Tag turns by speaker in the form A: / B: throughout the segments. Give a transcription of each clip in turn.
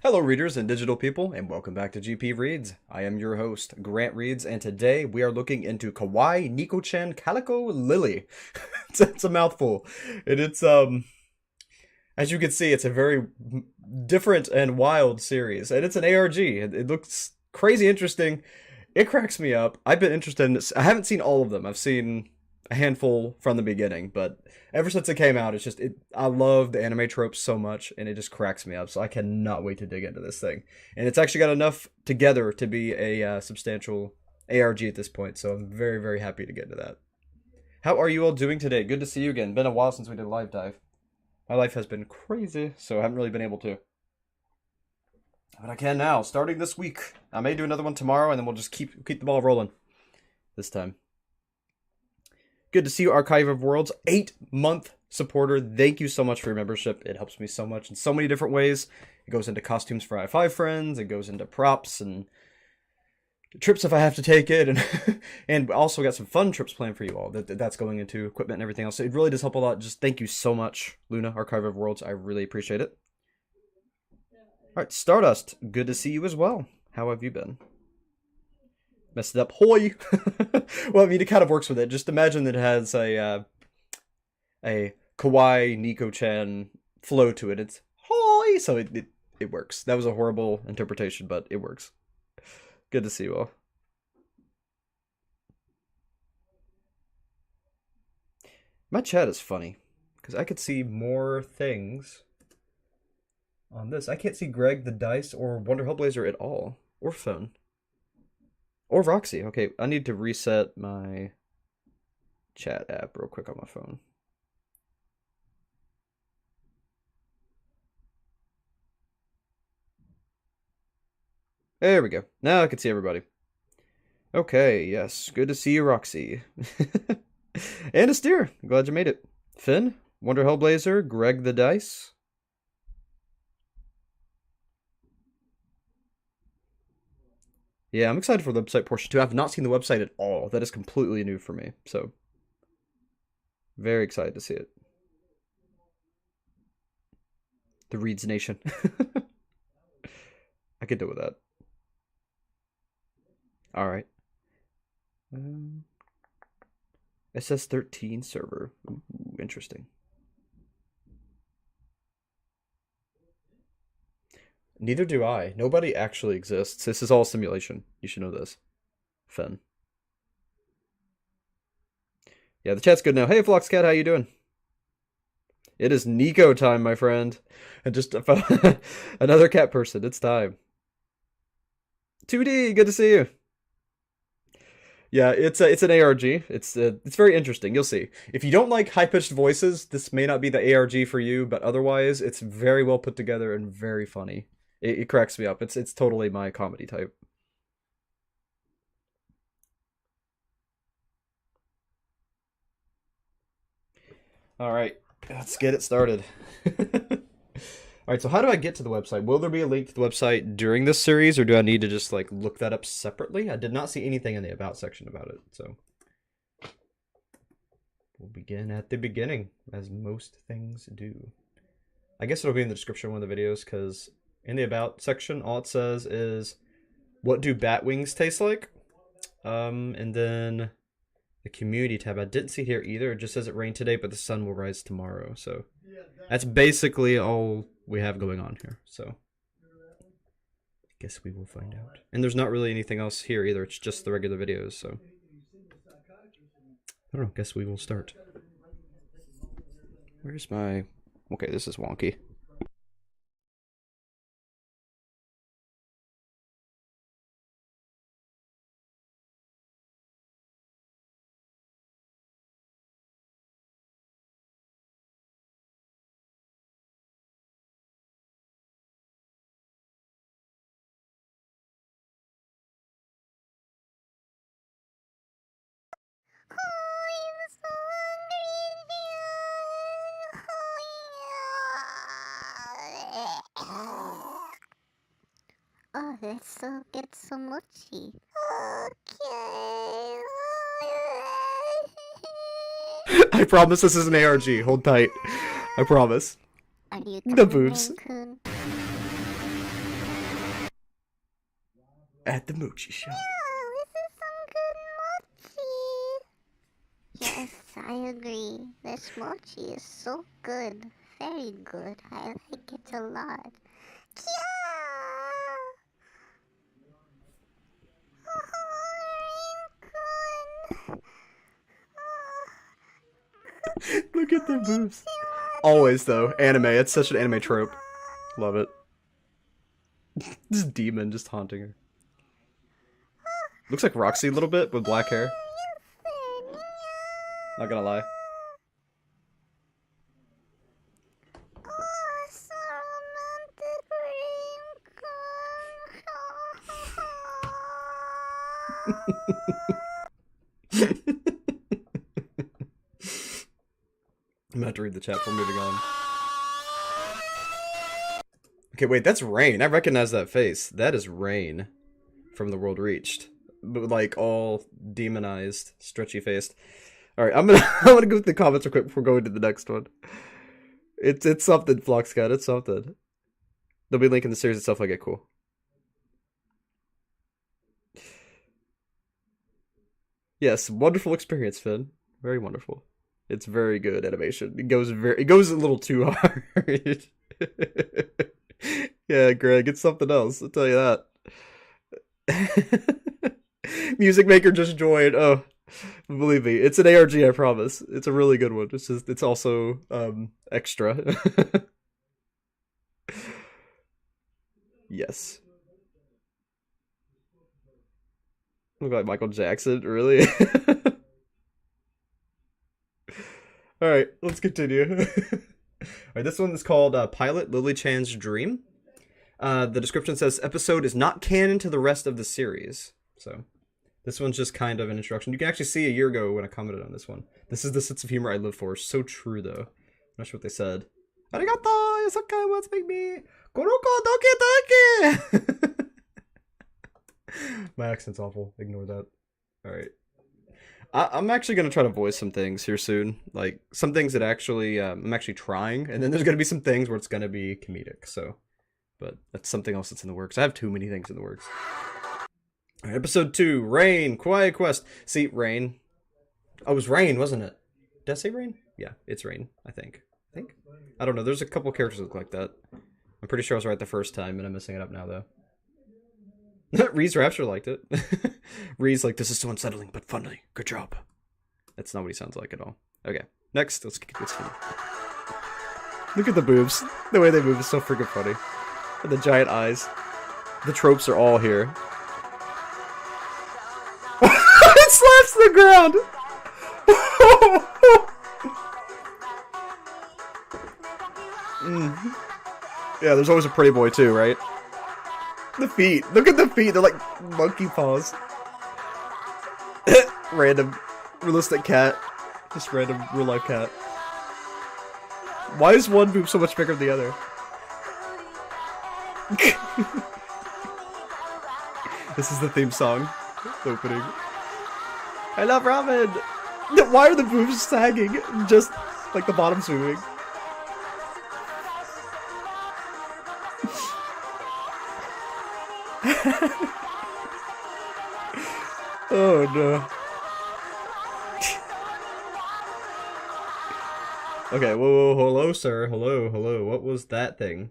A: Hello readers and digital people, and welcome back to GP Reads. I am your host, Grant Reads, and today we are looking into Kawaii Neko-chan Calico Lily. It's a mouthful. And it's, as you can see, it's a very different and wild series. And it's an ARG. It looks crazy interesting. It cracks me up. I've been interested in this. I haven't seen all of them. I've seen a handful from the beginning, but ever since it came out, I love the anime tropes so much, and it just cracks me up, so I cannot wait to dig into this thing. And it's actually got enough together to be a substantial ARG at this point, so I'm very, very happy to get into that. How are you all doing today? Good to see you again. Been a while since we did a live dive. My life has been crazy, so I haven't really been able to. But I can now, starting this week. I may do another one tomorrow, and then we'll just keep the ball rolling this time. Good to see you, Archive of Worlds, 8-month supporter. Thank you so much for your membership. It helps me so much in so many different ways. It goes into costumes for i5 friends. It goes into props and trips if I have to take it. And also got some fun trips planned for you all. That's going into equipment and everything else. So it really does help a lot. Just thank you so much, Luna, Archive of Worlds. I really appreciate it. All right, Stardust, good to see you as well. How have you been? Messed it up. Hoi! Well, I mean, it kind of works with it. Just imagine that it has a Kawaii Neko-chan flow to it. It's hoi! So it works. That was a horrible interpretation, but it works. Good to see you all. My chat is funny, because I could see more things on this. I can't see Greg the Dice or Wonder Hellblazer at all. Or Phone. Or Roxy. Okay, I need to reset my chat app real quick on my phone. There we go. Now I can see everybody. Okay, yes. Good to see you, Roxy. And Asteer. Glad you made it. Finn, Wonder Hellblazer, Greg the Dice. Yeah, I'm excited for the website portion too. I've not seen the website at all. That is completely new for me. So, very excited to see it. The Reads Nation. I could deal with that. Alright. SS13 server. Ooh, interesting. Neither do I. Nobody actually exists. This is all simulation. You should know this. Fen. Yeah, the chat's good now. Hey, Floxcat, how you doing? It is Neko time, my friend. And just another cat person. It's time. 2D, good to see you. Yeah, it's an ARG. It's very interesting. You'll see. If you don't like high-pitched voices, this may not be the ARG for you, but otherwise, it's very well put together and very funny. It cracks me up. It's totally my comedy type. All right, let's get it started. All right, so how do I get to the website? Will there be a link to the website during this series, or do I need to just like look that up separately? I did not see anything in the About section about it, so we'll begin at the beginning, as most things do. I guess it'll be in the description of one of the videos, because in the About section, all it says is, what do bat wings taste like? And then the community tab, I didn't see here either. It just says it rained today, but the sun will rise tomorrow. So that's basically all we have going on here. So I guess we will find out. And there's not really anything else here either. It's just the regular videos. So I don't know. Guess we will start. Where's my... Okay, this is wonky.
B: Oh, let's get some mochi. Okay.
A: I promise this is an ARG. Hold tight. I promise.
B: Are you
A: The boobs.
B: Kun?
A: at the mochi shop.
B: Yeah, this is some good mochi. Yes, I agree. This mochi is so good. Very good. I like it a lot. Yeah!
A: Look at the boobs. Always, though. Anime. It's such an anime trope. Love it. This demon just haunting her. Looks like Roxy a little bit with black hair. Not gonna lie. I'm about to read the chat before moving on. Okay, wait, that's Rain. I recognize that face. That is Rain from The World Reached. But like all demonized, stretchy faced. Alright, I'm gonna go through the comments real quick before going to the next one. It's something, Floxcat, it's something. There'll be a link in the series itself, I get cool. Yes, wonderful experience, Finn. Very wonderful. It's very good animation. It goes a little too hard. Yeah, Greg, it's something else, I'll tell you that. Music Maker just joined. Oh, believe me, it's an ARG, I promise. It's a really good one. It's also extra. Yes. Look like Michael Jackson, really? Alright, let's continue. Alright, this one is called Pilot Lily Chan's Dream. The description says, episode is not canon to the rest of the series. So, this one's just kind of an introduction. You can actually see a year ago when I commented on this one. This is the sense of humor I live for. So true, though. I'm not sure what they said. Arigato! Yosakai wants make me! Koroko doke doke! My accent's awful. Ignore that. Alright. I'm actually going to try to voice some things here soon. Like, some things that actually, I'm actually trying. And then there's going to be some things where it's going to be comedic, so. But that's something else that's in the works. I have too many things in the works. Alright, episode 2, Rain, Kawaii Quest. See, Rain. Oh, it was Rain, wasn't it? Did I say Rain? Yeah, it's Rain, I think. I don't know, there's a couple characters that look like that. I'm pretty sure I was right the first time, and I'm messing it up now, though. Ree's Rapture liked it. Ree's like, this is so unsettling, but funny. Good job. That's not what he sounds like at all. Okay, next, let's continue. Look at the boobs. The way they move is so freaking funny. And the giant eyes. The tropes are all here. It slaps the ground! Yeah, there's always a pretty boy too, right? The feet. Look at the feet. They're like monkey paws. Random realistic cat. Just random real life cat. Why is one boob so much bigger than the other? This is the theme song. Opening. I love ramen! Why are the boobs sagging? Just like the bottom's moving. Oh no. Okay, whoa, hello, sir. Hello. What was that thing?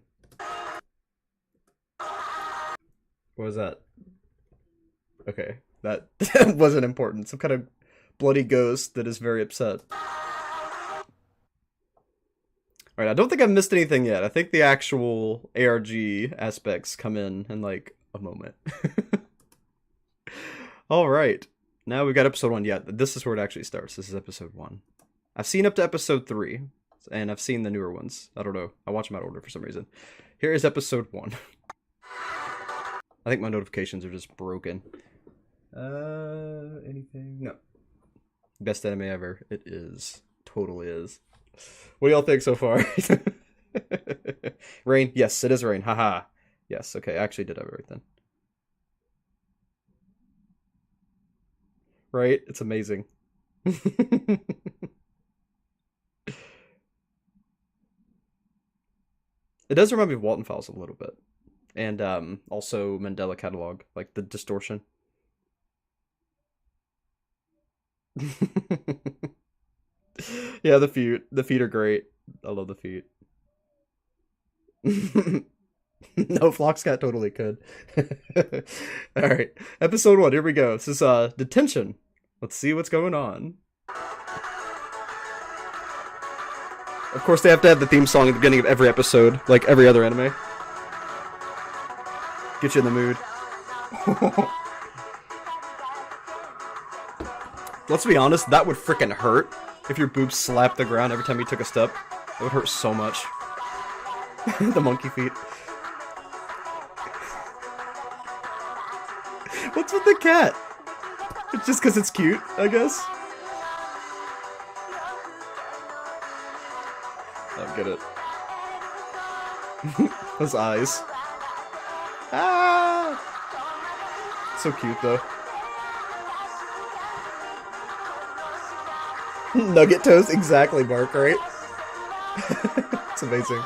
A: What was that? Okay, that wasn't important. Some kind of bloody ghost that is very upset. Alright, I don't think I've missed anything yet. I think the actual ARG aspects come in like a moment. Alright, now we've got episode 1. Yeah, this is where it actually starts. This is episode 1. I've seen up to episode 3, and I've seen the newer ones. I don't know. I watch them out of order for some reason. Here is episode 1. I think my notifications are just broken. Anything? No. Best anime ever. It is. Totally is. What do y'all think so far? Rain? Yes, it is Rain. Haha. Yes, okay. I actually did have it right then. Right? It's amazing. It does remind me of Walton Files a little bit. and also Mandela catalog, like the distortion. Yeah, the feet are great. I love the feet. No, Floxcat totally could. All right, episode 1. Here we go. This is detention. Let's see what's going on. Of course, they have to have the theme song at the beginning of every episode, like every other anime. Get you in the mood. Let's be honest, that would freaking hurt if your boobs slapped the ground every time you took a step. It would hurt so much. The monkey feet. What's with the cat? It's just because it's cute, I guess. I get it. Those eyes. Ah! So cute, though. Nugget toast, exactly, Mark, right? It's amazing.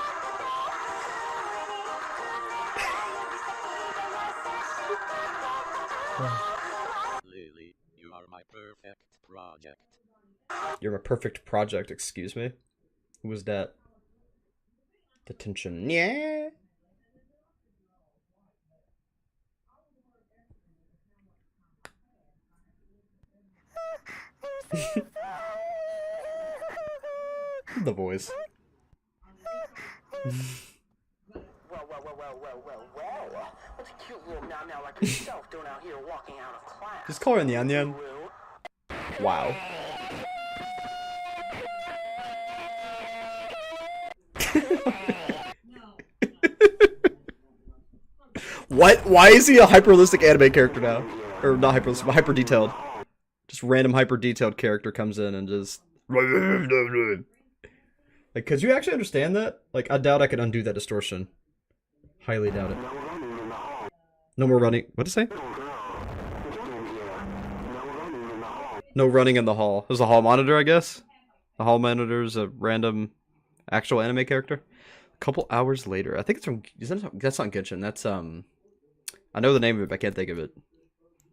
C: Lily, you are my perfect project.
A: You're a perfect project, excuse me? Who was that? Detention. Yeah. The voice.
D: Well. What's a cute little now like yourself doing out here walking out of class?
A: Just call her Nyan Nyan. Wow. What? Why is he a hyper-realistic anime character now? Or not hyper-realistic, but hyper-detailed. Just random hyper-detailed character comes in and just... Like, could you actually understand that? Like, I doubt I could undo that distortion. Highly doubt it. No more running. What did it say? No running in the hall. There's a hall monitor, I guess? The hall monitor is a random actual anime character. A couple hours later. I think it's from... That's not Genshin. That's, I know the name of it, but I can't think of it.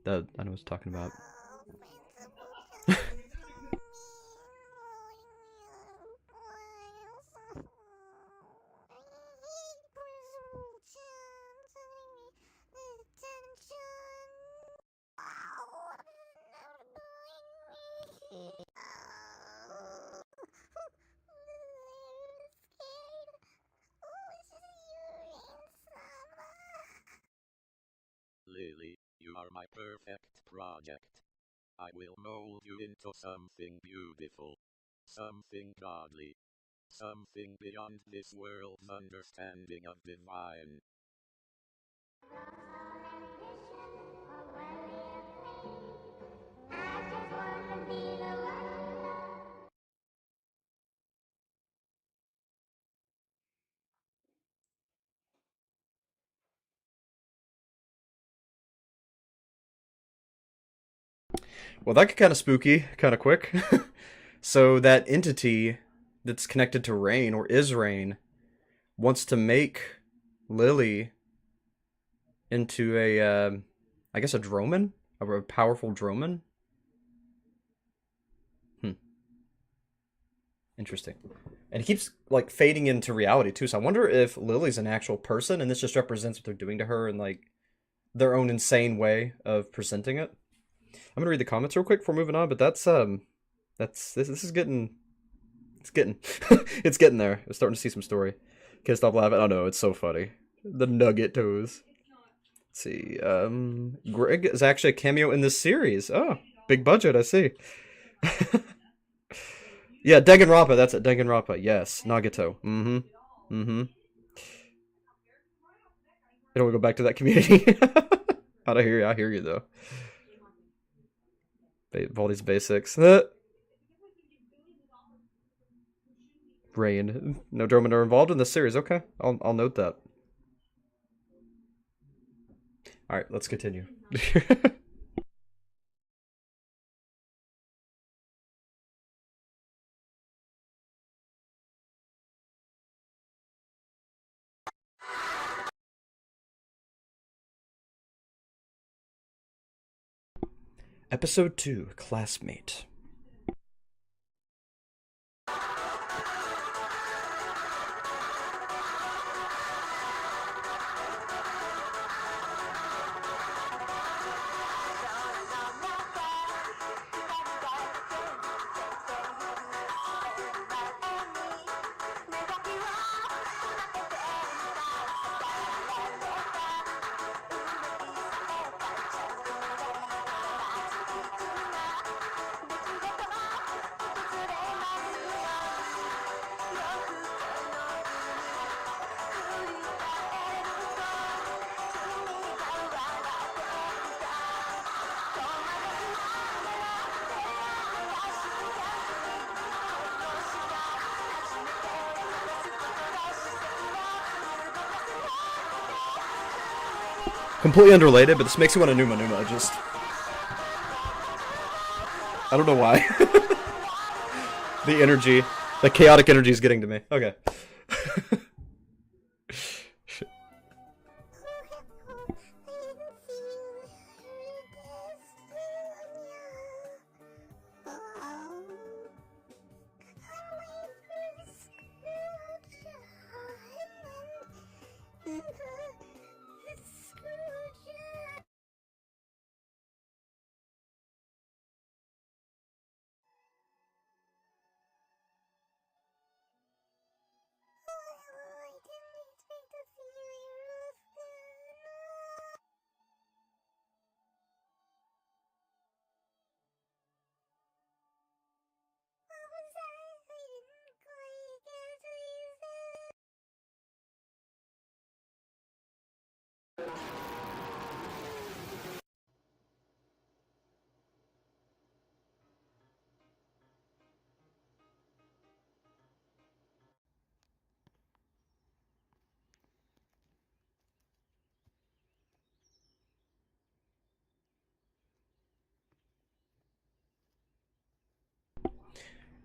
A: I know what it's talking about.
C: Lily, you are my perfect project. I will mold you into something beautiful. Something godly. Something beyond this world's understanding of divine.
A: Well, that got kind of spooky, kind of quick. So that entity that's connected to Rain, or is Rain, wants to make Lily into a, I guess a droman? A powerful droman? Interesting. And it keeps, like, fading into reality, too, so I wonder if Lily's an actual person, and this just represents what they're doing to her in, like, their own insane way of presenting it. I'm gonna read the comments real quick before moving on, but this is getting, it's getting there. I'm starting to see some story. Can't stop laughing. Oh no, it's so funny. The nugget toes. Let's see. Greg is actually a cameo in this series. Oh, big budget, I see. Yeah, Danganronpa, that's it. Danganronpa, yes. Nagato. You don't want to go back to that community. I hear you though. All these basics. Rain. No Droman are involved in this series. Okay, I'll note that. All right, let's continue. Episode 2, Classmate. Completely unrelated, but this makes you want to Numa Numa, just... I don't know why. The energy, the chaotic energy is getting to me. Okay.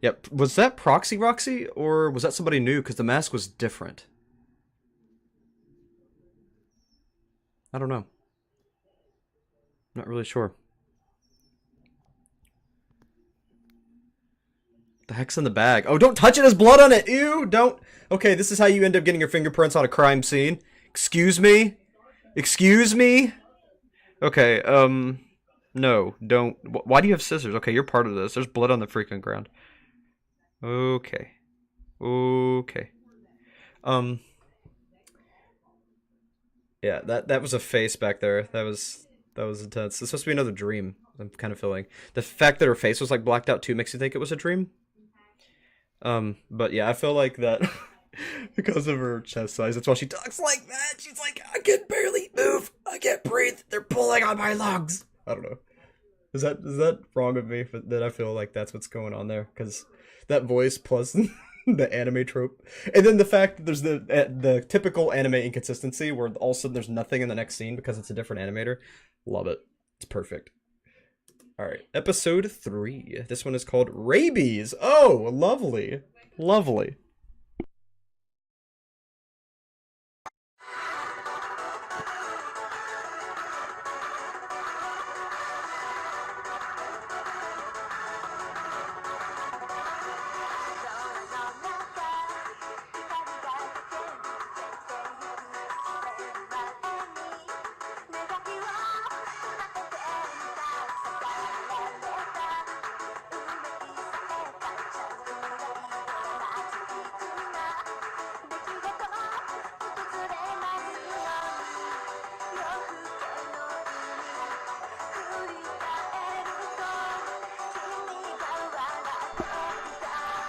A: Yep. Was that Proxy Roxy, or was that somebody new? Because the mask was different. I don't know. Not really sure. The heck's in the bag? Oh, don't touch it! There's blood on it! Ew! Don't! Okay, this is how you end up getting your fingerprints on a crime scene. Excuse me? Excuse me? Okay, no, don't. Why do you have scissors? Okay, you're part of this. There's blood on the freaking ground. Okay. Okay. Yeah, that was a face back there. That was intense. It's supposed to be another dream. I'm kind of feeling the fact that her face was like blacked out too makes you think it was a dream. But yeah, I feel like that because of her chest size. That's why she talks like that. She's like, I can barely move. I can't breathe. They're pulling on my lungs. I don't know. Is that wrong of me that I feel like that's what's going on there? Because that voice plus the anime trope, and then the fact that there's the typical anime inconsistency where all of a sudden there's nothing in the next scene because it's a different animator. Love it. It's perfect. All right, episode 3. This one is called Rabies. Oh, lovely, lovely.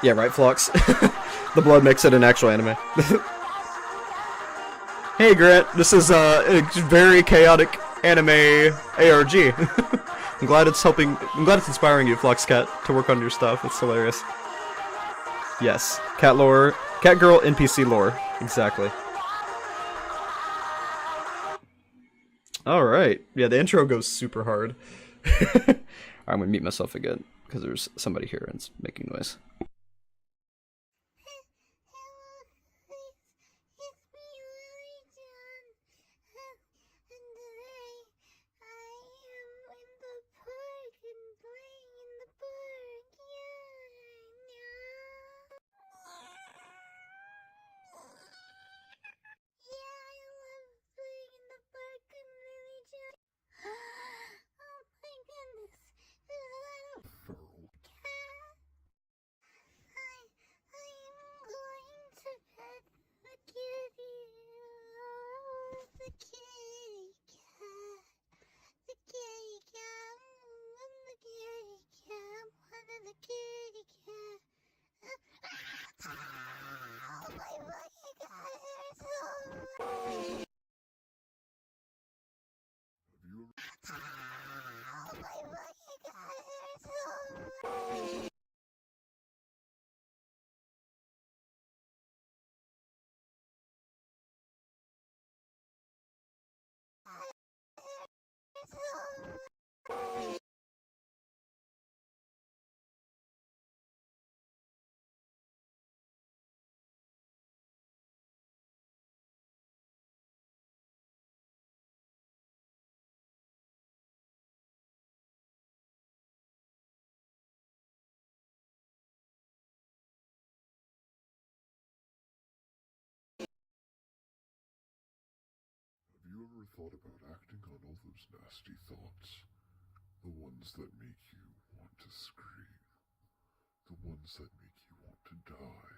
A: Yeah, right, Flux. The blood makes it an actual anime. Hey, Grant. This is a very chaotic anime ARG. I'm glad it's helping. I'm glad it's inspiring you, Flux Cat, to work on your stuff. It's hilarious. Yes, cat lore, Catgirl NPC lore, exactly. All right. Yeah, the intro goes super hard. I'm gonna mute myself again because there's somebody here and it's making noise.
E: you ever thought about acting on all those nasty thoughts? The ones that make you want to scream. The ones that make you want to die.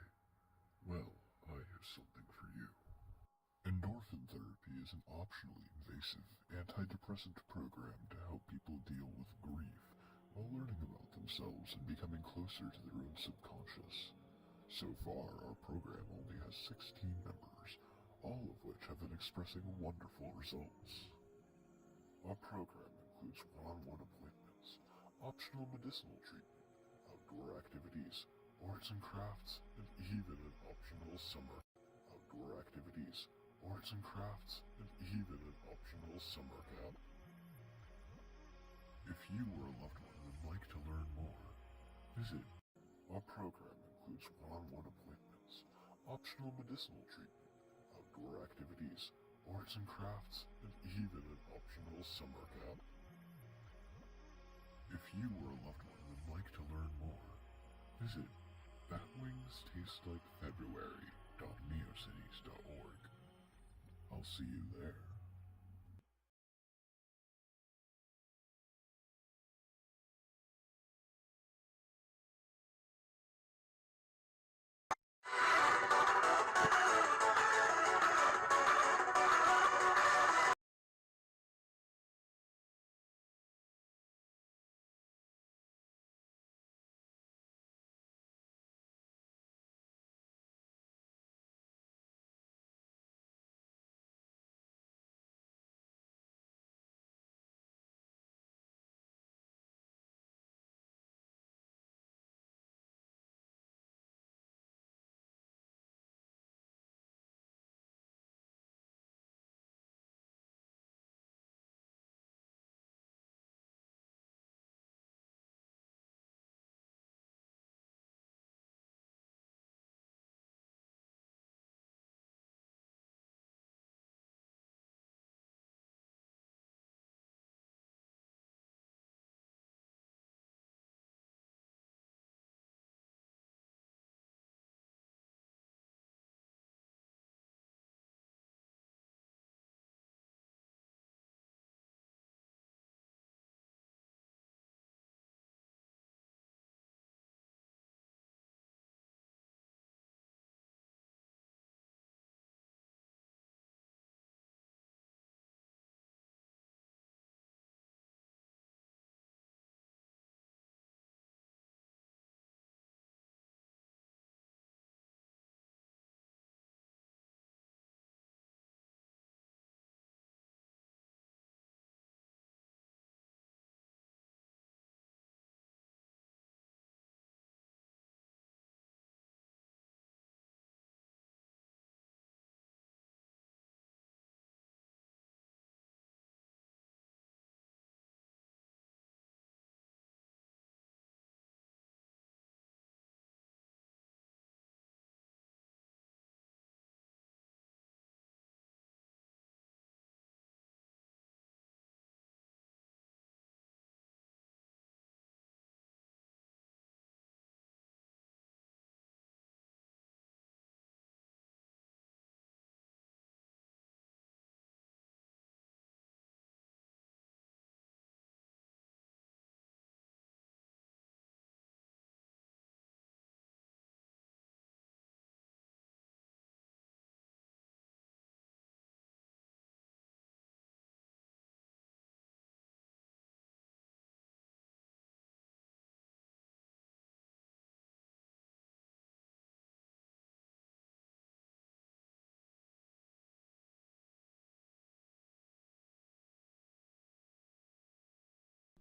E: Well, I have something for you. Endorphin therapy is an optionally invasive antidepressant program to help people deal with grief while learning about themselves and becoming closer to their own subconscious. So far, our program only has 16 members, all of which have been expressing wonderful results. Our program includes one-on-one appointments, optional medicinal treatment, outdoor activities, arts and crafts, and even an optional summer camp. If you or a loved one would like to learn more, visit. Our program includes one-on-one appointments, optional medicinal treatment, outdoor activities, arts and crafts, and even an optional summer camp. If you or a loved one would like to learn more, visit batwingstastelikeFebruary.neocities.org. I'll see you there.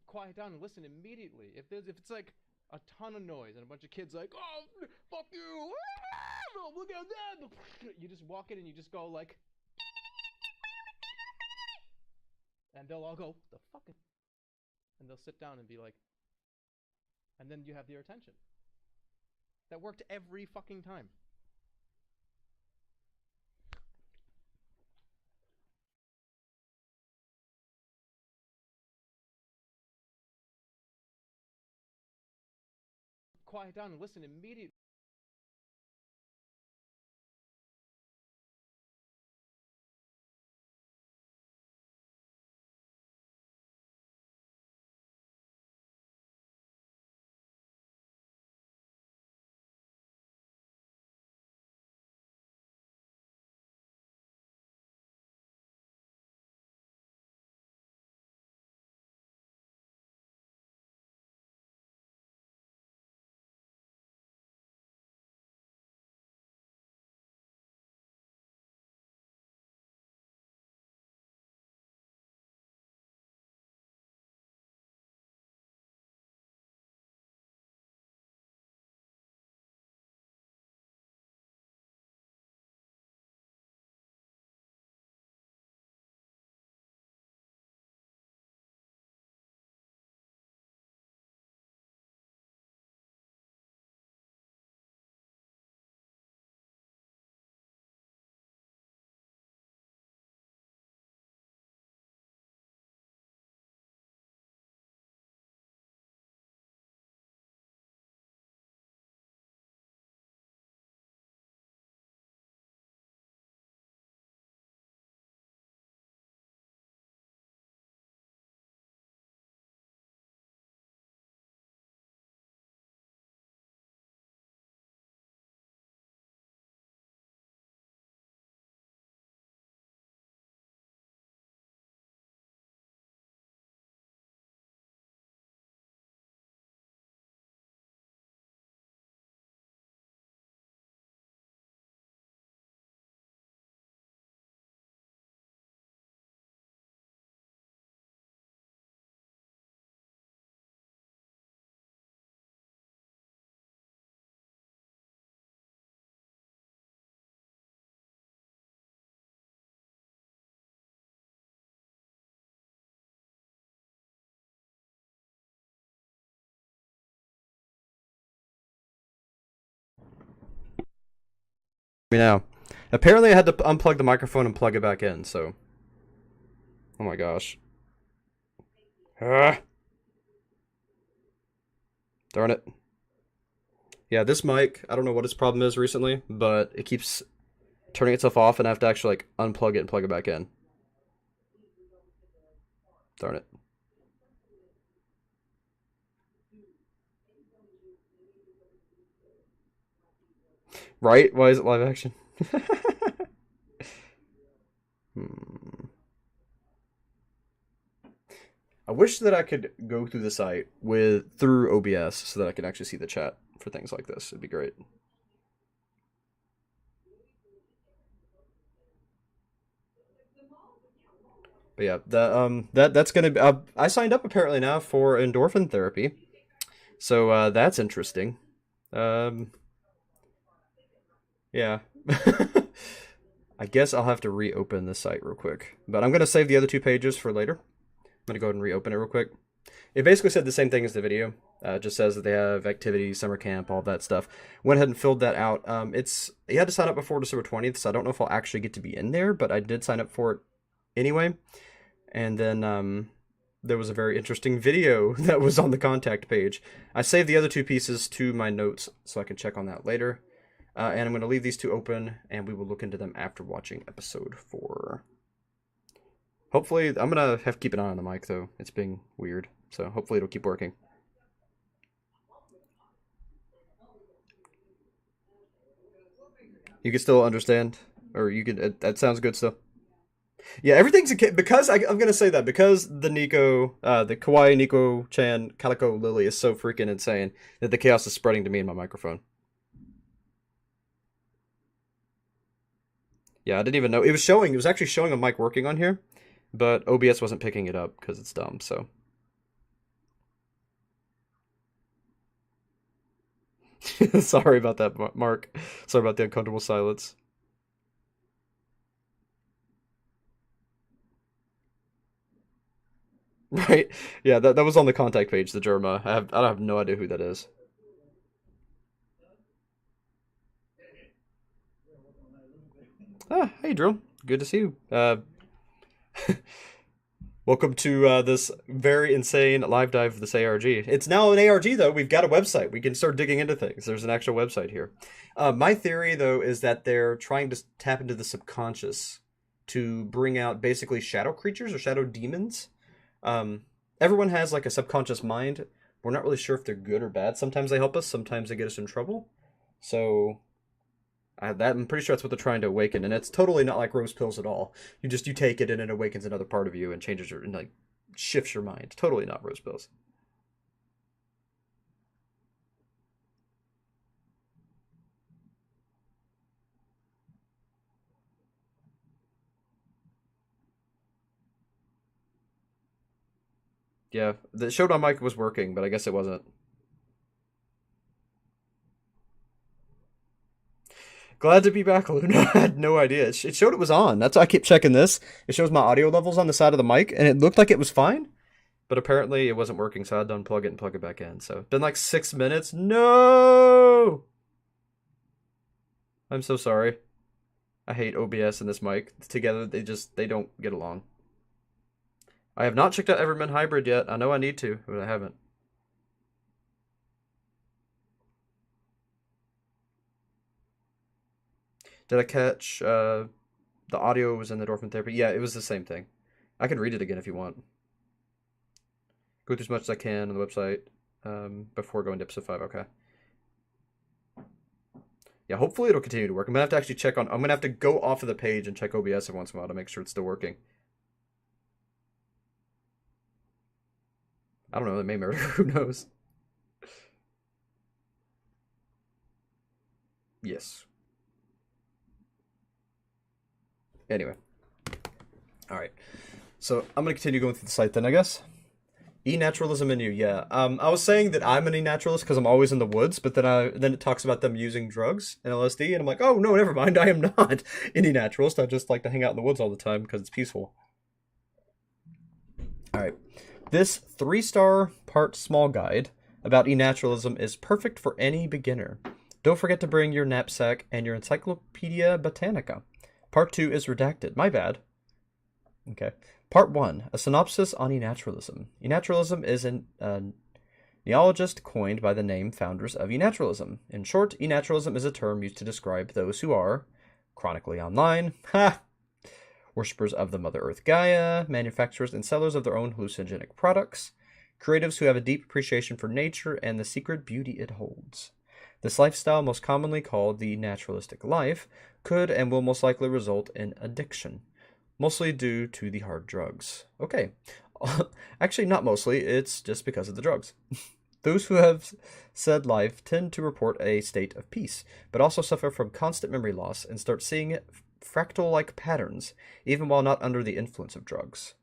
F: Quiet down and listen immediately. If it's like a ton of noise and a bunch of kids like, oh, fuck you, look at that, you just walk in and you just go like, and they'll all go, the fuck, and they'll sit down and be like, and then you have their attention. That worked every fucking time. Quiet down and listen immediately.
A: me now. Apparently I had to unplug the microphone and plug it back in, so... Oh my gosh. Ah. Darn it. Yeah, this mic, I don't know what its problem is recently, but it keeps turning itself off and I have to actually like unplug it and plug it back in. Darn it. Right? Why is it live action? I wish that I could go through the site through OBS so that I can actually see the chat for things like this. It'd be great. But yeah, that's gonna be. I signed up apparently now for endorphin therapy, so that's interesting. Yeah. I guess I'll have to reopen the site real quick, but I'm gonna save the other two pages for later. I'm gonna go ahead and reopen it real quick. It basically said the same thing as the video. It just says that they have activities, summer camp, all that stuff. Went ahead and filled that out. You had to sign up before December 20th, so I don't know if I'll actually get to be in there, but I did sign up for it anyway. And then there was a very interesting video that was on the contact page. I saved the other two pieces to my notes so I can check on that later. And I'm going to leave these two open, and we will look into them after watching episode 4. Hopefully, I'm going to have to keep an eye on the mic, though. It's being weird, so hopefully it'll keep working. You can still understand? Or you can... That sounds good still. Yeah, everything's... Because... I'm going to say that. Because the Kawaii Neko-chan Calico Lily is so freaking insane that the chaos is spreading to me in my microphone. Yeah, I didn't even know. It was actually showing a mic working on here, but OBS wasn't picking it up because it's dumb, so. Sorry about that, Mark. Sorry about the uncomfortable silence. Right? Yeah, that was on the contact page, the Germa. I have no idea who that is. Ah, hey, Drill. Good to see you. Welcome to this very insane live dive of this ARG. It's now an ARG, though. We've got a website. We can start digging into things. There's an actual website here. My theory, though, is that they're trying to tap into the subconscious to bring out basically shadow creatures or shadow demons. Everyone has like a subconscious mind. We're not really sure if they're good or bad. Sometimes they help us. Sometimes they get us in trouble. So... I'm pretty sure that's what they're trying to awaken, and it's totally not like rose pills at all. You take it and it awakens another part of you and changes and like shifts your mind. Totally not rose pills. Yeah, the showed on mic was working, but I guess it wasn't. Glad to be back, Luna. I had no idea. It showed it was on. That's why I keep checking this. It shows my audio levels on the side of the mic, and it looked like it was fine. But apparently it wasn't working, so I had to unplug it and plug it back in. So it's been like 6 minutes. No! I'm so sorry. I hate OBS and this mic. Together, they don't get along. I have not checked out Everman Hybrid yet. I know I need to, but I haven't. Did I catch the audio was in the endorphin therapy? Yeah, it was the same thing. I can read it again if you want. Go through as much as I can on the website before going to episode 5. Okay. Yeah, hopefully it'll continue to work. I'm gonna have to actually check on. I'm gonna have to go off of the page and check OBS every once in a while to make sure it's still working. I don't know. It may murder. Who knows? Yes. Anyway. Alright. So, I'm going to continue going through the site then, I guess. E-Naturalism and you, yeah. I was saying that I'm an E-Naturalist because I'm always in the woods, but then it talks about them using drugs and LSD, and I'm like, oh, no, never mind, I am not an E-Naturalist. I just like to hang out in the woods all the time because it's peaceful. Alright. This 3-star part small guide about E-Naturalism is perfect for any beginner. Don't forget to bring your knapsack and your Encyclopedia Botanica. Part 2 is redacted. My bad. Okay. Part 1, a synopsis on E-Naturalism. E-Naturalism is a neologist coined by the name founders of E-Naturalism. In short, E-Naturalism is a term used to describe those who are chronically online, worshippers of the Mother Earth Gaia, manufacturers and sellers of their own hallucinogenic products, creatives who have a deep appreciation for nature and the secret beauty it holds. This lifestyle, most commonly called the naturalistic life, could and will most likely result in addiction, mostly due to the hard drugs. Okay, actually not mostly, it's just because of the drugs. Those who have said life tend to report a state of peace, but also suffer from constant memory loss and start seeing fractal-like patterns, even while not under the influence of drugs.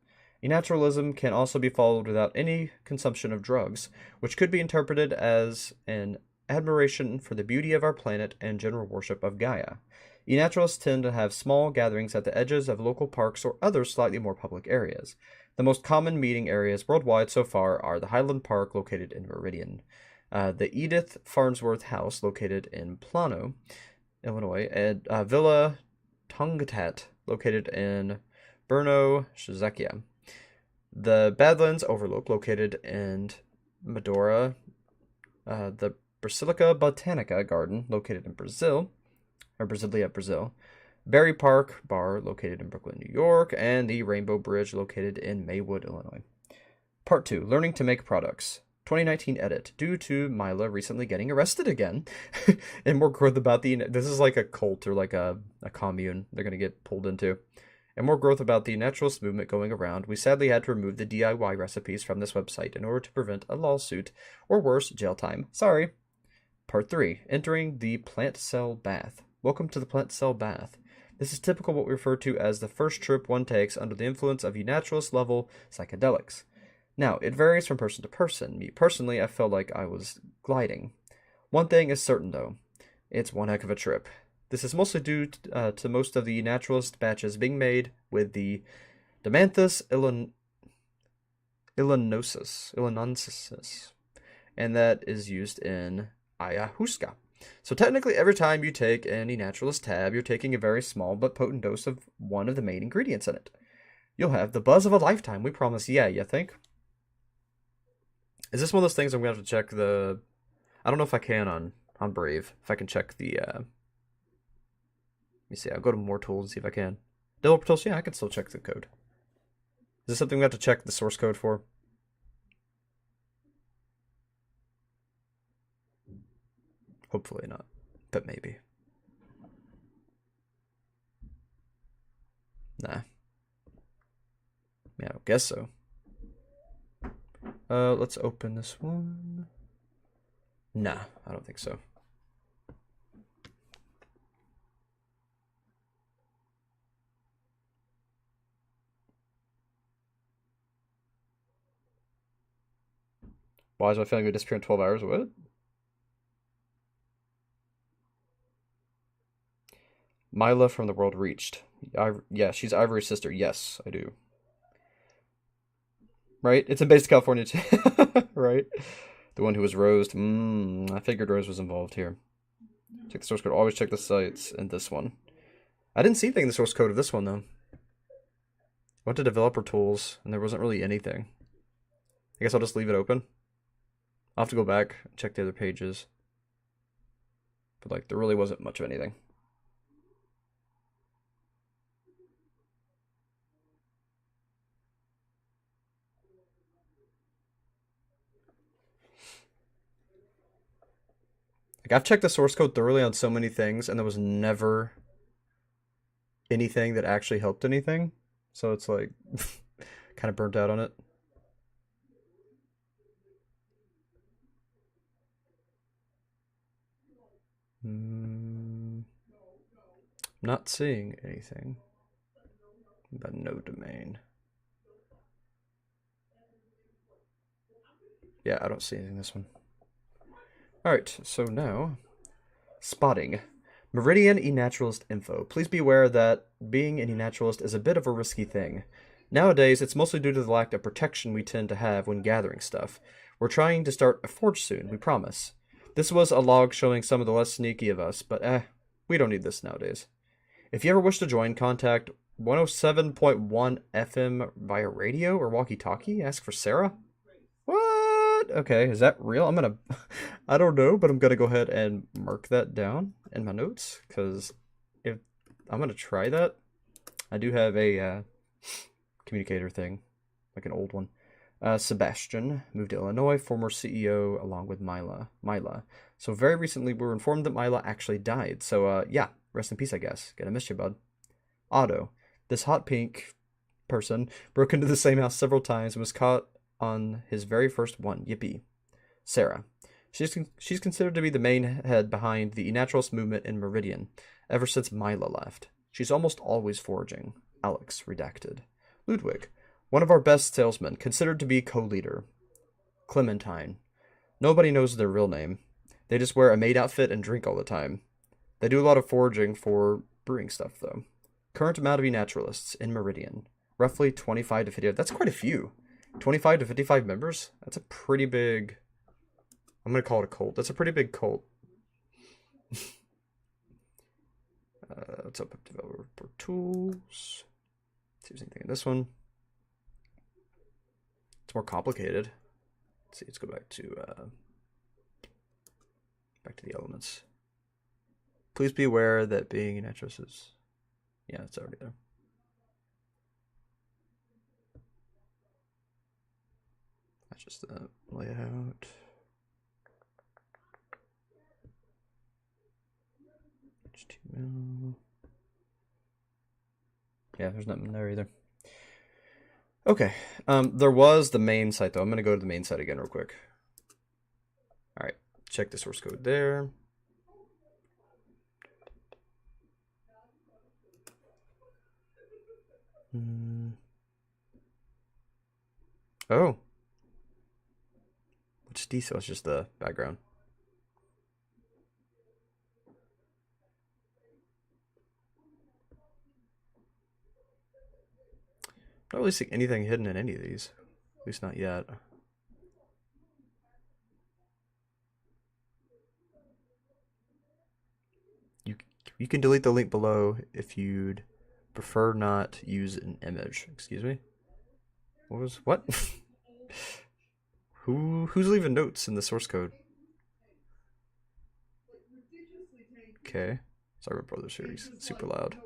A: E-Naturalism can also be followed without any consumption of drugs, which could be interpreted as an admiration for the beauty of our planet and general worship of Gaia. E-Naturalists tend to have small gatherings at the edges of local parks or other slightly more public areas. The most common meeting areas worldwide so far are the Highland Park, located in Meridian, the Edith Farnsworth House, located in Plano, Illinois, and Villa Tongatat, located in Brno, Czechia, the Badlands Overlook, located in Medora, the Basilica Botanica Garden, located in Brazil, or Brasilia, Brazil, Berry Park Bar, located in Brooklyn, New York, and the Rainbow Bridge, located in Maywood, Illinois. Part 2, Learning to Make Products. 2019 edit. Due to Mila recently getting arrested again, and more growth about the... This is like a cult or like a commune they're going to get pulled into. And more growth about the naturalist movement going around, we sadly had to remove the DIY recipes from this website in order to prevent a lawsuit, or worse, jail time. Sorry. Part 3, Entering the Plant Cell Bath. Welcome to the Plant Cell Bath. This is typical what we refer to as the first trip one takes under the influence of E-Naturalist level psychedelics. Now, it varies from person to person. Me personally, I felt like I was gliding. One thing is certain though, it's one heck of a trip. This is mostly due to most of the naturalist batches being made with the Dimanthus illinoensis, and that is used in ayahuasca. So technically, every time you take an E-Naturalist tab, you're taking a very small but potent dose of one of the main ingredients in it. You'll have the buzz of a lifetime, we promise. Yeah, you think? Is this one of those things I'm going to have to check the... I don't know if I can on Brave, if I can check the... Let me see, I'll go to more tools and see if I can. Developer tools, yeah, I can still check the code. Is this something we have to check the source code for? Hopefully not, but maybe. Nah. Yeah, I guess so. Let's open this one. Nah, I don't think so. Why is my feeling going to disappear in 12 hours? What? Mila from the World Reached. Yeah, she's Ivory's sister. Yes, I do. Right? It's in Base California too. Right? The one who was Rosed. I figured Rose was involved here. Check the source code. Always check the sites in this one. I didn't see anything in the source code of this one, though. I went to developer tools, and there wasn't really anything. I guess I'll just leave it open. I'll have to go back and check the other pages. But, like, there really wasn't much of anything. Like, I've checked the source code thoroughly on so many things, and there was never anything that actually helped anything. So it's like, kind of burnt out on it. Not seeing anything. But no domain. Yeah, I don't see anything in this one. Alright, so now, spotting. Meridian E-Naturalist info. Please be aware that being an E-Naturalist is a bit of a risky thing. Nowadays, it's mostly due to the lack of protection we tend to have when gathering stuff. We're trying to start a forge soon, we promise. This was a log showing some of the less sneaky of us, but we don't need this nowadays. If you ever wish to join, contact 107.1 FM via radio or walkie-talkie. Ask for Sarah. What? Okay, is that real? I don't know, but I'm gonna go ahead and mark that down in my notes, because if I'm gonna try that. I do have a communicator thing, like an old one. Sebastian moved to Illinois, former CEO, along with Myla. So very recently, we were informed that Myla actually died. So yeah, rest in peace, I guess. Gonna miss you, bud. Otto, this hot pink person, broke into the same house several times and was caught on his very first one. Yippee. Sarah, she's considered to be the main head behind the E-Naturalist movement in Meridian, ever since Myla left. She's almost always foraging. Alex, redacted. Ludwig, one of our best salesmen, considered to be co-leader. Clementine. Nobody knows their real name. They just wear a maid outfit and drink all the time. They do a lot of foraging for brewing stuff, though. Current amount of E-Naturalists in Meridian. Roughly 25 to 50. That's quite a few. 25 to 55 members? That's a pretty big... I'm going to call it a cult. That's a pretty big cult. Let's open up developer tools. See if there's anything in this one. It's more complicated. Let's see. Let's go back to the elements. Please be aware that being an actress is, yeah, it's already there. That's just the layout. HTML. Yeah, there's nothing there either. Okay, there was the main site though. I'm gonna go to the main site again real quick. All right, check the source code there. Oh, which detail is just the background. I don't really see anything hidden in any of these. At least not yet. You can delete the link below if you'd prefer not use an image. Excuse me? What? Who's leaving notes in the source code? Okay. Sorry, my brother's here. He's super loud.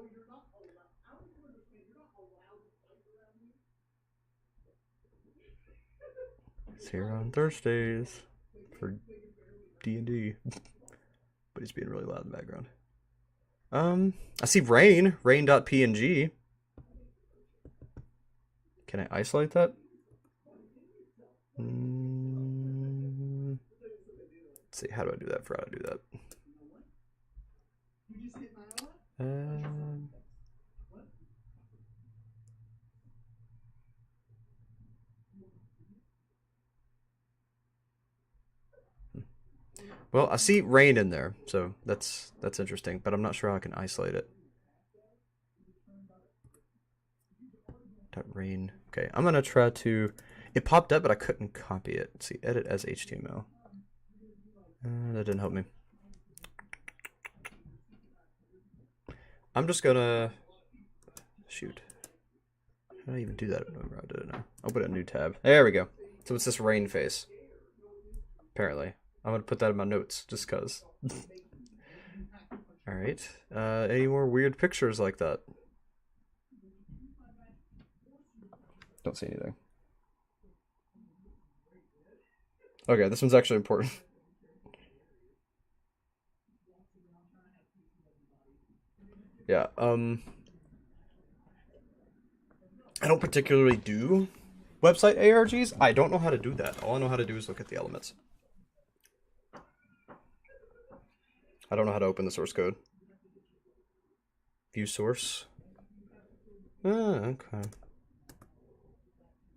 A: It's here on Thursdays for D&D. But he's being really loud in the background. I see rain.png. Can I isolate that? Let's see, how do I do that? I forgot how to do that. Well, I see rain in there, so that's interesting, but I'm not sure how I can isolate it. Rain. Okay, I'm gonna try to. It popped up, but I couldn't copy it. Let's see, edit as HTML. That didn't help me. I'm just gonna shoot. How did I even do that? I did it now. I'll put a new tab. There we go. So it's this rain face. Apparently. I'm gonna put that in my notes just cause. Alright. Any more weird pictures like that? Don't see anything. Okay, this one's actually important. Yeah, I don't particularly do website ARGs. I don't know how to do that. All I know how to do is look at the elements. I don't know how to open the source code. View source. Okay.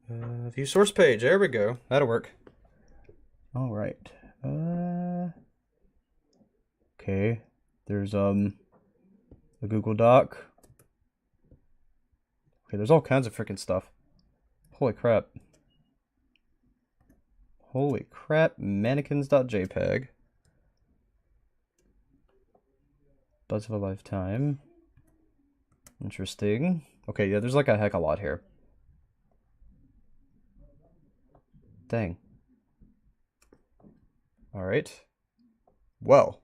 A: View source page. There we go. That'll work. All right. Okay. There's a Google Doc. Okay, there's all kinds of freaking stuff. Holy crap. Holy crap. Mannequins.jpg. Buzz of a lifetime. Interesting. Okay, yeah, there's like a heck of a lot here. Dang. Alright. Well.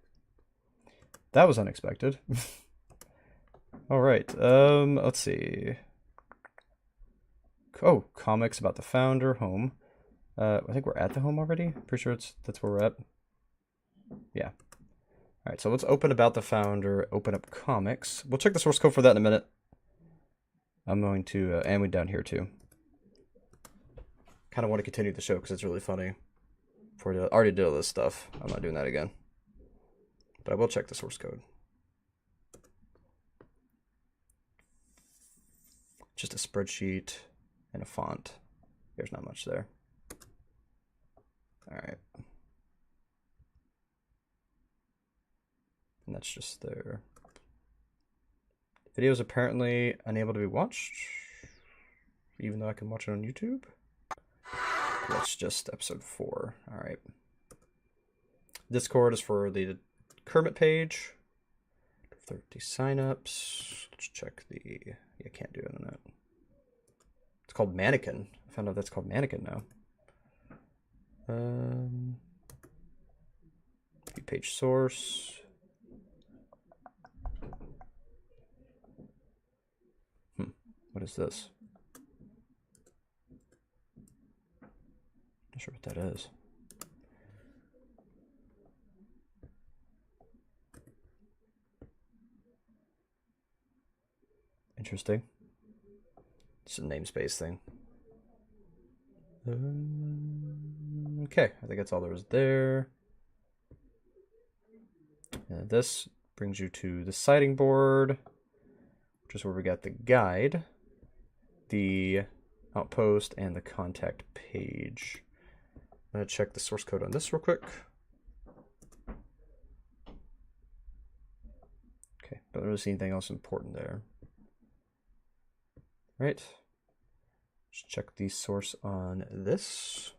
A: That was unexpected. Alright, let's see. Oh, comics about the founder, home. I think we're at the home already. Pretty sure that's where we're at. Yeah. Alright, so let's open about the founder, open up comics. We'll check the source code for that in a minute. I'm going to, and we down here too. Kind of want to continue the show because it's really funny. I already did all this stuff. I'm not doing that again. But I will check the source code. Just a spreadsheet and a font. There's not much there. Alright. And that's just there. Video is apparently unable to be watched, even though I can watch it on YouTube. That's just episode 4. Alright. Discord is for the Kermit page. 30 signups. Let's check the... Yeah, can't do it on that. It's called Mannequin. I found out that's called Mannequin now. Page source. What is this? Not sure what that is. Interesting. It's a namespace thing. Okay, I think that's all there is there. And this brings you to the sighting board, which is where we got the guide, the outpost, and the contact page. I'm going to check the source code on this real quick. Okay, don't really see anything else important there. Right. Let's check the source on this.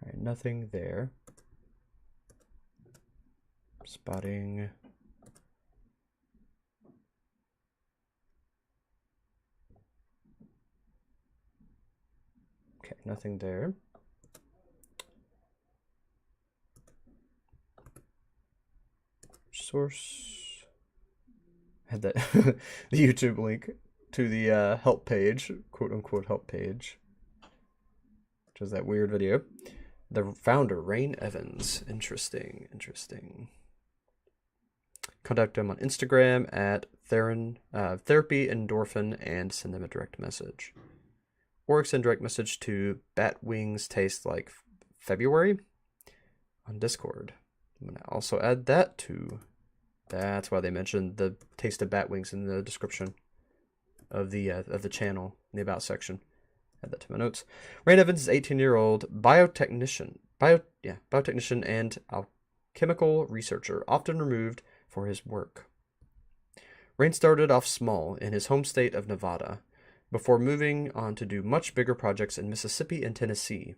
A: All right, nothing there. Spotting. Okay, nothing there. Source. I had that the YouTube link to the help page, quote unquote help page, which is that weird video. The founder, Rain Evans. Interesting, interesting. Contact him on Instagram at Therapy Endorphin and send them a direct message. Or send direct message to Bat Wings Taste Like February on Discord. I'm going to also add that to... That's why they mentioned the taste of bat wings in the description of the channel in the about section. Add that to my notes. Rain Evans is 18-year-old biotechnician and alchemical researcher, often removed for his work. Rain started off small in his home state of Nevada, before moving on to do much bigger projects in Mississippi and Tennessee.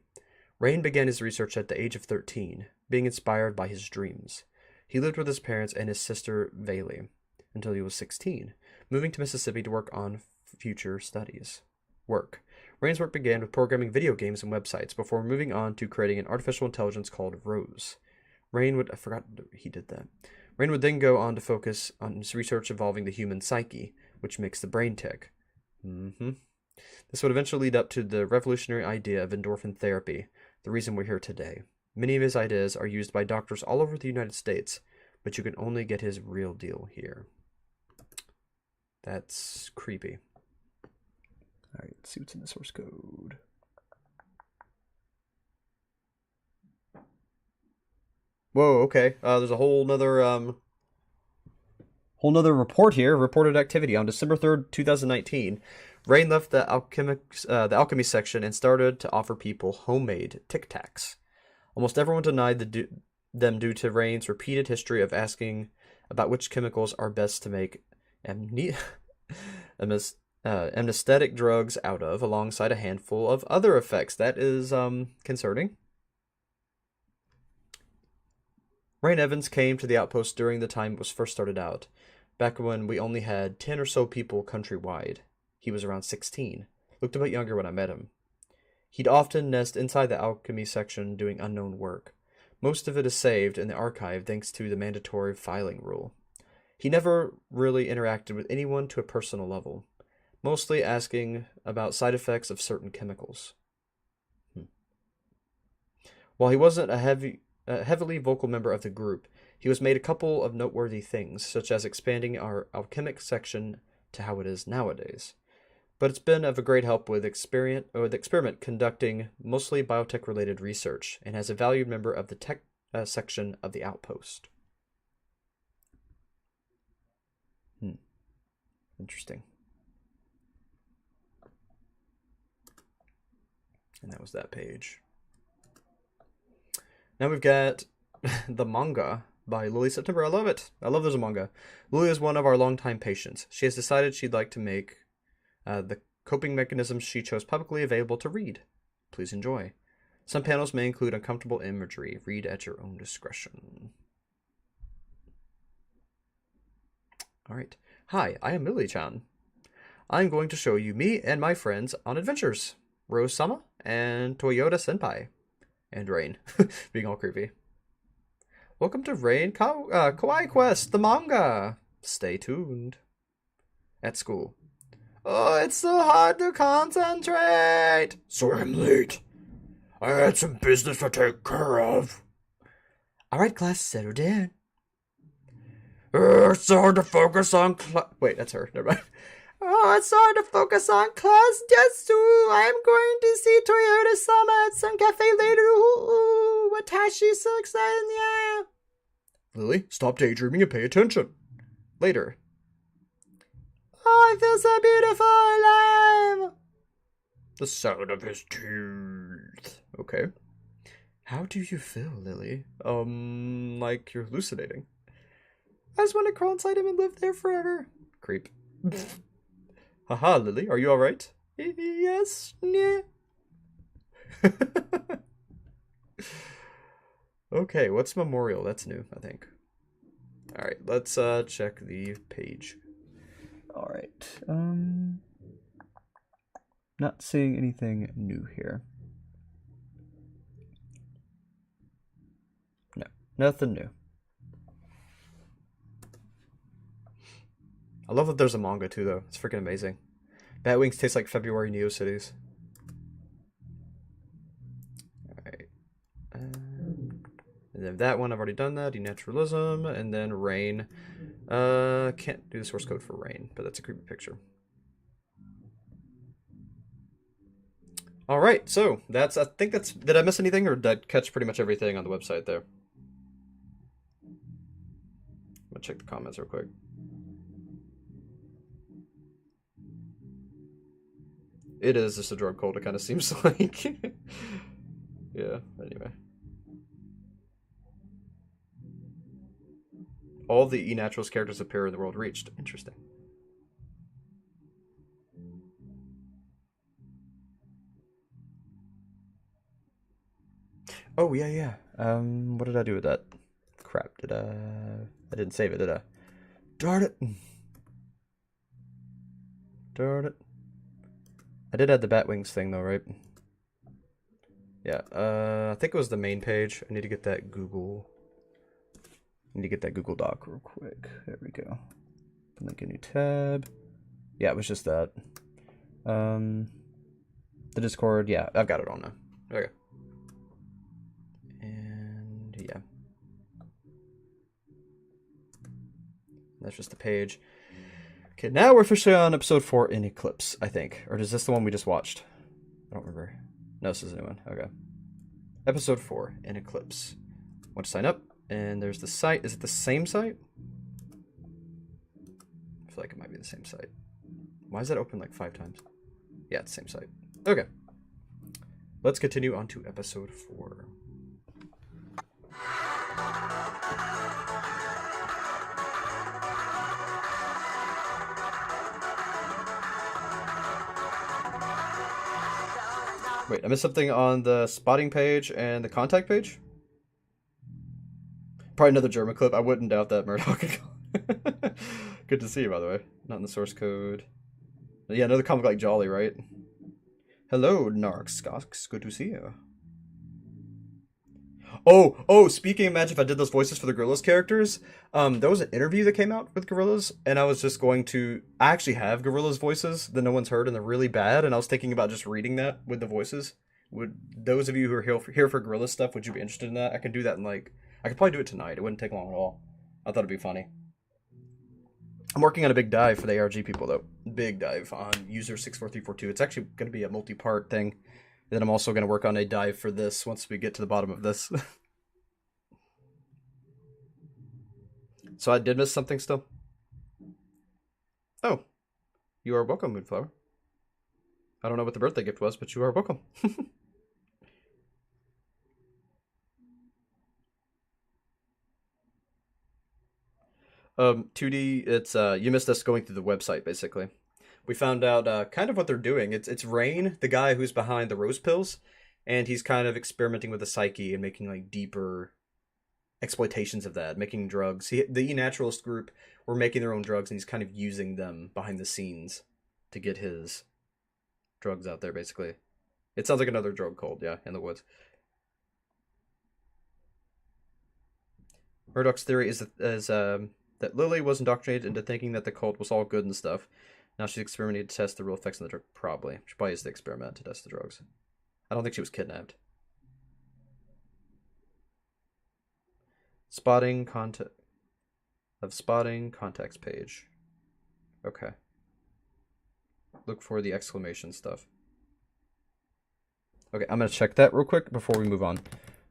A: Rain began his research at the age of 13, being inspired by his dreams. He lived with his parents and his sister Vaylee until he was 16, moving to Mississippi to work on future studies. Rain's work began with programming video games and websites before moving on to creating an artificial intelligence called Rose. Rain would then go on to focus on his research involving the human psyche, which makes the brain tick. This would eventually lead up to the revolutionary idea of endorphin therapy, the reason we're here today. Many of his ideas are used by doctors all over the United States, but you can only get his real deal here. That's creepy. Alright, let's see what's in the source code. Whoa, okay. There's a whole nother report here. Reported activity on December 3rd, 2019. Rain left the alchemy section and started to offer people homemade Tic Tacs. Almost everyone denied them due to Rain's repeated history of asking about which chemicals are best to make anesthetic drugs out of, alongside a handful of other effects. That is concerning. Rain Evans came to the outpost during the time it was first started out, back when we only had 10 or so people countrywide. He was around 16, looked a bit younger when I met him. He'd often nest inside the alchemy section doing unknown work. Most of it is saved in the archive thanks to the mandatory filing rule. He never really interacted with anyone to a personal level, mostly asking about side effects of certain chemicals. While he wasn't a heavily vocal member of the group, he was made a couple of noteworthy things, such as expanding our alchemic section to how it is nowadays. But it's been of a great help with experiment conducting mostly biotech-related research, and as a valued member of the tech section of the outpost. Interesting. And that was that page. Now we've got the manga by Lily September. I love it. I love there's a manga. Lily is one of our longtime patients. She has decided she'd like to make the coping mechanisms she chose publicly available to read. Please enjoy. Some panels may include uncomfortable imagery. Read at your own discretion. Alright. Hi, I am Lily-chan. I'm going to show you me and my friends on adventures. Rose-sama and Toyota-senpai. And Rain. Being all creepy. Welcome to Rain Kawaii Quest, the manga. Stay tuned. At school. Oh, it's so hard to concentrate. So I'm late. I had some business to take care of. Alright, class, settle down. It's hard to focus on wait, that's her. Never mind. Oh, it's hard to focus on class, Jetsu. I'm going to see Toyota-sama at some cafe later. Ooh, Watashi's so excited, yeah. Lily, stop daydreaming and pay attention. Later. Oh, I feel so beautiful alive. The sound of his teeth. Okay. How do you feel, Lily? Like you're hallucinating. I just want to crawl inside him and live there forever. Creep. Haha, Lily, are you alright? Yes, yeah. Okay, what's memorial? That's new, I think. Alright, let's check the page. Alright, not seeing anything new here. No, nothing new. I love that there's a manga too, though. It's freaking amazing. Batwings taste like February Neo Cities. Alright. And then that one, I've already done that. E-Naturalism. And then Rain. Can't do the source code for Rain, but that's a creepy picture. Alright, so that's, I think that's, did I miss anything or did I catch pretty much everything on the website there? I'm gonna check the comments real quick. It is just a drug cult, it kind of seems like. Yeah, anyway. All the E-Naturals characters appear in the world reached. Interesting. Oh, yeah, yeah. What did I do with that? Crap, I didn't save it, did I? Darn it. Darn it. I did add the Batwings thing though, right? Yeah, I think it was the main page. I need to get that Google. I need to get that Google Doc real quick. There we go. Link a new tab. Yeah, it was just that. The Discord, yeah, I've got it on now. Okay. And yeah. That's just the page. Okay, now we're officially on episode 4 in Eclipse, I think. Or is this the one we just watched? I don't remember. No, this is a new one. Okay. Episode 4 in Eclipse. Want to sign up? And there's the site. Is it the same site? I feel like it might be the same site. Why is that open like 5 times? Yeah, it's the same site. Okay. Let's continue on to episode 4. Wait, I missed something on the spotting page and the contact page? Probably another German clip. I wouldn't doubt that, Murdoch. Good to see you, by the way. Not in the source code. Yeah, another comic like Jolly, right? Hello, Narks. Good to see you. Oh, speaking, imagine if I did those voices for the Gorillaz characters. There was an interview that came out with Gorillaz, and I was just going to... I actually have Gorillaz voices that no one's heard, and they're really bad, and I was thinking about just reading that with the voices. Would those of you who are here for Gorillaz stuff, would you be interested in that? I can do that in, like... I could probably do it tonight. It wouldn't take long at all. I thought it'd be funny. I'm working on a big dive for the ARG people, though. Big dive on user 64342. It's actually going to be a multi-part thing. Then I'm also going to work on a dive for this once we get to the bottom of this. So I did miss something still. Oh. You are welcome, Moonflower. I don't know what the birthday gift was, but you are welcome. 2D, it's you missed us going through the website basically. We found out kind of what they're doing. It's Rain, the guy who's behind the rose pills, and he's kind of experimenting with the psyche and making like deeper exploitations of that, making drugs. The E-Naturalist group were making their own drugs, and he's kind of using them behind the scenes to get his drugs out there basically. It sounds like another drug cult, yeah, in the woods. Murdoch's theory is that Lily was indoctrinated into thinking that the cult was all good and stuff. Now she's experimenting to test the real effects on the drug. Probably. She probably is the experiment to test the drugs. I don't think she was kidnapped. Spotting context page. Okay. Look for the exclamation stuff. Okay, I'm going to check that real quick before we move on.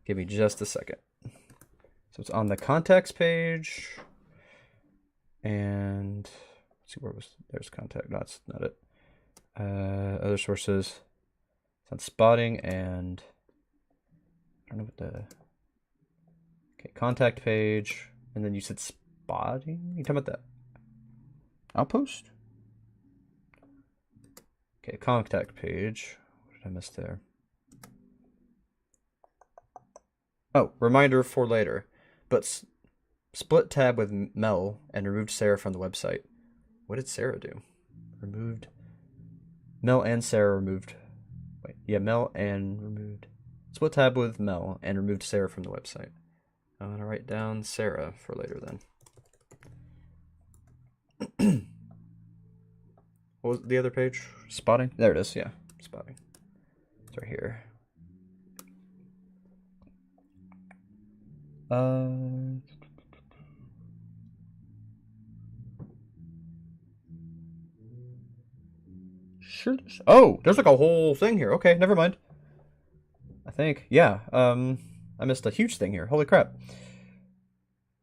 A: Give me just a second. So it's on the contacts page. And let's see, there's contact. No, that's not it. Other sources. It's on spotting and I don't know what the... Okay, contact page. And then you said spotting? You talking about that? Outpost? Okay, contact page. What did I miss there? Oh, reminder for later. But split tab with Mel and removed Sarah from the website. What did Sarah do? Removed. Mel and Sarah removed. Wait, yeah, Mel and removed. Split tab with Mel and removed Sarah from the website. I'm gonna write down Sarah for later then. What was the other page? Spotting? There it is, yeah. Spotting. It's right here. Sure. Oh, there's like a whole thing here. Okay, never mind. I think, yeah. I missed a huge thing here. Holy crap.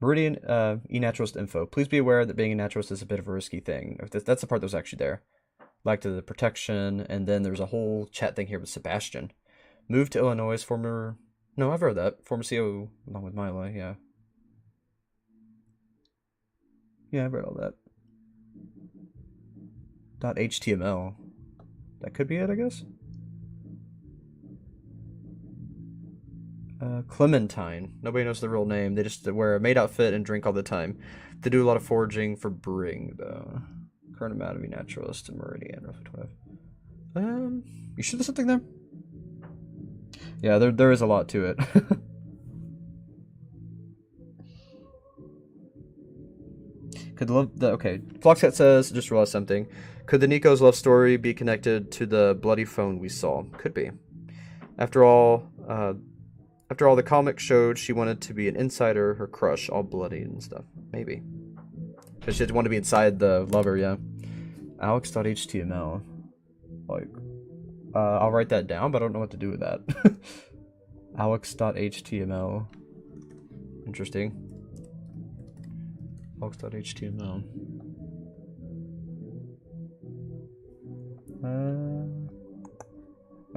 A: Meridian E-Naturalist info. Please be aware that being a naturalist is a bit of a risky thing. That's the part that was actually there. Like to the protection, and then there's a whole chat thing here with Sebastian. Moved to Illinois, former... No, I've read that. Former CO along with Mila, yeah. Yeah, I've read all that. .html. That could be it, I guess? Clementine. Nobody knows the real name. They just wear a maid outfit and drink all the time. They do a lot of foraging for brewing, though. Current amount of E-Naturalist and Meridian, roughly 12. You sure there's something there? Yeah, there is a lot to it. Could okay, Floxcat says, just realized something. Could the Nico's love story be connected to the bloody phone we saw? Could be. After all, the comic showed she wanted to be an insider, her crush, all bloody and stuff. Maybe. Because she didn't want to be inside the lover, yeah. Alex.html. Like, I'll write that down, but I don't know what to do with that. Alex.html. Interesting. Alex.html. I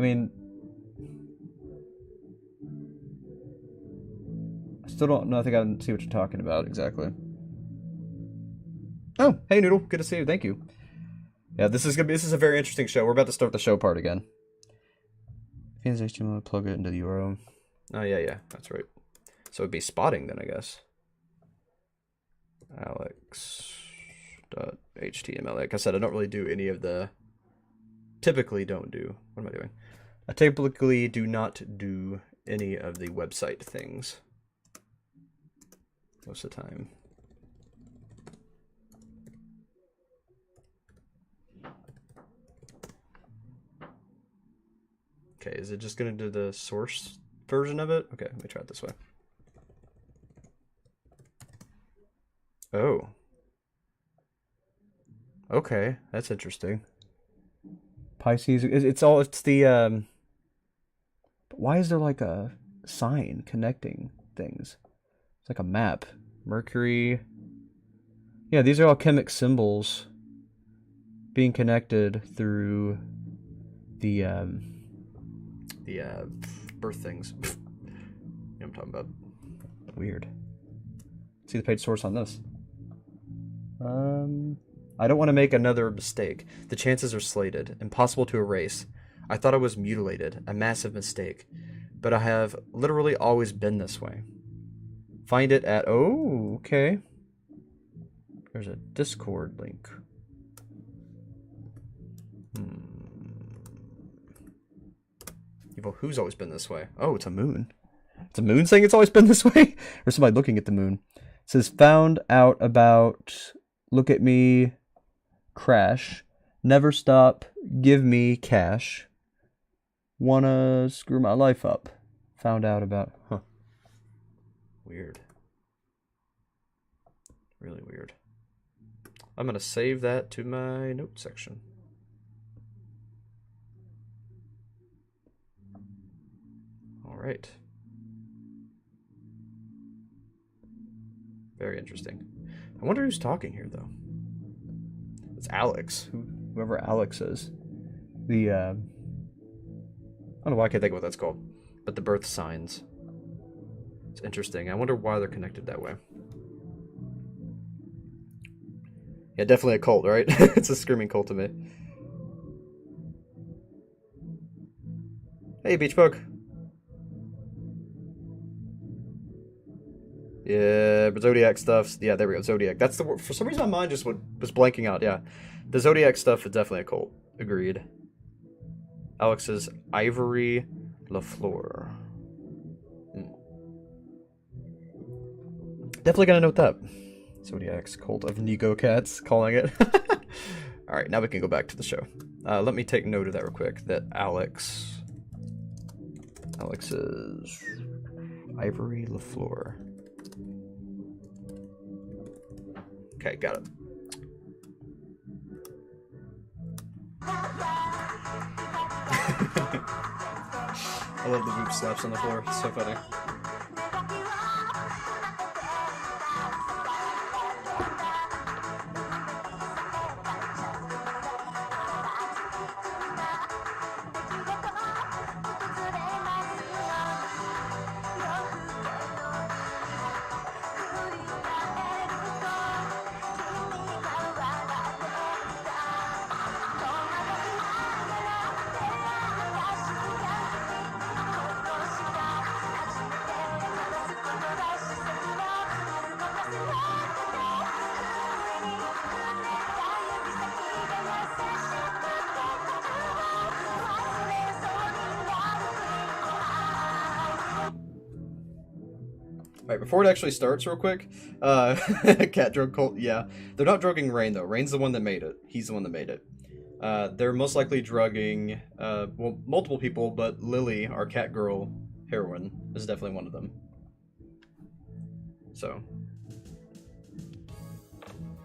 A: mean, I still don't know. I think I see what you're talking about exactly. Oh, hey Noodle, good to see you. Thank you. Yeah, this is a very interesting show. We're about to start the show part again. Fans HTML, plug it into the URL. Oh yeah, that's right. So it'd be spotting then, I guess. Alex.html. Like I said, I don't really do any of the. Typically, don't do. What am I doing? I typically do not do any of the website things. Most of the time. Okay, is it just gonna do the source version of it? Okay, let me try it this way. Oh. Okay, that's interesting. Pisces, it's the, but why is there like a sign connecting things? It's like a map. Mercury. Yeah, these are all chemic symbols being connected through the birth things. You know what I'm talking about. Weird. See the page source on this. I don't want to make another mistake. The chances are slated. Impossible to erase. I thought I was mutilated. A massive mistake. But I have literally always been this way. Find it at... Oh, okay. There's a Discord link. Evil, who's always been this way? Oh, it's a moon. It's a moon saying it's always been this way? Or somebody looking at the moon. It says, found out about... Look at me... Crash. Never stop. Give me cash. Wanna screw my life up. Found out about... Huh. Weird. Really weird. I'm gonna save that to my notes section. Alright. Very interesting. I wonder who's talking here, though. It's Alex. Whoever Alex is. The, I don't know why I can't think of what that's called. But the birth signs. It's interesting. I wonder why they're connected that way. Yeah, definitely a cult, right? It's a screaming cult to me. Hey, Beach Bug. Yeah, but Zodiac stuff. Yeah, there we go. Zodiac. That's the word. For some reason, my mind just was blanking out. Yeah, the Zodiac stuff is definitely a cult. Agreed. Alex's Ivory LaFleur. Definitely gonna note that. Zodiac's cult of Nego cats, calling it. All right, now we can go back to the show. Let me take note of that real quick. That Alex's Ivory LaFleur. Okay, got it. I love the boob slaps on the floor. It's so funny. Alright, before it actually starts, real quick, cat drug cult, yeah. They're not drugging Rain, though. Rain's the one that made it. He's the one that made it. They're most likely drugging, well, multiple people, but Lily, our Catgirl heroine, is definitely one of them. So.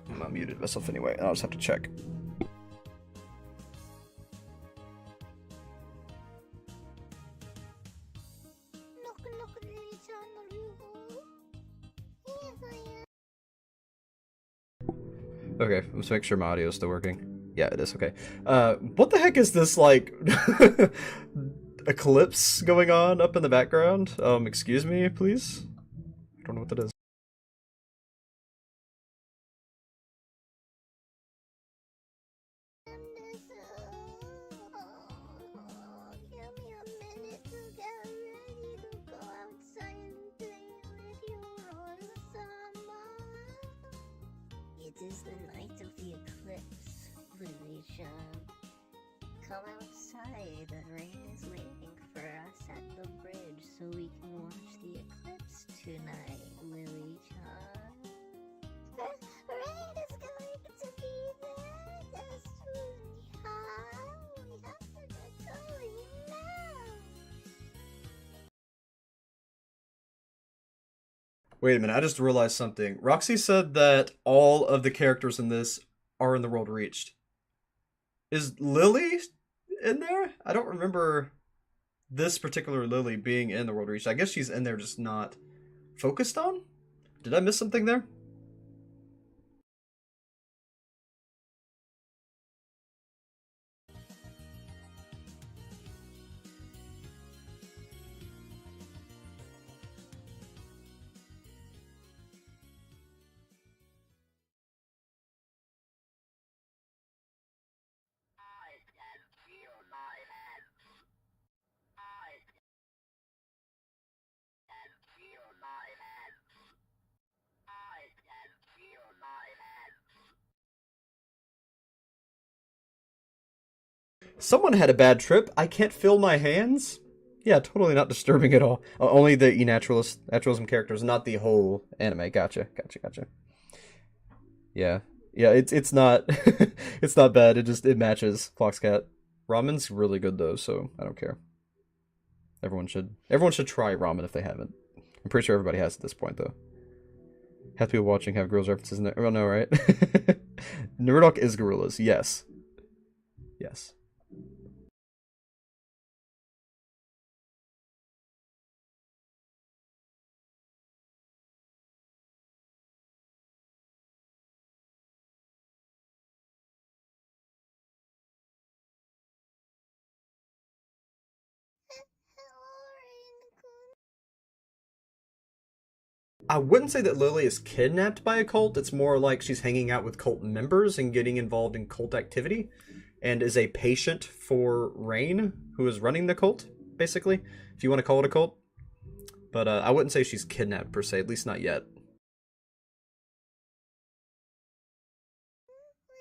A: I'm not muted myself anyway, I'll just have to check. Okay, let's make sure my audio is still working. Yeah, it is, okay. What the heck is this, like, eclipse going on up in the background? Excuse me, please? I don't know what that is.
B: Give me a minute to get ready to go outside and play with your summer. It is the night of the eclipse, Lily-chan. Come outside, the rain is waiting for us at the bridge so we can watch the eclipse tonight, Lily-chan. Rain is going to be there soon, yeah. We have to get going now.
A: Wait a minute, I just realized something. Roxy said that all of the characters in this are in the world reached. Is Lily in there? I don't remember this particular Lily being in the world reached. I guess she's in there, just not focused on? Did I miss something there? Someone had a bad trip. I can't feel my hands. Yeah, totally not disturbing at all. Only the E-Naturalism characters, not the whole anime. Gotcha. Yeah, it's not it's not bad. It matches Foxcat. Ramen's really good though, so I don't care. Everyone should try ramen if they haven't. I'm pretty sure everybody has at this point though. Half the people watching have girls references in there. Oh no, right? Nerdok is gorillas. Yes. Yes. I wouldn't say that Lily is kidnapped by a cult. It's more like she's hanging out with cult members and getting involved in cult activity, and is a patient for Rain, who is running the cult, basically, if you want to call it a cult. But I wouldn't say she's kidnapped per se, at least not yet.
B: We're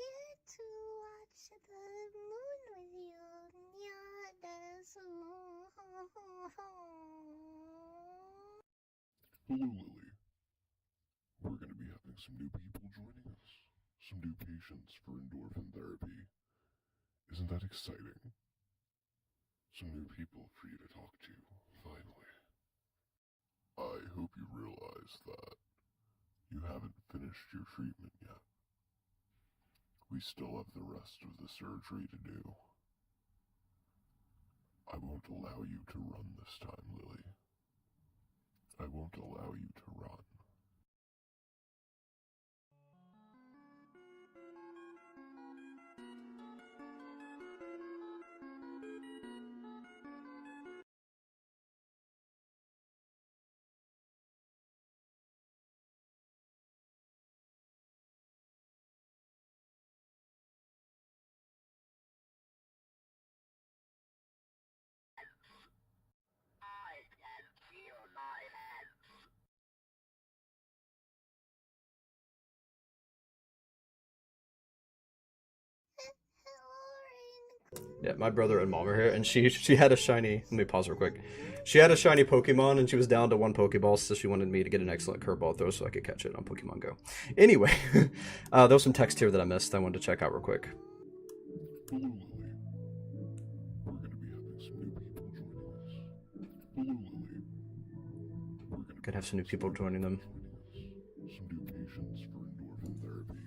B: here to watch the moon with you. Yeah, there's
E: Hello, Lily. We're going to be having some new people joining us. Some new patients for endorphin therapy. Isn't that exciting? Some new people for you to talk to, finally. I hope you realize that you haven't finished your treatment yet. We still have the rest of the surgery to do. I won't allow you to run this time, Lily. I won't allow you to run.
A: Yeah, my brother and mom are here, and she had a shiny. Let me pause real quick. She had a shiny Pokemon, and she was down to one Pokeball, so she wanted me to get an excellent curveball throw so I could catch it on Pokemon Go. Anyway, there was some text here that I missed. I wanted to check out real quick.
E: Hello, Lily. We're going to be having some new people joining us. Hello, Lily. We're going
A: Could have some new people joining them.
E: Some new patients for endorphin therapy.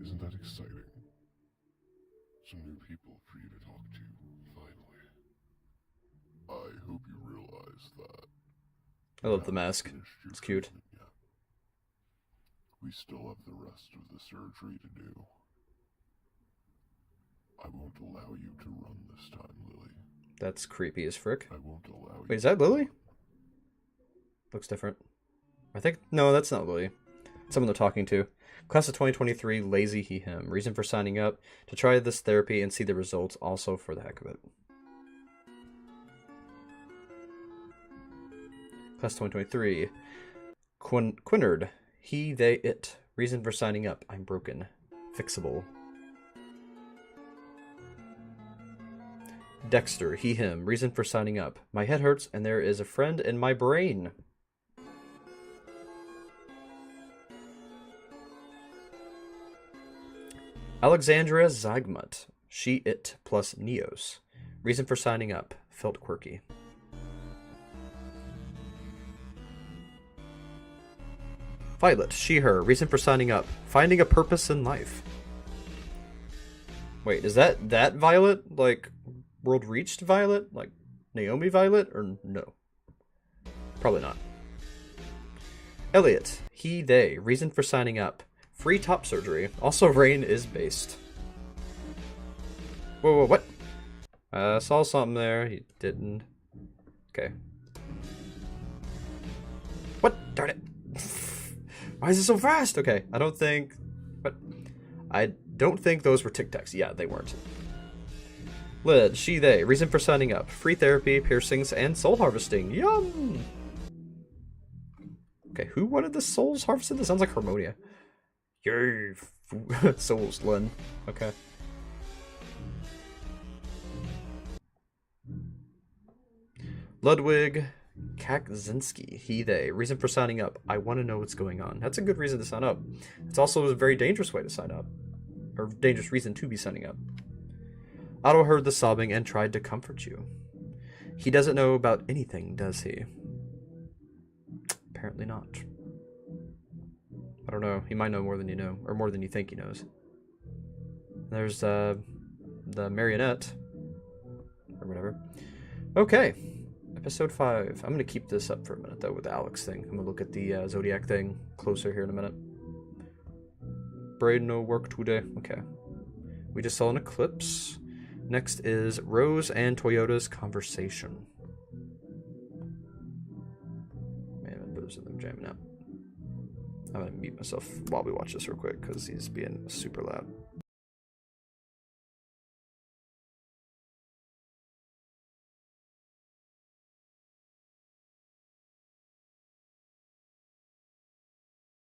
E: Isn't that exciting? Some new people for you to talk to, finally. I hope you realize that.
A: I love the mask. It's cute.
E: Yet. We still have the rest of the surgery to do. I won't allow you to run this time, Lily.
A: That's creepy as frick.
E: I won't allow you.
A: Wait, is that Lily? Looks different. I think... No, that's not Lily. Someone they're talking to. Class of 2023, lazy he him. Reason for signing up: to try this therapy and see the results, also for the heck of it. Class 2023, Quinard, he, they, it. Reason for signing up. I'm broken. Fixable. Dexter, he, him. Reason for signing up. My head hurts and there is a friend in my brain. Alexandria Zygmunt. She, it, plus Neos. Reason for signing up. Felt quirky. Violet, she, her. Reason for signing up. Finding a purpose in life. Wait, is that Violet? Like, World Reached Violet? Like, Naomi Violet? Or no? Probably not. Elliot, he, they. Reason for signing up. Free top surgery. Also, Rain is based. Whoa, what? I saw something there. He didn't. Okay. What? Darn it. Why is it so fast? Okay, I don't think... What? I don't think those were Tic Tacs. Yeah, they weren't. Lid, she, they. Reason for signing up. Free therapy, piercings, and soul harvesting. Yum! Okay, who wanted the souls harvested? This sounds like Harmonia. Yay! Souls, Lynn. Okay. Ludwig Kakzinski, he, they. Reason for signing up. I want to know what's going on. That's a good reason to sign up. It's also a very dangerous way to sign up. Or dangerous reason to be signing up. Otto heard the sobbing and tried to comfort you. He doesn't know about anything, does he? Apparently not. I don't know. He might know more than you know. Or more than you think he knows. There's, the marionette. Or whatever. Okay. Episode 5. I'm going to keep this up for a minute, though, with the Alex thing. I'm going to look at the Zodiac thing closer here in a minute. Braid, no work today. Okay. We just saw an eclipse. Next is Rose and Toyota's conversation. Man, those are them jamming out. I'm going to mute myself while we watch this real quick, because he's being super loud.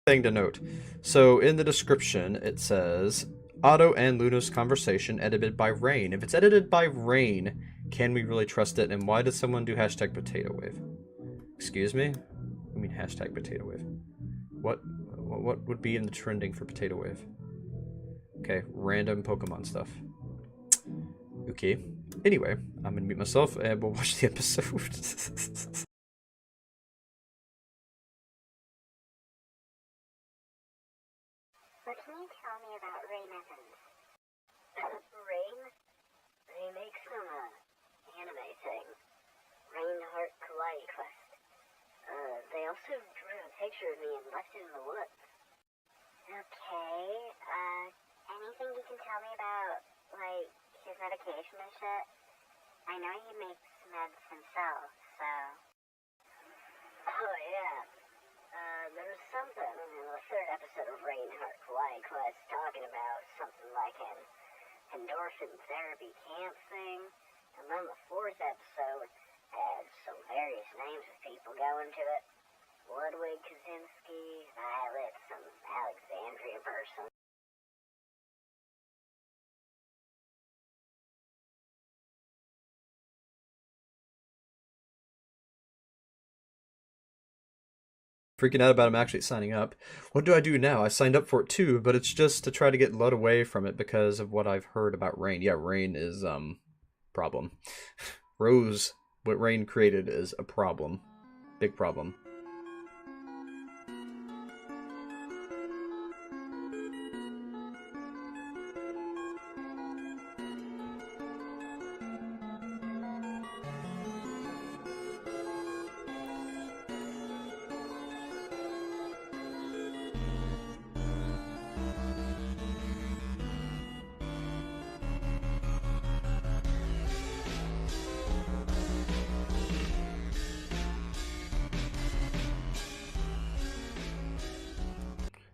A: Thing to note. So in the description it says Otto and Luna's conversation edited by Rain. If it's edited by Rain, can we really trust it? And why did someone do hashtag potato wave? Excuse me? I mean hashtag potato wave. What would be in the trending for potato wave? Okay, random Pokemon stuff. Okay. Anyway, I'm gonna mute myself and we'll watch the episode.
B: What can you tell me about Ray Evans? Rain? They make some, anime thing. Reinhardt Kawaii Quest. They also drew a picture of me and left it in the woods. Okay, anything you can tell me about, like, his medication and shit? I know he makes meds himself, so... Oh, yeah. There was something in the 3rd episode of Reinhardt Kawaii Quest talking about something like an endorphin therapy camp thing, and then the 4th episode had some various names of people going to it. Ludwig Kaczynski, Violet, some Alexandria person.
A: Freaking out about him actually signing up. What do I do now? I signed up for it too, but it's just to try to get Lud away from it because of what I've heard about Rain. Yeah, Rain is, problem. Rose, what Rain created is a problem. Big problem.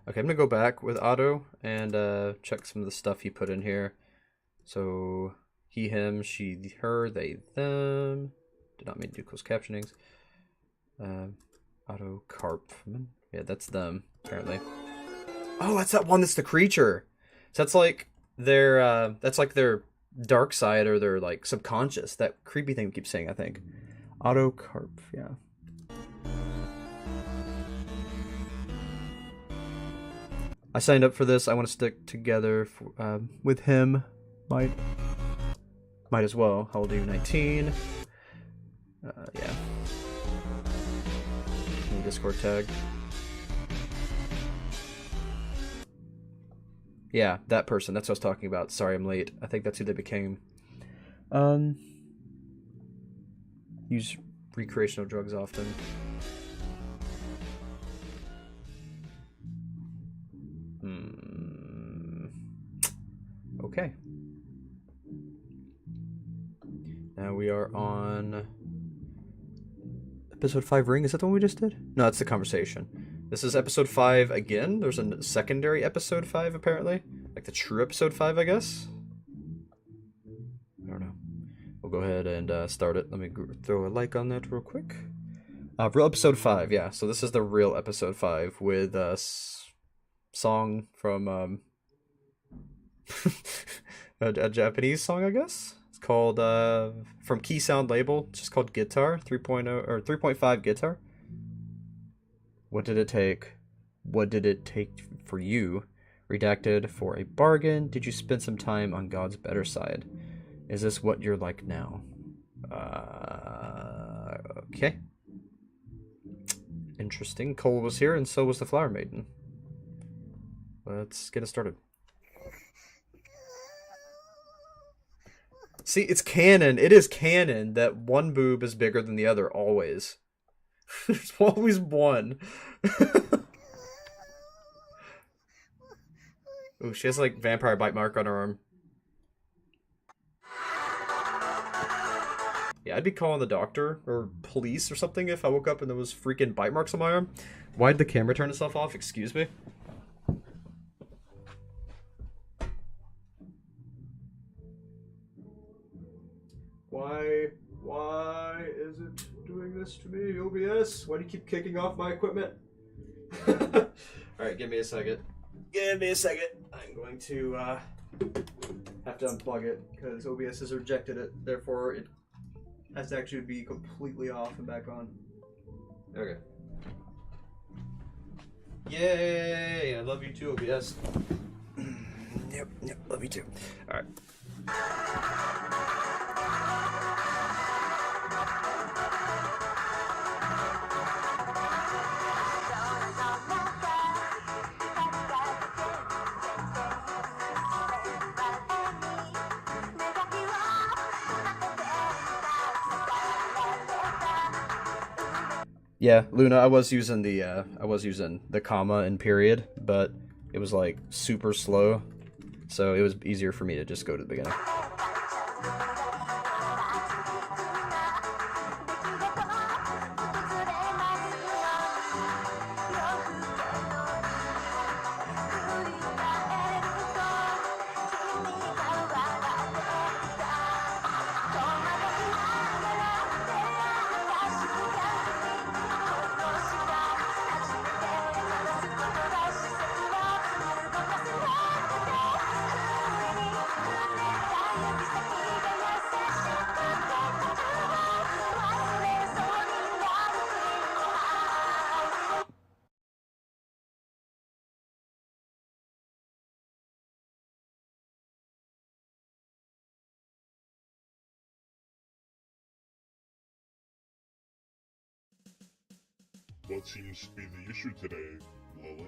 A: Okay, I'm gonna go back with Otto and check some of the stuff he put in here. So, he, him, she, her, they, them. Did not mean to do closed captionings. Otto Carpman. Yeah, that's them, apparently. Oh, that's that one that's the creature. So that's like their dark side or their like subconscious. That creepy thing we keep saying, I think. Autocarp, yeah. I signed up for this. I want to stick together for, with him. Might as well. How old are you? 19. Yeah. New Discord tag. Yeah, that person. That's what I was talking about. Sorry, I'm late. I think that's who they became. Use recreational drugs often. Okay. Now we are on episode 5 Ring. Is that the one we just did? No, that's the conversation. This is episode 5 again. There's a secondary episode 5 apparently. Like the true episode 5, I guess. I don't know. We'll go ahead and start it. Let me throw a like on that real quick. Real episode 5, yeah. So this is the real episode 5 with a song from a Japanese song, I guess. It's called from Key Sound label. It's just called Guitar 3.0 or 3.5 Guitar. What did it take? What did it take for you? Redacted for a bargain. Did you spend some time on God's better side? Is this what you're like now? Okay. Interesting. Cole was here, and so was the Flower Maiden. Let's get it started. See, it's canon. It is canon that one boob is bigger than the other, always. There's always one. Oh, she has, like, vampire bite mark on her arm. Yeah, I'd be calling the doctor or police or something if I woke up and there was freaking bite marks on my arm. Why'd the camera turn itself off? Excuse me? Why is it doing this to me, OBS? Why do you keep kicking off my equipment? Alright, give me a second. Give me a second. I'm going to have to unplug it because OBS has rejected it. Therefore, it has to actually be completely off and back on. Okay. Yay! I love you too, OBS. Yep, love you too. Alright. Yeah, Luna, I was using the comma and period, but it was like super slow, so it was easier for me to just go to the beginning.
E: What seems to be the issue today, Lily?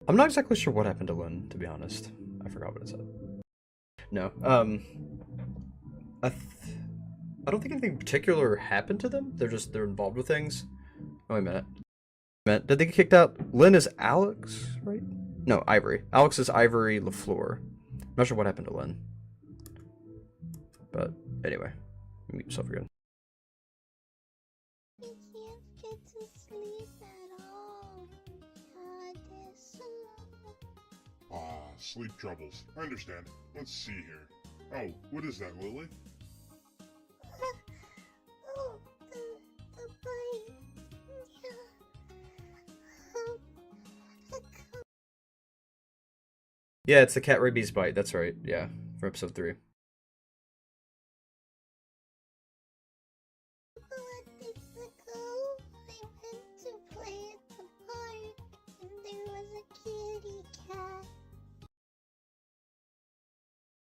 A: I'm not exactly sure what happened to Lynn, to be honest. I forgot what it said. No, I don't think anything particular happened to them. They're involved with things. Oh, wait a minute. Did they get kicked out? Lynn is Alex, right? No, Ivory. Alex is Ivory LaFleur. I'm not sure what happened to Lynn. But anyway, mute yourself again.
B: I can't get to sleep at all. God is so
E: sleep troubles. I understand. Let's see here. Oh, what is that, Lily?
B: Oh, the bite.
A: Yeah, it's the cat rabies bite. That's right. Yeah, from episode 3.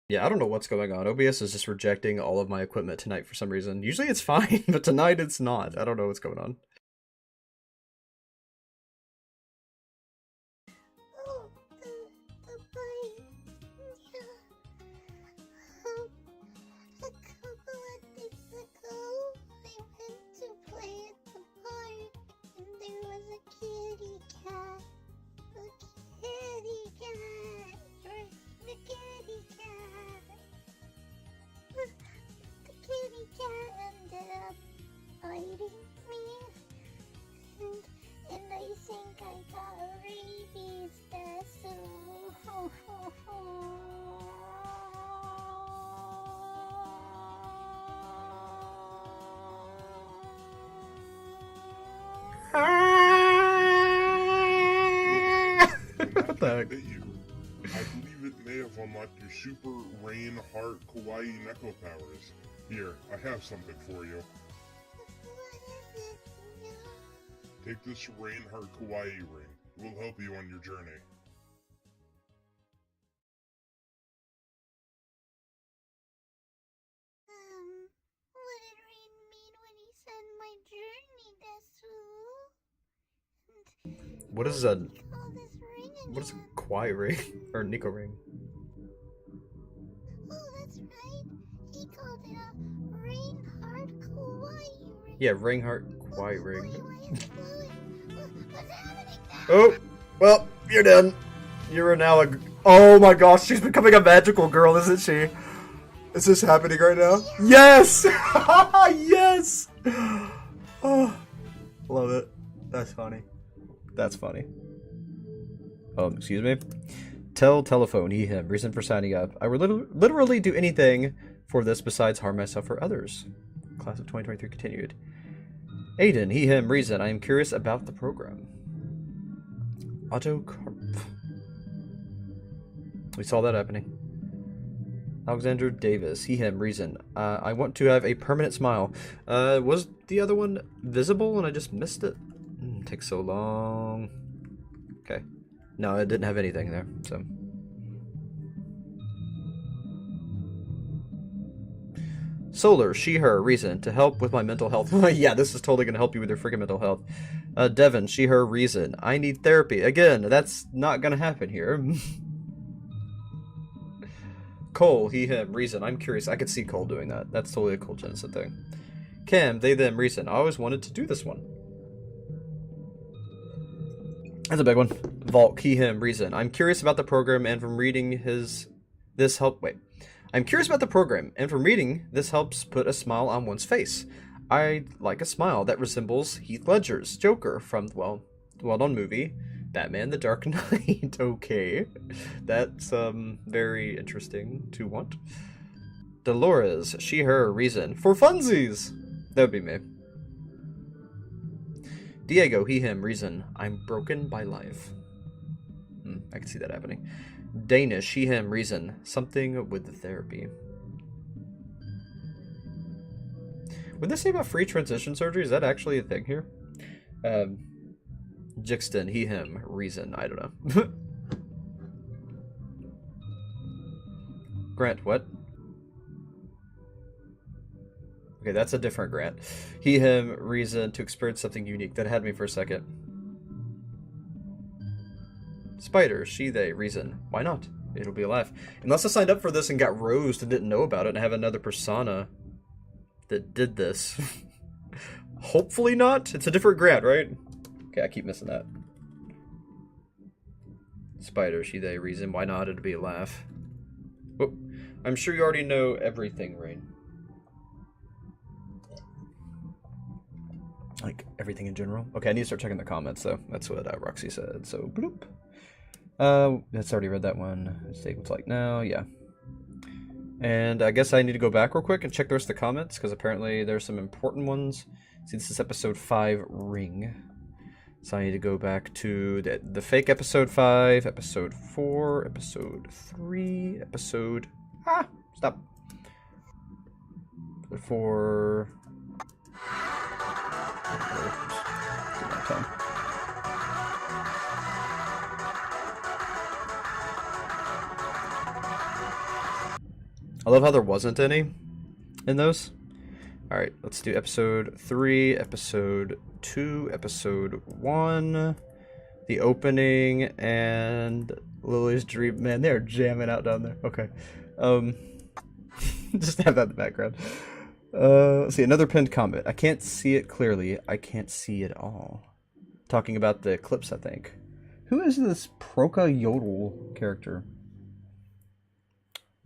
A: Yeah, I don't know what's going on. OBS is just rejecting all of my equipment tonight for some reason. Usually it's fine, but tonight it's not. I don't know what's going on.
B: Oh, the bite. A couple of days ago, I went to play at the park, and there was a kitty cat. A kitty cat. The kitty cat. The kitty cat ended up biting me, and I think I got rabies there, so...
A: What the heck?
E: Hit you. I believe it may have unlocked your super rain heart Kawaii Neko powers. Here, I have something for you.
B: What is it?
E: Take this rain heart Kawaii ring. It will help you on your journey.
B: What did Rain mean when he said my journey, Desu?
A: What is
B: What
A: a
B: did he call this ring
A: what is a
B: again?
A: Kawaii ring or Nico ring?
B: Oh, that's right. He called it a Reinhardt Kawaii ring.
A: Yeah, ring heart Kawaii
B: Wait,
A: ring.
B: why is it glowing? What's happening now?
A: Oh, well, you're done. You're now a. Oh my gosh, she's becoming a magical girl, isn't she? Is this happening right now? Yes! Yes! Oh, love it. That's funny. That's funny. Excuse me. Tell telephone, he, him. Reason for signing up. I would literally do anything for this besides harm myself or others. Class of 2023 continued. Aiden, he, him. Reason. I am curious about the program. Autocarp. We saw that happening. Alexander Davis, he, him. Reason. I want to have a permanent smile. Was the other one visible and I just missed it? Takes so long. Okay. No, it didn't have anything there, so. Solar, she, her, reason, to help with my mental health. Yeah, this is totally gonna help you with your freaking mental health. Devin, she, her, reason. I need therapy. Again, that's not gonna happen here. Cole, he, him, reason. I'm curious. I could see Cole doing that. That's totally a Cole Jensen thing. Cam, they, them, reason. I always wanted to do this one. That's a big one. Volk, he, him, reason. I'm curious about the program and from reading this help. Wait. I'm curious about the program and from reading this helps put a smile on one's face. I like a smile that resembles Heath Ledger's Joker from, well, the well-known movie Batman the Dark Knight. Okay. That's very interesting to want. Dolores, she, her, reason. For funsies! That would be me. Diego, he, him, reason. I'm broken by life. I can see that happening. Danish, he, him, reason. Something with the therapy. Would they say about free transition surgery? Is that actually a thing here? Jixton, he, him, reason. I don't know. Grant, what? Okay, that's a different Grant. He, him, reason to experience something unique. That had me for a second. Spider, she, they, reason. Why not? It'll be a laugh. Unless I signed up for this and got rosed and didn't know about it and have another persona that did this. Hopefully not. It's a different Grant, right? Okay, I keep missing that. Spider, she, they, reason. Why not? It'll be a laugh. Oh, I'm sure you already know everything, Rain. Like, everything in general? Okay, I need to start checking the comments, though. That's what Roxy said, so bloop. That's already read that one. State what's like now, yeah. And I guess I need to go back real quick and check the rest of the comments, because apparently there's some important ones. See, this is episode 5, Ring. So I need to go back to the fake episode 5, episode 4, episode 3, episode... Stop. For... I love how there wasn't any in those. Alright, let's do episode 3, episode 2, episode 1, the opening, and Lily's dream. Man, they're jamming out down there. Okay. Just have that in the background. Let's see, another pinned comment. I can't see it clearly. I can't see it all. Talking about the eclipse, I think. Who is this Proka Yodel character?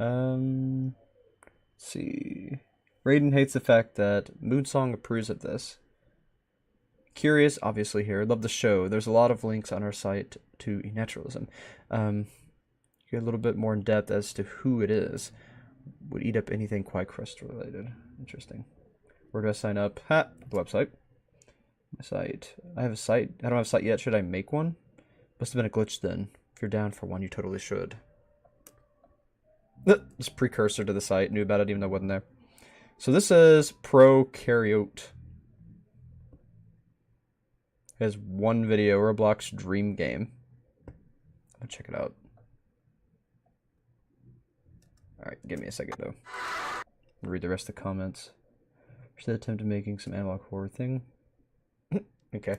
A: Let's see. Raiden hates the fact that Moonsong approves of this. Curious, obviously here. Love the show. There's a lot of links on our site to E-Naturalism. Get a little bit more in depth as to who it is. Would eat up anything Kawaii Crust related. Interesting. Where do I sign up? The website. My site. I have a site. I don't have a site yet. Should I make one? Must have been a glitch then. If you're down for one, you totally should. Just precursor to the site. Knew about it even though I wasn't there. So this is Prokaryote. It has one video, Roblox Dream Game. I'm gonna check it out. Alright, give me a second though. I'll read the rest of the comments. Should attempt making some analog horror thing. Okay.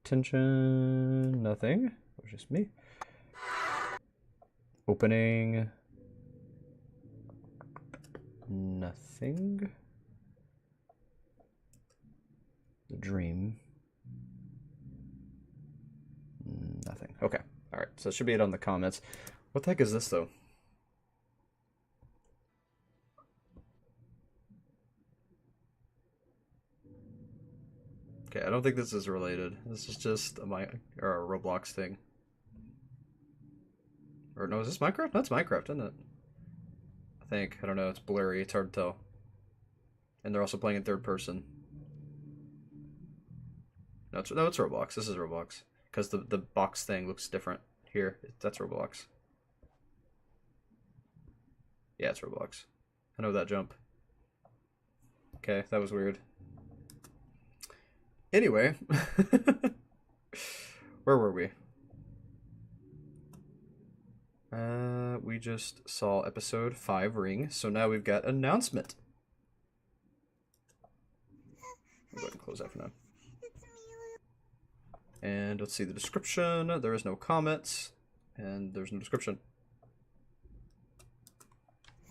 A: Tension, nothing. It was just me. Opening. Nothing. The dream. Nothing. Okay. Alright, so it should be it on the comments. What the heck is this though? Okay, I don't think this is related. This is just a Roblox thing. Or no, is this Minecraft? That's Minecraft, isn't it? I think. I don't know. It's blurry. It's hard to tell. And they're also playing in third person. No, it's Roblox. This is Roblox. Because the box thing looks different here. That's Roblox. Yeah, it's Roblox. I know that jump. Okay, that was weird. Anyway. Where were we? We just saw episode 5 Ring, so now we've got announcement. I'll go ahead and close that for now. And let's see the description. There is no comments, and there's no description.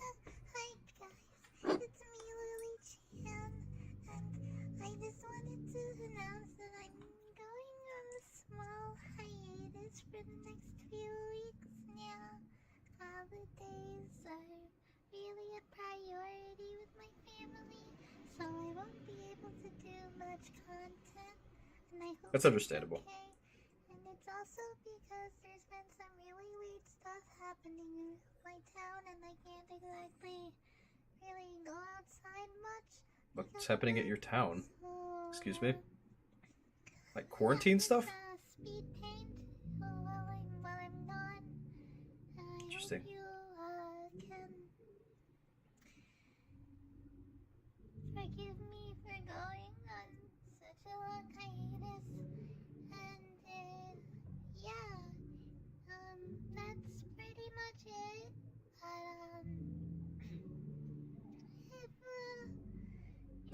B: Hi guys, it's me, Lily Chan, and I just wanted to announce that I'm going on a small hiatus for the next few weeks now. Holidays are really a priority with my family, so I won't be able to do much content, and I hope
A: That's understandable.
B: it's okay. And it's also because there's been some really weird stuff happening in my town, and I can't exactly really go outside much.
A: What's happening at your town? Excuse me? Like quarantine stuff?
B: Speed paint while I'm gone.
A: Interesting.
B: I hope you can forgive me for going on such a long hiatus. And yeah, that's pretty much it.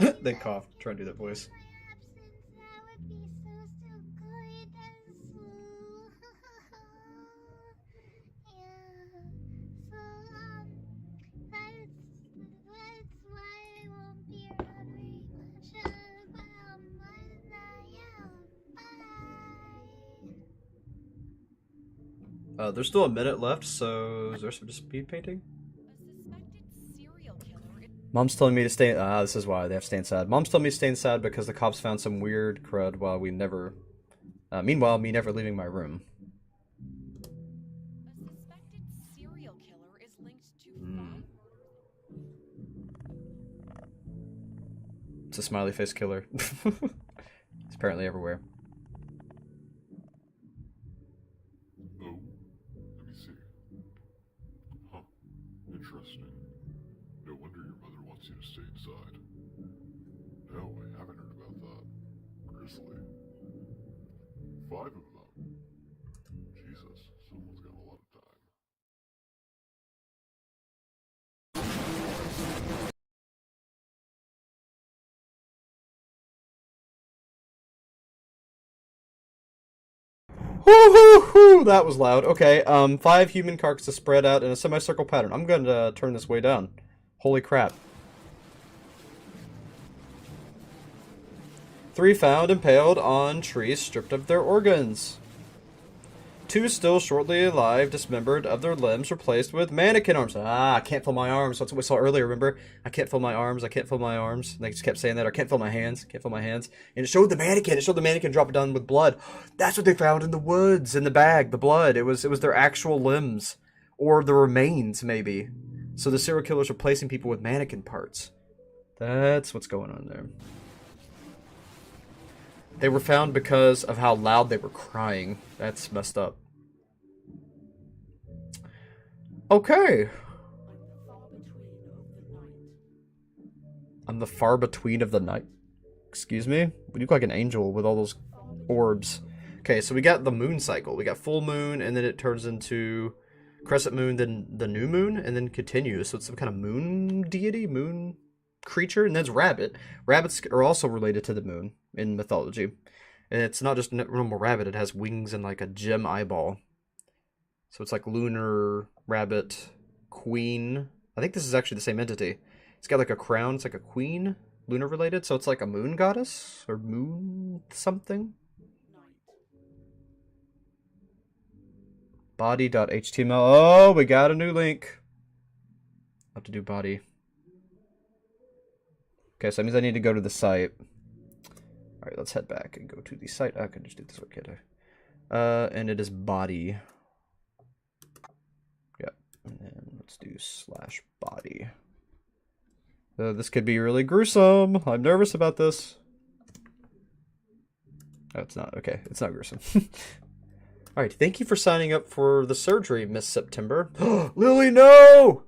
B: If
A: They cough, try to do that voice.
B: my absence, that would be so good and so yeah. So that's why I won't be around very much. But yeah, bye.
A: There's still a minute left, so is there some speed painting? Mom's telling me to stay. This is why they have to stay inside. Mom's telling me to stay inside because the cops found some weird crud while we never. Meanwhile, me never leaving my room. It's a smiley face killer. It's apparently everywhere.
E: Oh, let me see. Huh, interesting. No wonder your mother wants you to stay inside. No, I haven't heard about that. Grizzly. 5 of them. Jesus, someone's got a lot of time.
A: Woo-hoo-hoo! That was loud. Okay, 5 human carcasses spread out in a semicircle pattern. I'm gonna turn this way down. Holy crap. 3 found impaled on trees, stripped of their organs. 2 still shortly alive, dismembered, of their limbs replaced with mannequin arms. Ah, I can't feel my arms. That's what we saw earlier, remember? I can't feel my arms, I can't feel my arms. And they just kept saying that. I can't feel my hands, can't feel my hands. And it showed the mannequin. It showed the mannequin dropping down with blood. That's what they found in the woods, in the bag, the blood. It was their actual limbs. Or the remains, maybe. So the serial killer's replacing people with mannequin parts. That's what's going on there. They were found because of how loud they were crying. That's messed up. Okay. I'm the far between of the night. Excuse me? We look like an angel with all those orbs. Okay, so we got the moon cycle. We got full moon, and then it turns into crescent moon, then the new moon, and then continues. So it's some kind of moon deity, moon creature, and that's rabbit. Rabbits are also related to the moon in mythology. And it's not just a normal rabbit, it has wings and like a gem eyeball. So it's like lunar rabbit queen. I think this is actually the same entity. It's got like a crown, it's like a queen, lunar related, so it's like a moon goddess or moon something. Body.html. Oh, we got a new link. I'll have to do body. Okay, so that means I need to go to the site. Alright, let's head back and go to the site. I can just do this, okay. And it is body. Yep. And then let's do /body. This could be really gruesome. I'm nervous about this. Oh, it's not. Okay, it's not gruesome. Alright, thank you for signing up for the surgery, Miss September. Lily, no!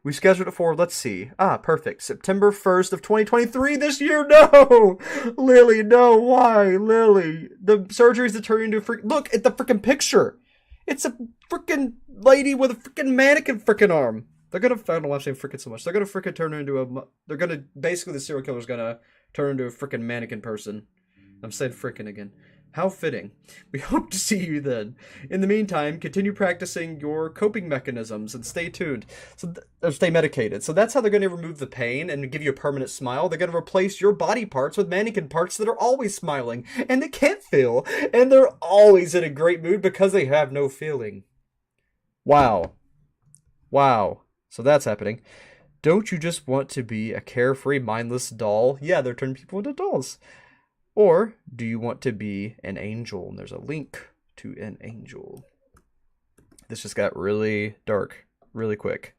A: We scheduled it for, let's see. Ah, perfect. September 1st of 2023 this year. No! Lily, no. Why? Lily. The surgery's to turn into a freak. Look at the freaking picture. It's a freaking lady with a freaking mannequin freaking arm. They're gonna, I don't know why I'm saying freaking so much. They're gonna freaking turn her into a, they're gonna, basically the serial killer's gonna turn into a freaking mannequin person. I'm saying freaking again. How fitting. We hope to see you then. In the meantime, continue practicing your coping mechanisms and stay tuned. Or stay medicated. So that's how they're going to remove the pain and give you a permanent smile. They're going to replace your body parts with mannequin parts that are always smiling and they can't feel. And they're always in a great mood because they have no feeling. Wow. Wow. So that's happening. Don't you just want to be a carefree, mindless doll? Yeah, they're turning people into dolls. Or do you want to be an angel? And there's a link to an angel. This just got really dark, really quick,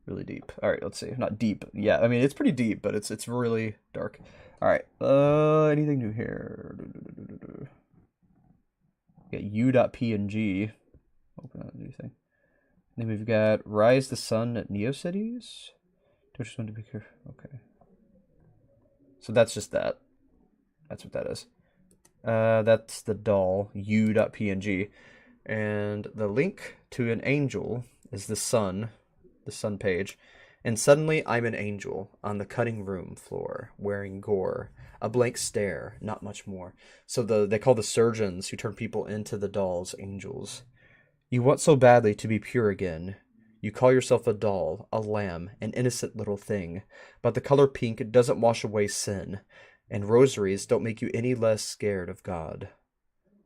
A: really deep. All right, let's see. Not deep. Yeah, I mean, it's pretty deep, but it's really dark. All right. Anything new here? Got u.png. Open up a new thing. Then we've got Rise the Sun at Neocities. Don't just want to be careful. Okay. So that's just that. That's what that is. That's the doll, u.png. And the link to an angel is the sun page. And suddenly I'm an angel on the cutting room floor, wearing gore, a blank stare, not much more. So they call the surgeons who turn people into the dolls angels. You want so badly to be pure again. You call yourself a doll, a lamb, an innocent little thing. But the color pink doesn't wash away sin. And rosaries don't make you any less scared of God.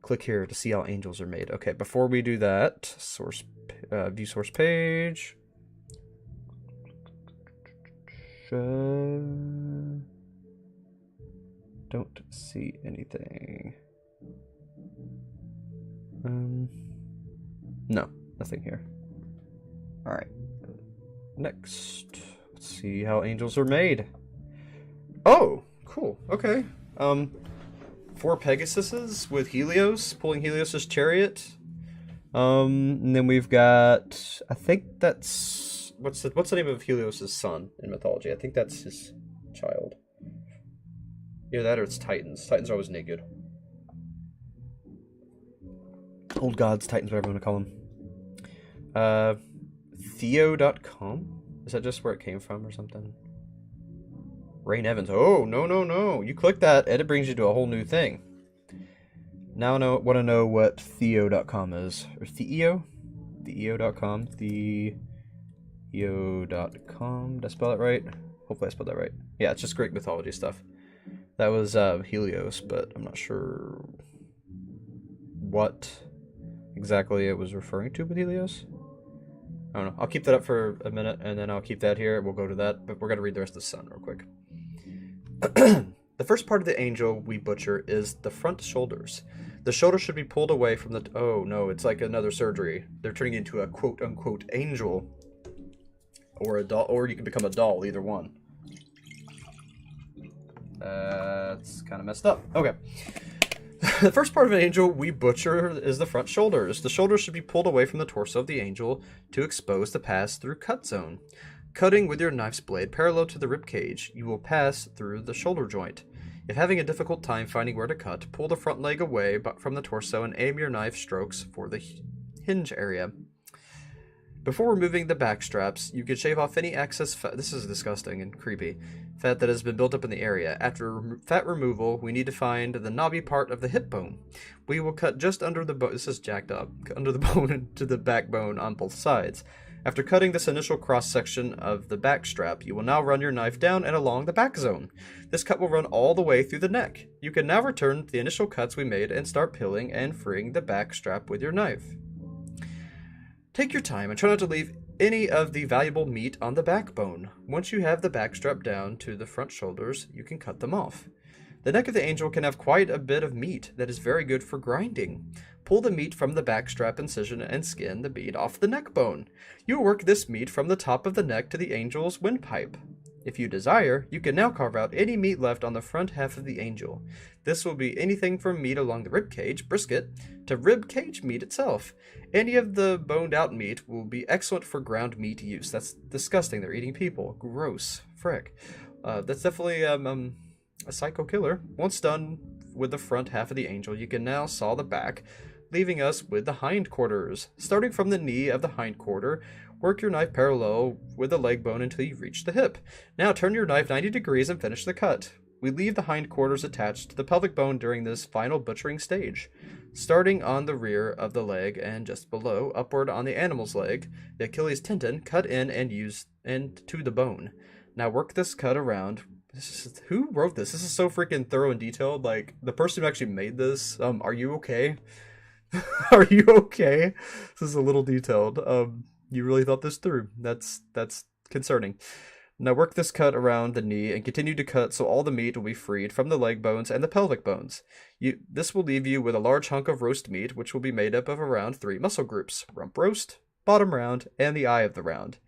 A: Click here to see how angels are made. Okay, before we do that, view source page. Don't see anything. No, nothing here. Alright. Next, let's see how angels are made. Oh, cool. Okay. 4 Pegasuses with Helios, pulling Helios's chariot. And then we've got, I think that's, what's the name of Helios's son in mythology? I think that's his child. Either that or it's Titans. Titans are always naked. Old gods, Titans, whatever you want to call them. Theo.com? Is that just where it came from or something? Rain Evans. Oh, no. You click that, and it brings you to a whole new thing. Now I want to know what Theo.com is. Or Theo? Theo.com. Theo.com. Did I spell that right? Hopefully I spelled that right. Yeah, it's just Greek mythology stuff. That was Helios, but I'm not sure what exactly it was referring to with Helios. I don't know. I'll keep that up for a minute, and then I'll keep that here. We'll go to that, but we're going to read the rest of the sun real quick. The first part of the angel we butcher is the front shoulders. The shoulders should be pulled away from the... Oh, no, it's like another surgery. They're turning into a quote-unquote angel. Or a doll, or you can become a doll, either one. That's kind of messed up. Okay. The first part of an angel we butcher is the front shoulders. The shoulders should be pulled away from the torso of the angel to expose the pass-through cut zone. Cutting with your knife's blade parallel to the rib cage, you will pass through the shoulder joint. If having a difficult time finding where to cut, pull the front leg away from the torso and aim your knife strokes for the hinge area. Before removing the back straps, you can shave off any excess fat. This is disgusting and creepy. Fat that has been built up in the area. After fat removal, we need to find the knobby part of the hip bone. We will cut just under the bone. This is jacked up. Under the bone to the backbone on both sides. After cutting this initial cross-section of the back strap, you will now run your knife down and along the back zone. This cut will run all the way through the neck. You can now return to the initial cuts we made and start peeling and freeing the back strap with your knife. Take your time and try not to leave any of the valuable meat on the backbone. Once you have the back strap down to the front shoulders, you can cut them off. The neck of the angel can have quite a bit of meat that is very good for grinding. Pull the meat from the back strap incision and skin the meat off the neck bone. You will work this meat from the top of the neck to the angel's windpipe. If you desire, you can now carve out any meat left on the front half of the angel. This will be anything from meat along the rib cage, brisket, to rib cage meat itself. Any of the boned out meat will be excellent for ground meat use. That's disgusting. They're eating people. Gross. Frick. That's definitely a psycho killer. Once done with the front half of the angel, you can now saw the back, leaving us with the hindquarters. Starting from the knee of the hindquarter, work your knife parallel with the leg bone until you reach the hip. Now turn your knife 90 degrees and finish the cut. We leave the hindquarters attached to the pelvic bone during this final butchering stage. Starting on the rear of the leg and just below, upward on the animal's leg, the Achilles tendon, cut in and to the bone. Now work this cut around. Who wrote this? This is so freaking thorough and detailed. Like, the person who actually made this, are you okay? Are you okay? This is a little detailed. You really thought this through. That's concerning. Now work this cut around the knee and continue to cut so all the meat will be freed from the leg bones and the pelvic bones. This will leave you with a large hunk of roast meat, which will be made up of around 3 muscle groups: rump roast, bottom round, and the eye of the round.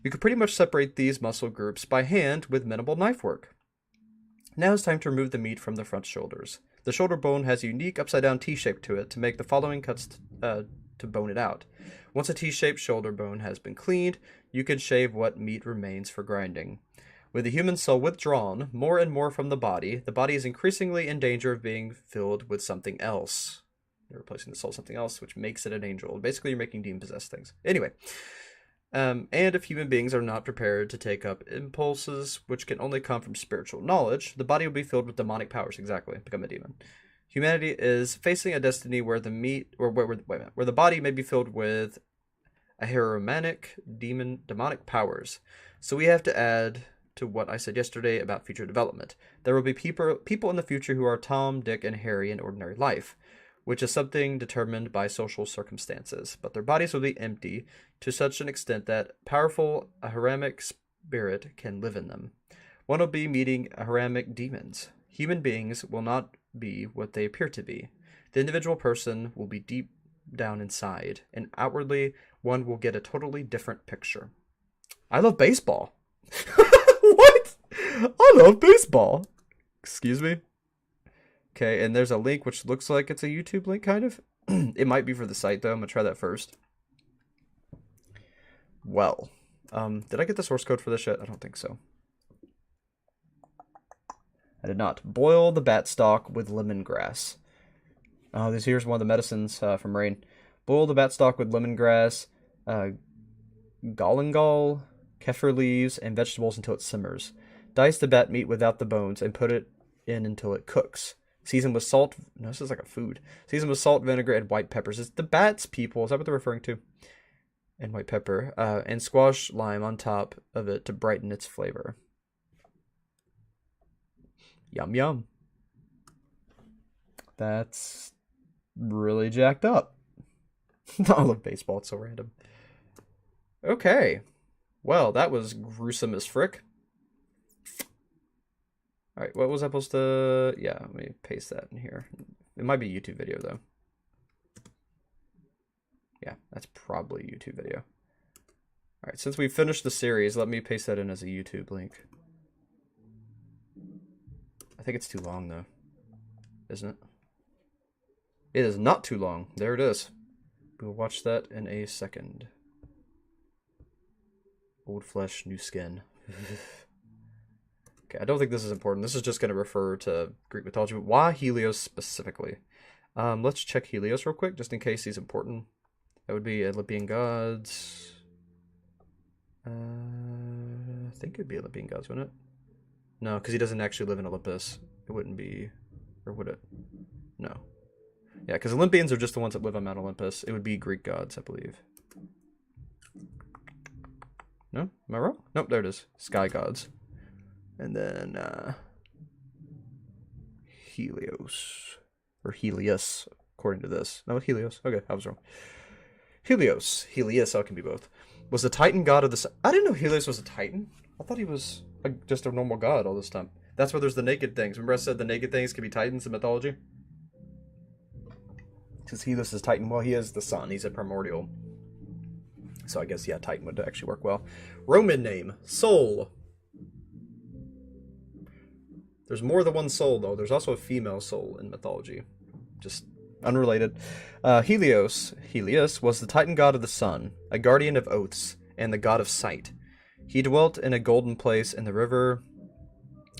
A: You can pretty much separate these muscle groups by hand with minimal knife work. Now it's time to remove the meat from the front shoulders. The shoulder bone has a unique upside-down T-shape to it to make the following cuts to bone it out. Once a T-shaped shoulder bone has been cleaned, you can shave what meat remains for grinding. With the human soul withdrawn more and more from the body is increasingly in danger of being filled with something else. You're replacing the soul with something else, which makes it an angel. Basically, you're making demon-possessed things. Anyway. And if human beings are not prepared to take up impulses, which can only come from spiritual knowledge, the body will be filled with demonic powers. Exactly, become a demon. Humanity is facing a destiny where where the body may be filled with aheromanic demonic powers. So we have to add to what I said yesterday about future development. There will be people in the future who are Tom, Dick, and Harry in ordinary life, which is something determined by social circumstances, but their bodies will be empty to such an extent that powerful Aharamic spirit can live in them. One will be meeting Aharamic demons. Human beings will not be what they appear to be. The individual person will be deep down inside, and outwardly one will get a totally different picture. I love baseball. What? I love baseball. Excuse me? Okay, and there's a link which looks like it's a YouTube link, kind of. It might be for the site, though. I'm going to try that first. Well, did I get the source code for this yet? I don't think so. I did not. Boil the bat stalk with lemongrass. Oh, here's one of the medicines from Rain. Boil the bat stalk with lemongrass, galangal, kefir leaves, and vegetables until it simmers. Dice the bat meat without the bones and put it in until it cooks. Season with salt. No, this is like a food. Season with salt, vinegar, and white peppers. It's the bats, people. Is that what they're referring to? And white pepper. And squash lime on top of it to brighten its flavor. Yum, yum. That's really jacked up. I love baseball. It's so random. Okay. Well, that was gruesome as frick. Alright, what was I supposed to... Yeah, let me paste that in here. It might be a YouTube video, though. Yeah, that's probably a YouTube video. Alright, since we finished the series, let me paste that in as a YouTube link. I think it's too long, though. Isn't it? It is not too long. There it is. We'll watch that in a second. Old flesh, new skin. Okay, I don't think this is important. This is just going to refer to Greek mythology. But why Helios specifically? Let's check Helios real quick, just in case he's important. That would be Olympian gods. I think it'd be Olympian gods, wouldn't it? No, because he doesn't actually live in Olympus. It wouldn't be... Or would it? No. Yeah, because Olympians are just the ones that live on Mount Olympus. It would be Greek gods, I believe. No? Am I wrong? Nope, there it is. Sky gods. And then, Helios. Or Helios, according to this. No, Helios. Okay, I was wrong. Helios. Helios, it can be both. Was the Titan god of the sun. I didn't know Helios was a Titan. I thought he was just a normal god all this time. That's where there's the naked things. Remember I said the naked things can be Titans in mythology? Because Helios is Titan. Well, he is the sun. He's a primordial. So I guess, yeah, Titan would actually work well. Roman name. Sol. There's more than one soul, though. There's also a female soul in mythology. Just unrelated. Helios was the Titan god of the sun, a guardian of oaths, and the god of sight. He dwelt in a golden place in the river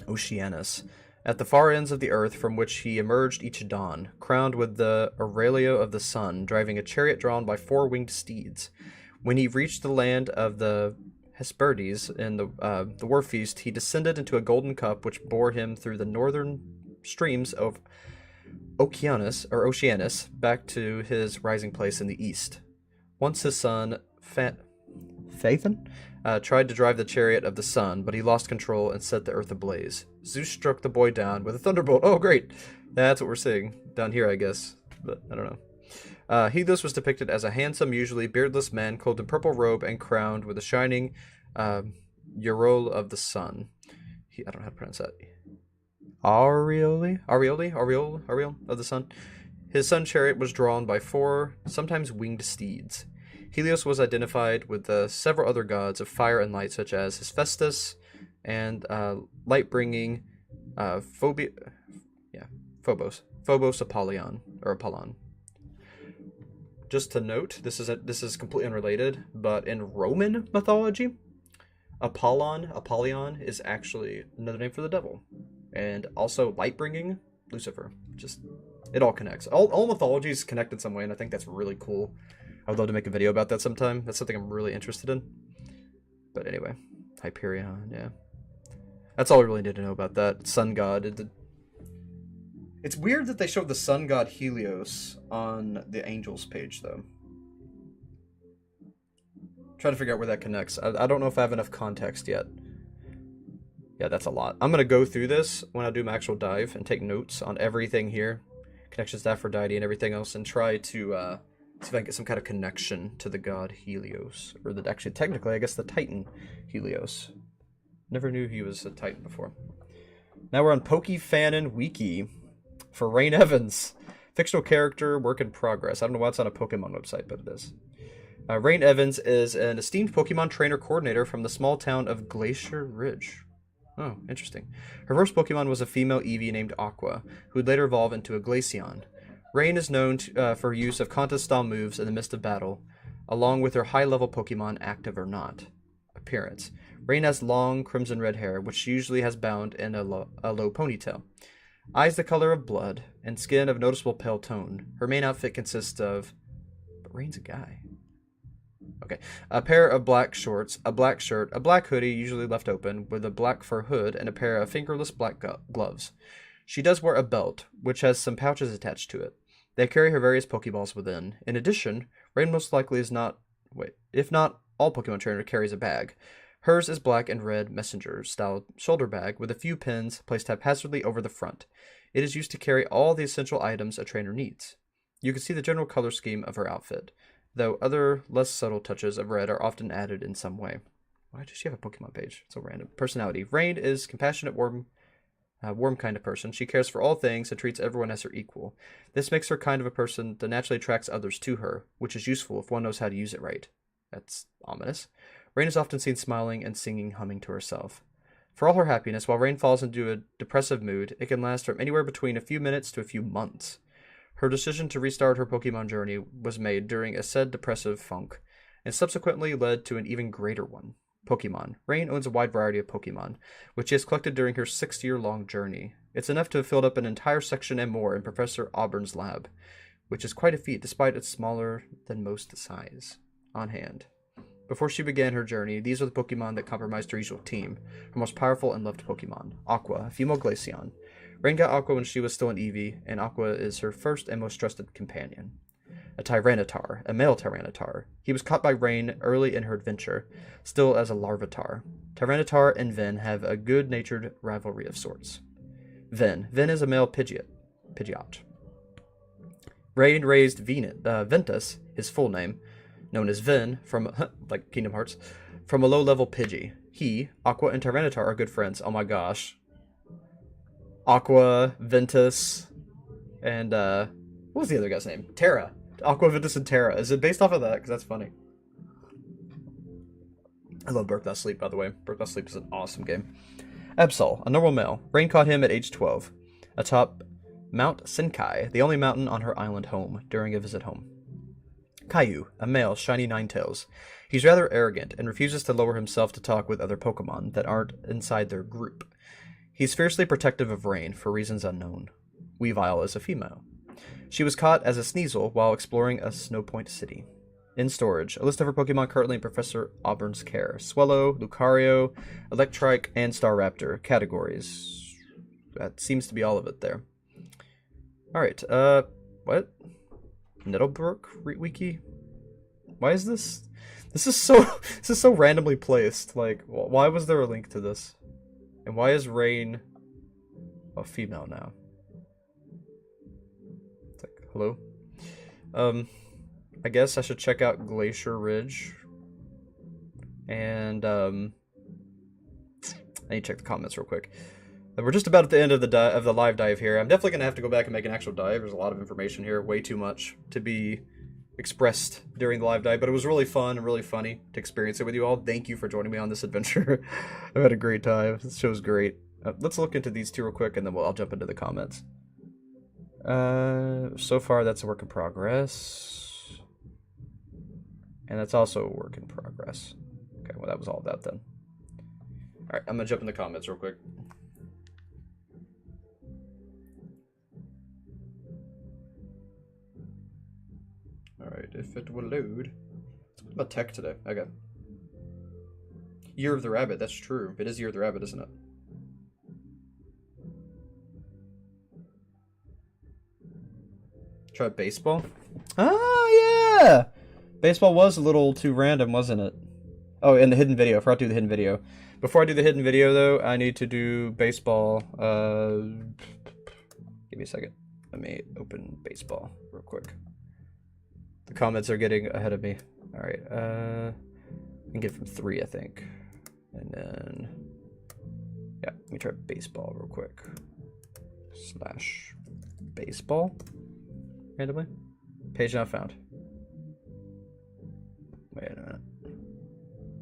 A: Oceanus, at the far ends of the earth, from which he emerged each dawn, crowned with the Aurelio of the sun, driving a chariot drawn by 4 winged steeds. When he reached the land of the Hesperides in the war feast, he descended into a golden cup which bore him through the northern streams of Oceanus back to his rising place in the east. Once his son Phaethon tried to drive the chariot of the sun, but he lost control and set the earth ablaze. Zeus struck the boy down with a thunderbolt. Oh, great! That's what we're seeing down here, I guess. But I don't know. Helios was depicted as a handsome, usually beardless man, clothed in purple robe and crowned with a shining aureole of the sun. I don't know how to pronounce that. Aureole of the sun. His sun chariot was drawn by 4, sometimes winged steeds. Helios was identified with several other gods of fire and light, such as Hephaestus and light-bringing Phobos Apollon. Just to note, this is completely unrelated, but in Roman mythology, Apollyon is actually another name for the devil, and also light-bringing Lucifer. Just it all connects. All mythologies connect in some way, and I think that's really cool. I would love to make a video about that sometime. That's something I'm really interested in. But anyway, Hyperion, yeah. That's all I really need to know about that. Sun god. It's weird that they showed the sun god Helios on the angels page, though. Trying to figure out where that connects. I don't know if I have enough context yet. Yeah, that's a lot. I'm going to go through this when I do my actual dive and take notes on everything here. Connections to Aphrodite and everything else, and try to see if I can get some kind of connection to the god Helios. Or actually, technically, I guess the Titan Helios. Never knew he was a Titan before. Now we're on PokeFanon Wiki for Rain Evans. Fictional character, work in progress. I don't know why it's on a Pokemon website, but it is. Rain Evans is an esteemed Pokemon trainer coordinator from the small town of Glacier Ridge. Oh, interesting. Her first Pokemon was a female Eevee named Aqua, who would later evolve into a Glaceon. Rain is known for her use of contest-style moves in the midst of battle, along with her high-level Pokemon, active or not. Appearance. Rain has long crimson red hair, which she usually has bound in a low ponytail. Eyes the color of blood, and skin of noticeable pale tone. Her main outfit consists of... But Rain's a guy. Okay. A pair of black shorts, a black shirt, a black hoodie, usually left open, with a black fur hood, and a pair of fingerless black gloves. She does wear a belt, which has some pouches attached to it. They carry her various Pokeballs within. In addition, Rain most likely is not... Wait, if not, all Pokemon trainer carries a bag. Hers is black and red messenger-style shoulder bag with a few pins placed haphazardly over the front. It is used to carry all the essential items a trainer needs. You can see the general color scheme of her outfit, though other, less subtle touches of red are often added in some way. Why does she have a Pokemon page? So random. Personality. Rain is compassionate, warm kind of person. She cares for all things and treats everyone as her equal. This makes her kind of a person that naturally attracts others to her, which is useful if one knows how to use it right. That's ominous. Rain is often seen smiling and singing, humming to herself. For all her happiness, while Rain falls into a depressive mood, it can last from anywhere between a few minutes to a few months. Her decision to restart her Pokemon journey was made during a said depressive funk, and subsequently led to an even greater one. Pokemon. Rain owns a wide variety of Pokemon, which she has collected during her 6-year-long journey. It's enough to have filled up an entire section and more in Professor Auburn's lab, which is quite a feat despite its smaller than most size. On hand. Before she began her journey, these are the Pokemon that comprised her usual team, her most powerful and loved Pokemon. Aqua, a female Glaceon. Rain got Aqua when she was still an Eevee, and Aqua is her first and most trusted companion. A Tyranitar, a male Tyranitar. He was caught by Rain early in her adventure, still as a Larvitar. Tyranitar and Ven have a good-natured rivalry of sorts. Ven is a male Pidgeot. Rain raised Ventus, his full name, known as Ven, from, like Kingdom Hearts, from a low-level Pidgey. He, Aqua, and Tyranitar are good friends. Oh my gosh. Aqua, Ventus, and, what was the other guy's name? Terra. Aqua, Ventus, and Terra. Is it based off of that? Because that's funny. I love Birth Without Sleep, by the way. Birth Without Sleep is an awesome game. Absol, a normal male. Rain caught him at age 12, atop Mount Senkai, the only mountain on her island home, during a visit home. Caillou, a male, shiny Ninetales. He's rather arrogant and refuses to lower himself to talk with other Pokemon that aren't inside their group. He's fiercely protective of Rain for reasons unknown. Weavile is a female. She was caught as a Sneasel while exploring a Snowpoint city. In storage, a list of her Pokemon currently in Professor Auburn's care. Swellow, Lucario, Electrike, and Staraptor. Categories. That seems to be all of it there. Alright, what? Nettlebrook Wiki? Why is this? This is so randomly placed. Like, why was there a link to this? And why is Rain a female now? It's like, hello? I guess I should check out Glacier Ridge. And, I need to check the comments real quick. We're just about at the end of the live dive here. I'm definitely going to have to go back and make an actual dive. There's a lot of information here, way too much to be expressed during the live dive, but it was really fun and really funny to experience it with you all. Thank you for joining me on this adventure. I've had a great time. This show's great. Let's look into these two real quick, and then I'll jump into the comments. So far, that's a work in progress. And that's also a work in progress. Okay, well, that was all that then. Alright, I'm going to jump in the comments real quick. Alright, if it will load. What about tech today? Okay. Year of the Rabbit, that's true. It is Year of the Rabbit, isn't it? Try baseball? Ah, yeah! Baseball was a little too random, wasn't it? Oh, and the hidden video. I forgot to do the hidden video. Before I do the hidden video, though, I need to do baseball. Give me a second. Let me open baseball real quick. The comments are getting ahead of me. Alright, I can get from 3, I think. And then... yeah, let me try baseball real quick. / baseball? Randomly? Page not found. Wait a minute.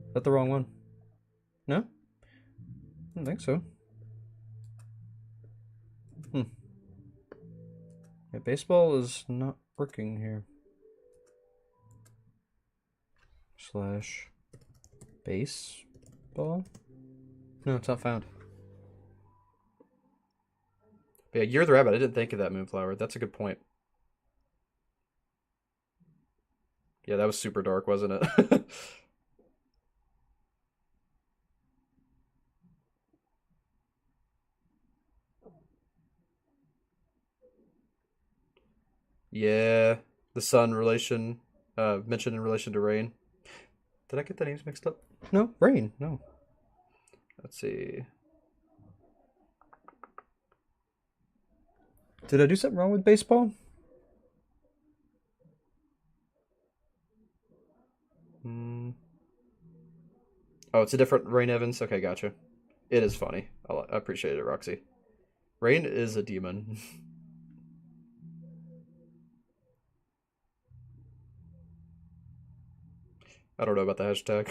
A: Is that the wrong one? No? I don't think so. Yeah, baseball is not working here. Slash baseball? No, it's not found. But yeah, Year of the Rabbit. I didn't think of that, Moonflower. That's a good point. Yeah, that was super dark, wasn't it? Yeah, the sun relation, mentioned in relation to rain. Did I get the names mixed up? No, rain. No. Let's see. Did I do something wrong with baseball? Oh, it's a different Rain Evans. Okay, gotcha. It is funny. I appreciate it, Roxy. Rain is a demon. I don't know about the hashtag.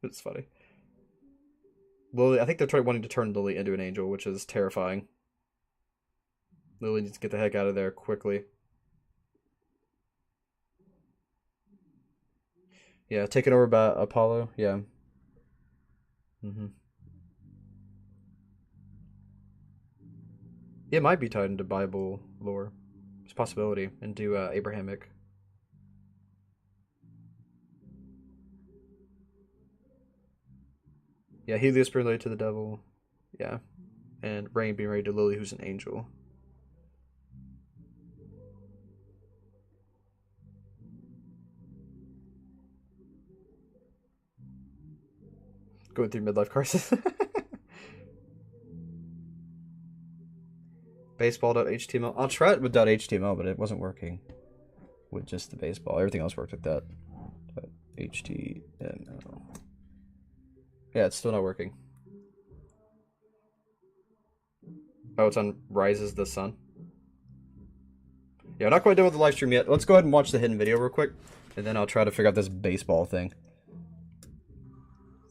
A: It's funny. Lily, I think they're wanting to turn Lily into an angel, which is terrifying. Lily needs to get the heck out of there quickly. Yeah, taken over by Apollo. Yeah. It might be tied into Bible lore. It's a possibility. Into Abrahamic. Yeah, Helios being related to the devil. Yeah. And Rain being married to Lily, who's an angel. Going through midlife crisis. Baseball.html. I'll try it with .html, but it wasn't working with just the baseball. Everything else worked with that. .html. Yeah, it's still not working. Oh, it's on Rises the Sun. Yeah, I'm not quite done with the live stream yet. Let's go ahead and watch the hidden video real quick, and then I'll try to figure out this baseball thing.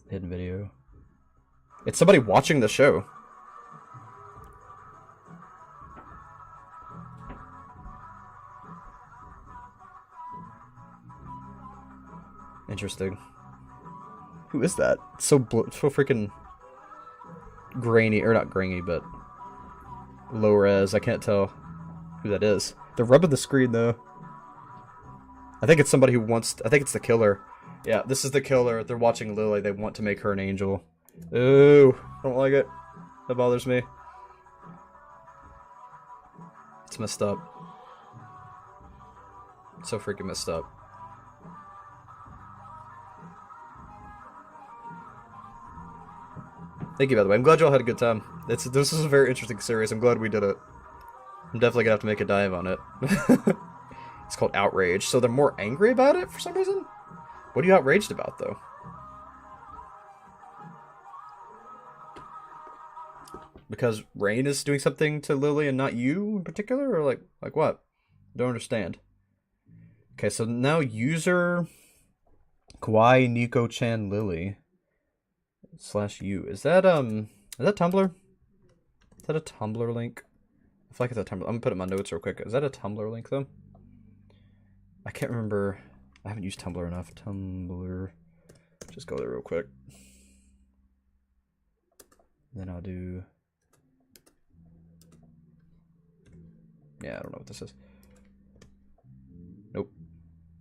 A: Hidden video. It's somebody watching the show. Interesting. Who is that? It's so freaking grainy, or not grainy, but low res. I can't tell who that is. They're rubbing the screen though. I think it's somebody who wants. I think it's the killer. Yeah, this is the killer. They're watching Lily. They want to make her an angel. Ooh, don't like it. That bothers me. It's messed up. It's so freaking messed up. Thank you, by the way. I'm glad y'all had a good time. This is a very interesting series. I'm glad we did it. I'm definitely gonna have to make a dive on it. It's called Outrage. So they're more angry about it for some reason? What are you outraged about, though? Because Rain is doing something to Lily and not you in particular? Or like what? I don't understand. Okay, so now user Kawaii Neko-chan Lily /u. Is that Tumblr? Is that a Tumblr link? I feel like it's a Tumblr. I'm gonna put it in my notes real quick. Is that a Tumblr link though? I can't remember. I haven't used Tumblr enough. Tumblr. Just go there real quick. Then I'll do. Yeah, I don't know what this is. Nope.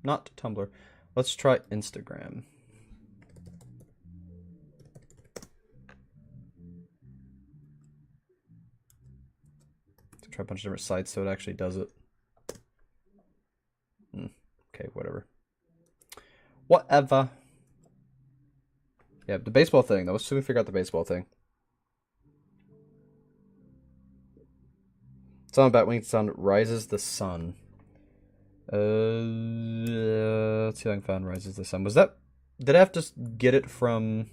A: Not Tumblr. Let's try Instagram. Try a bunch of different sites so it actually does it. Okay, whatever. Whatever. Yeah, the baseball thing. Let's soon figure out the baseball thing. It's on Batwing. It's on Rises the Sun. Let's see if I can find Rises the Sun. Was that? Did I have to get it from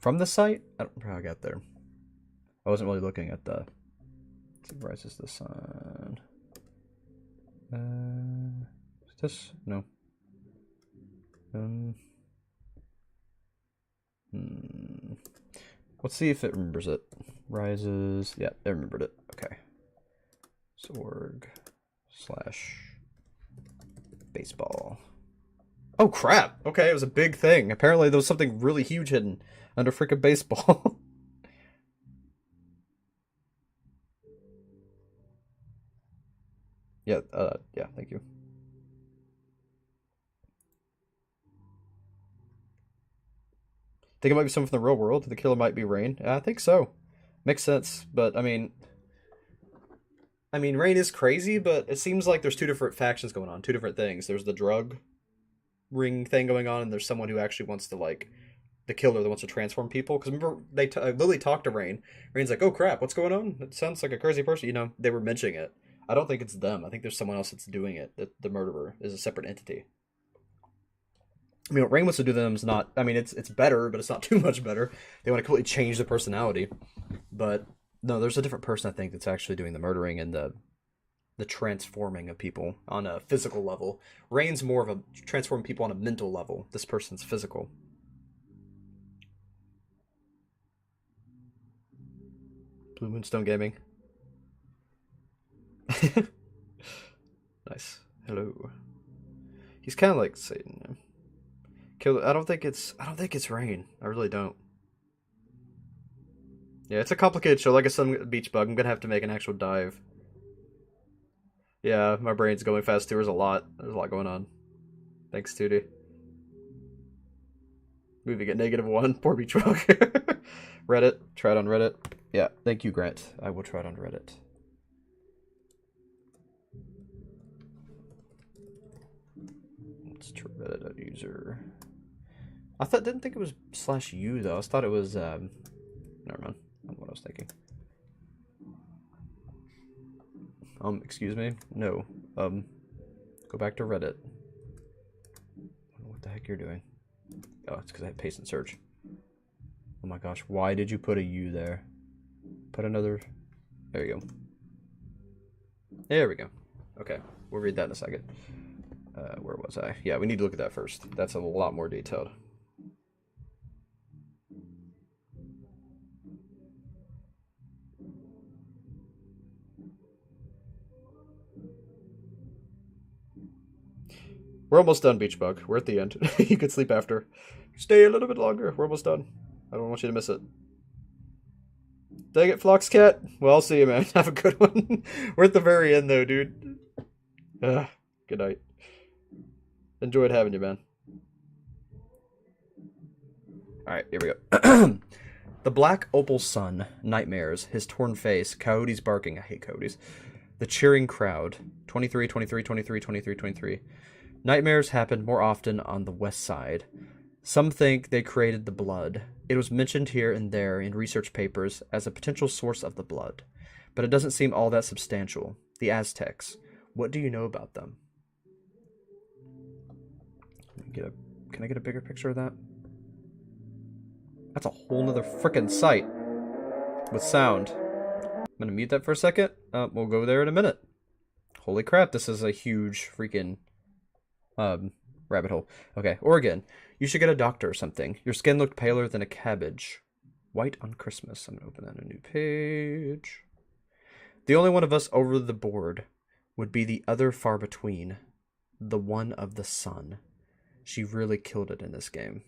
A: the site? I don't know how I got there. I wasn't really looking at the. Rises the Sun. Is this? No. Let's see if it remembers it. Rises. Yeah, it remembered it. Okay. Sorg / baseball. Oh crap! Okay, it was a big thing. Apparently there was something really huge hidden under frickin' baseball. Yeah, yeah, thank you. Think it might be someone from the real world? The killer might be Rain? Yeah, I think so. Makes sense, but I mean, Rain is crazy, but it seems like there's two different factions going on, two different things. There's the drug ring thing going on, and there's someone who actually wants to, like, the killer that wants to transform people. Because remember, Lily talked to Rain. Rain's like, oh crap, what's going on? It sounds like a crazy person. You know, they were mentioning it. I don't think it's them. I think there's someone else that's doing it. The murderer is a separate entity. I mean, what Rain wants to do to them is not... I mean, it's better, but it's not too much better. They want to completely change the personality. But, no, there's a different person, I think, that's actually doing the murdering and the transforming of people on a physical level. Rain's more of a transforming people on a mental level. This person's physical. Blue Moonstone Gaming. Nice. Hello. He's kind of like Satan. I don't think it's Rain. I really don't. Yeah, it's a complicated show. Like a Sun Beach Bug. I'm gonna have to make an actual dive. Yeah, my brain's going fast too. There's a lot going on. Thanks, Tootie. Moving at -1. Poor Beach Bug. Reddit. Try it on Reddit. Yeah, thank you, Grant. I will try it on Reddit. Let's try Reddit.user. Didn't think it was /u though. I thought it was never mind. I don't know what I was thinking. Excuse me? No. Go back to Reddit. I don't know what the heck you're doing. Oh, it's because I had paste and search. Oh my gosh, why did you put a U there? Put another... There you go. There we go. Okay, we'll read that in a second. Where was I? Yeah, we need to look at that first. That's a lot more detailed. We're almost done, Beach Bug. We're at the end. You could sleep after. Stay a little bit longer. We're almost done. I don't want you to miss it. Dang it, Floxcat. Well, I'll see you, man. Have a good one. We're at the very end, though, dude. Good night. Enjoyed having you, man. Alright, here we go. The Black Opal Sun, Nightmares, His Torn Face, Coyotes Barking. I hate coyotes. The Cheering Crowd. 23, 23, 23, 23, 23. Nightmares happen more often on the west side. Some think they created the blood. It was mentioned here and there in research papers as a potential source of the blood, but it doesn't seem all that substantial. The Aztecs. What do you know about them? Can I get a bigger picture of that? That's a whole nother frickin' site with sound. I'm gonna mute that for a second. We'll go there in a minute. Holy crap, this is a huge freaking rabbit hole. Okay, Oregon. You should get a doctor or something. Your skin looked paler than a cabbage. White on Christmas. I'm gonna open that in a new page. The only one of us over the board would be the other far between. The one of the sun. She really killed it in this game.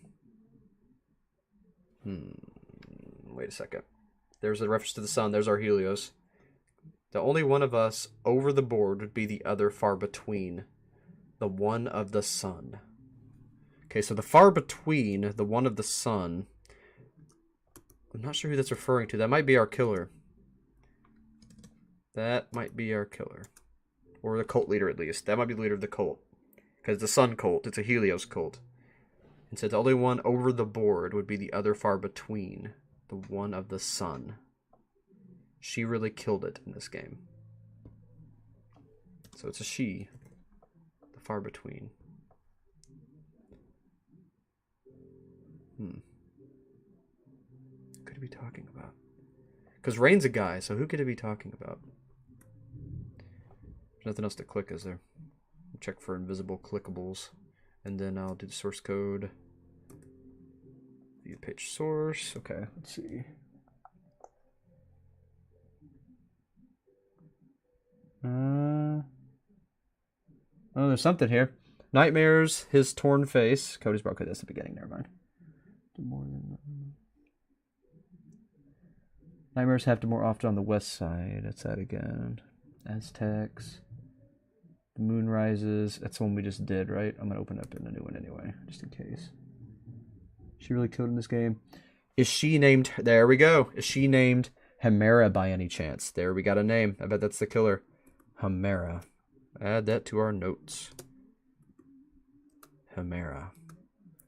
A: Wait a second. There's a reference to the sun. There's our Helios. The only one of us over the board would be the other far between. The one of the sun. Okay, so the far between, the one of the sun. I'm not sure who that's referring to. That might be our killer. That might be our killer. Or the cult leader, at least. That might be the leader of the cult. Because it's a sun cult. It's a Helios cult. And so the only one over the board would be the other far between. The one of the sun. She really killed it in this game. So it's a she. The far between. Who could it be talking about? Because Rain's a guy, so who could it be talking about? There's nothing else to click, is there? Check for invisible clickables. And then I'll do the source code. View page source. Okay, let's see. Oh, there's something here. Nightmares, his torn face. Cody's broke this at the beginning. Never mind. Nightmares happen more often on the west side. That's that again. Aztecs. The moon rises. That's the one we just did, right? I'm gonna open up in a new one anyway, just in case. She really killed in this game. Is she named? There we go. Is she named Hemera by any chance? There, we got a name. I bet that's the killer. Hemera. Add that to our notes. Hemera.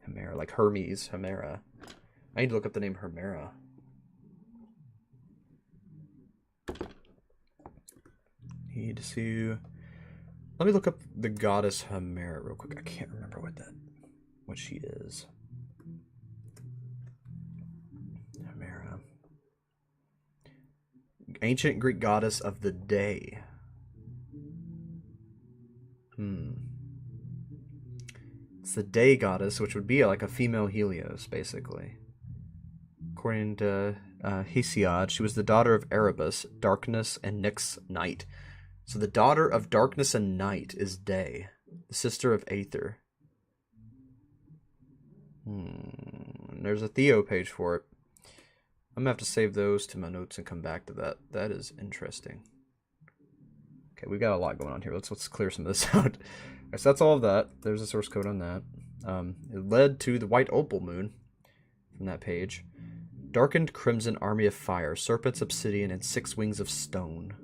A: Hemera, like Hermes. Hemera. I need to look up the name Hemera. Need to see. Let me look up the goddess Hemera real quick. I can't remember what she is. Hemera. Ancient Greek goddess of the day. It's the day goddess, which would be like a female Helios, basically. According to Hesiod, she was the daughter of Erebus, darkness, and Nyx, night. So the daughter of darkness and night is Day, the sister of Aether. There's a Theo page for it. I'm gonna have to save those to my notes and come back to that. That is interesting. Okay, we've got a lot going on here. Let's clear some of this out. So that's all of that. There's a source code on that. It led to the White Opal Moon from that page. Darkened crimson army of fire, serpents, obsidian, and 6 wings of stone.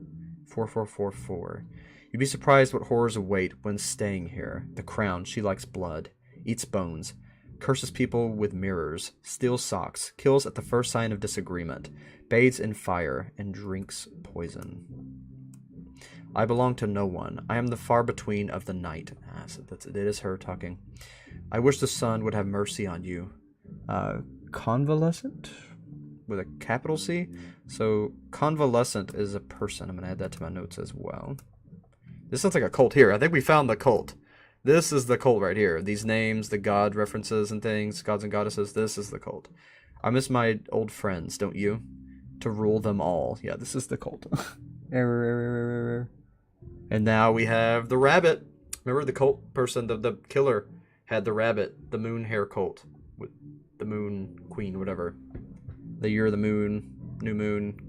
A: 4444. You'd be surprised what horrors await when staying here. The crown, she likes blood, eats bones, curses people with mirrors, steals socks, kills at the first sign of disagreement, bathes in fire, and drinks poison. I belong to no one. I am the far between of the night. So it is her talking. I wish the sun would have mercy on you. Convalescent? With a capital C? So, convalescent is a person. I'm going to add that to my notes as well. This sounds like a cult here. I think we found the cult. This is the cult right here. These names, the god references and things, gods and goddesses, this is the cult. I miss my old friends, don't you? To rule them all. Yeah, this is the cult. Error. And now we have the rabbit. Remember the cult person, the killer, had the rabbit, the moon hair cult. With the moon queen, whatever. The year of the moon, new moon.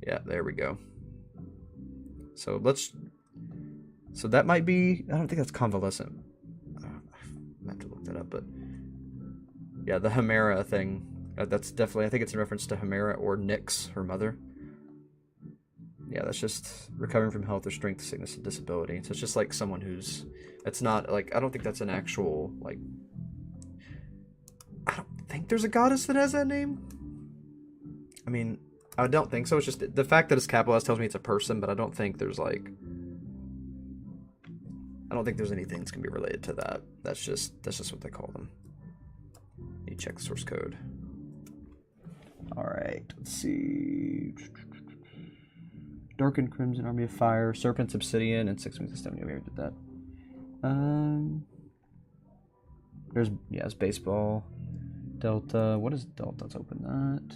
A: Yeah, there we go. So that might be, I don't think that's convalescent. I have to look that up, but yeah, the Hemera thing. That's definitely, I think it's in reference to Hemera or Nyx, her mother. Yeah, that's just recovering from health or strength, sickness, and disability. So it's just like someone who's, it's not like, I don't think that's an actual, like, I don't think there's a goddess that has that name. I mean, I don't think so. It's just the fact that it's capitalized tells me it's a person, but I don't think there's like, I don't think there's anything that's gonna be related to that. That's just what they call them. You check the source code. All right, let's see. Darkened crimson army of fire, serpents, obsidian, and 6 wings of stone. Yeah, we already did that. It's baseball. Delta. What is Delta? Let's open that.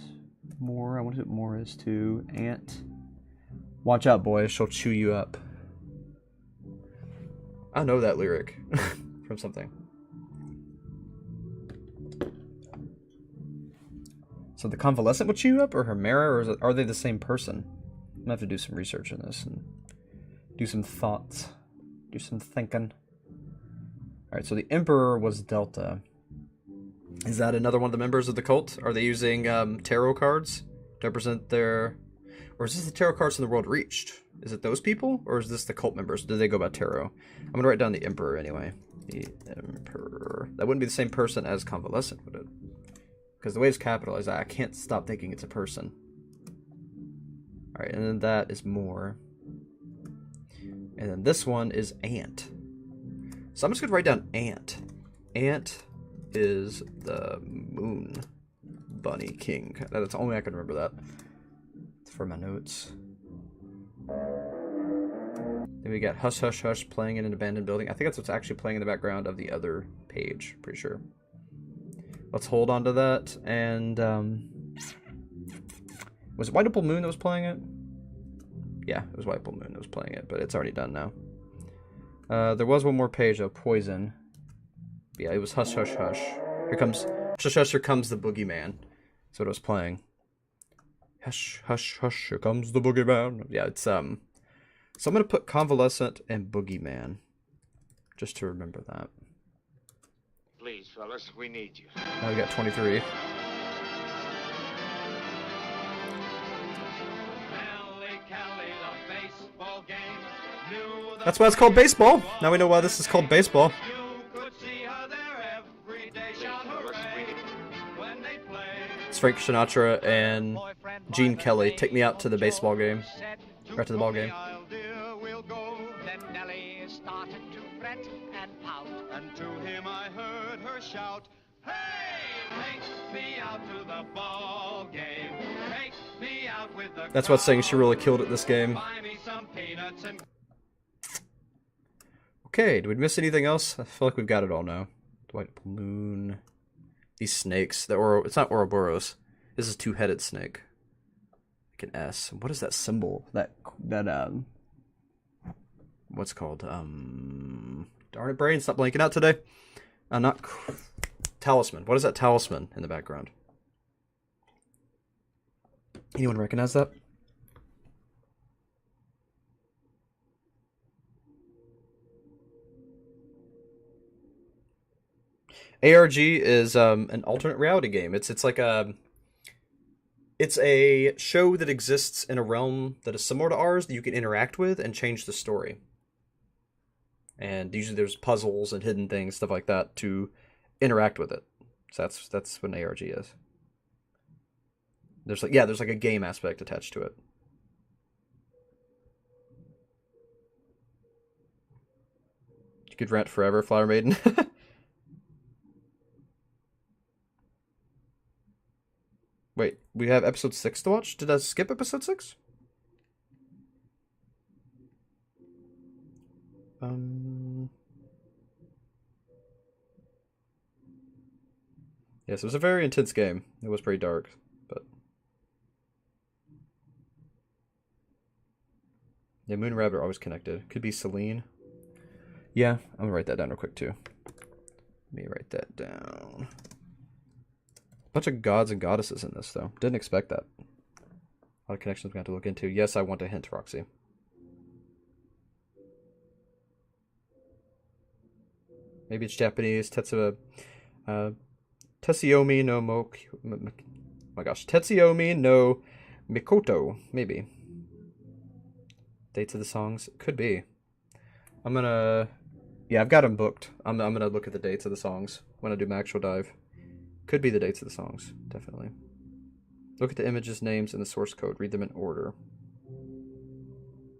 A: More. I wonder what more is too. Ant. Watch out, boys. She'll chew you up. I know that lyric from something. So the convalescent would chew you up, or Hemera, or are they the same person? I'm gonna have to do some research on this and do some thoughts, do some thinking. All right, so the Emperor was Delta. Is that another one of the members of the cult? Are they using tarot cards to represent their... Or is this the tarot cards from the World Reached? Is it those people? Or is this the cult members? Do they go by tarot? I'm going to write down the Emperor anyway. The Emperor. That wouldn't be the same person as Convalescent, would it? Because the way it's capitalized, I can't stop thinking it's a person. Alright, and then that is more. And then this one is Ant. So I'm just going to write down Ant. Ant is the Moon Bunny King. That's the only way I can remember that. It's for my notes. Then we got Hush Hush Hush playing in an abandoned building. I think that's what's actually playing in the background of the other page. Pretty sure. Let's hold on to that. And was it White Opal Moon that was playing it? Yeah, it was White Bull Moon that was playing it, but it's already done now. There was one more page though, Poison. Yeah, it was Hush Hush Hush. Here comes Hush Hush, here comes the boogeyman. That's what I was playing. Hush Hush Hush, here comes the boogeyman. Yeah, it's so I'm gonna put Convalescent and Boogeyman. Just to remember that.
G: Please, fellas, we need you.
A: Now we got 23. That's why it's called baseball. Now we know why this is called baseball. It's Frank Sinatra and Gene Kelly. Take me out to the baseball game. Right to the ball game.
H: And to him I heard her shout, "Hey, take me out to the ball game. Take me out with the
A: That's what's saying she really killed it this game.
H: Buy me some peanuts and..."
A: Okay, did we miss anything else? I feel like we've got it all now. White Moon. These snakes. It's not Ouroboros. This is two-headed snake. Like an S. What is that symbol? That what's it called? Darn it, brain, stop blanking out today. Not talisman. What is that talisman in the background? Anyone recognize that? ARG is an alternate reality game. It's like it's a show that exists in a realm that is similar to ours that you can interact with and change the story. And usually there's puzzles and hidden things, stuff like that, to interact with it. So that's what an ARG is. There's like a game aspect attached to it. You could rant forever, Flower Maiden. Wait, we have episode 6 to watch? Did I skip episode 6? Yes, it was a very intense game. It was pretty dark, but... Yeah, Moon and Rabbit are always connected. Could be Celine. Yeah, I'm gonna write that down real quick, too. Let me write that down. Bunch of gods and goddesses in this, though. Didn't expect that. A lot of connections we have to look into. Yes, I want a hint, Roxy. Maybe it's Japanese. Tetsuyomi no my gosh. Tetsuyomi no Mikoto. Maybe. Dates of the songs? Could be. I'm gonna... Yeah, I've got them booked. I'm gonna look at the dates of the songs when I do my actual dive. Could be the dates of the songs, definitely. Look at the images, names, and the source code. Read them in order.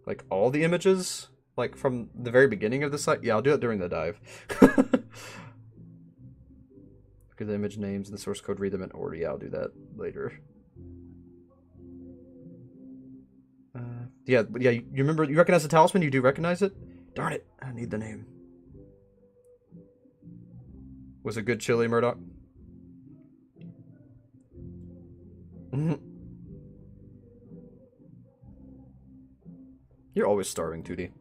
A: Like, all the images? Like, from the very beginning of the site? Yeah, I'll do it during the dive. Look at the image names and the source code. Read them in order. Yeah, I'll do that later. Yeah, you remember, you recognize the talisman? You do recognize it? Darn it, I need the name. Was it good chili, Murdoch? You're always starving, 2D.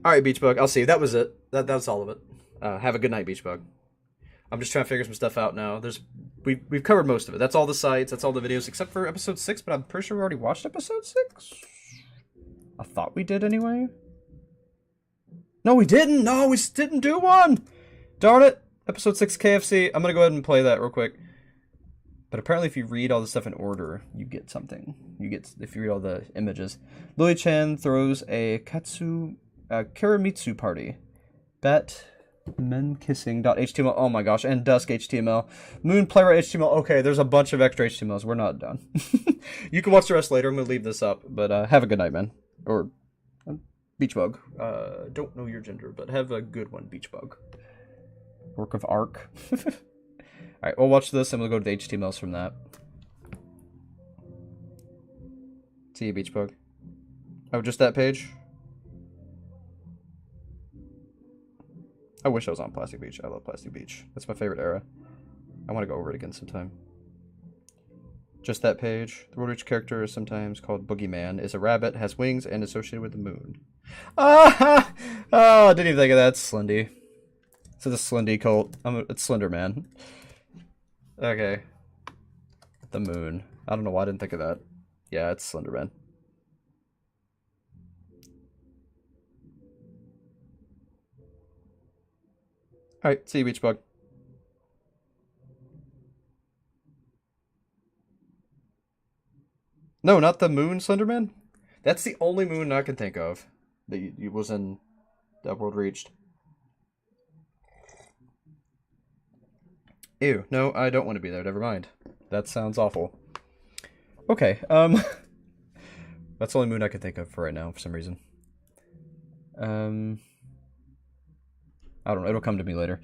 A: Alright, Beachbug, I'll see you. That was it. That's all of it. Have a good night, Beachbug. I'm just trying to figure some stuff out now. We've covered most of it. That's all the sites, that's all the videos, except for episode 6, but I'm pretty sure we already watched episode 6. I thought we did anyway. No, we didn't! No, we didn't do one! Darn it! Episode 6 KFC. I'm gonna go ahead and play that real quick. But apparently if you read all the stuff in order, you get something. If you read all the images. Lily-chan throws a Karamitsu party. Batmenkissing.html. Oh my gosh. And Dusk HTML. Moon Playwright HTML. Okay, there's a bunch of extra HTMLs. We're not done. You can watch the rest later. I'm going to leave this up. But have a good night, man. Or Beachbug. Don't know your gender, but have a good one, Beachbug. Work of art. Alright, we'll watch this and we'll go to the HTMLs from that. See you, Beachbug. Oh, just that page? I wish I was on Plastic Beach. I love Plastic Beach. That's my favorite era. I want to go over it again sometime. Just that page. The world each character is sometimes called Boogeyman, is a rabbit, has wings, and associated with the moon. Ah! Oh, I didn't even think of that. It's Slendy. So the Slendy cult. It's Slender Man. Okay. The moon. I don't know why I didn't think of that. Yeah, it's Slender Man. Alright, see you, Beach Bug. No, not the moon, Slenderman. That's the only moon I can think of that was in that world reached. Ew, no, I don't want to be there. Never mind. That sounds awful. Okay, that's the only moon I can think of for right now, for some reason. I don't know, it'll come to me later.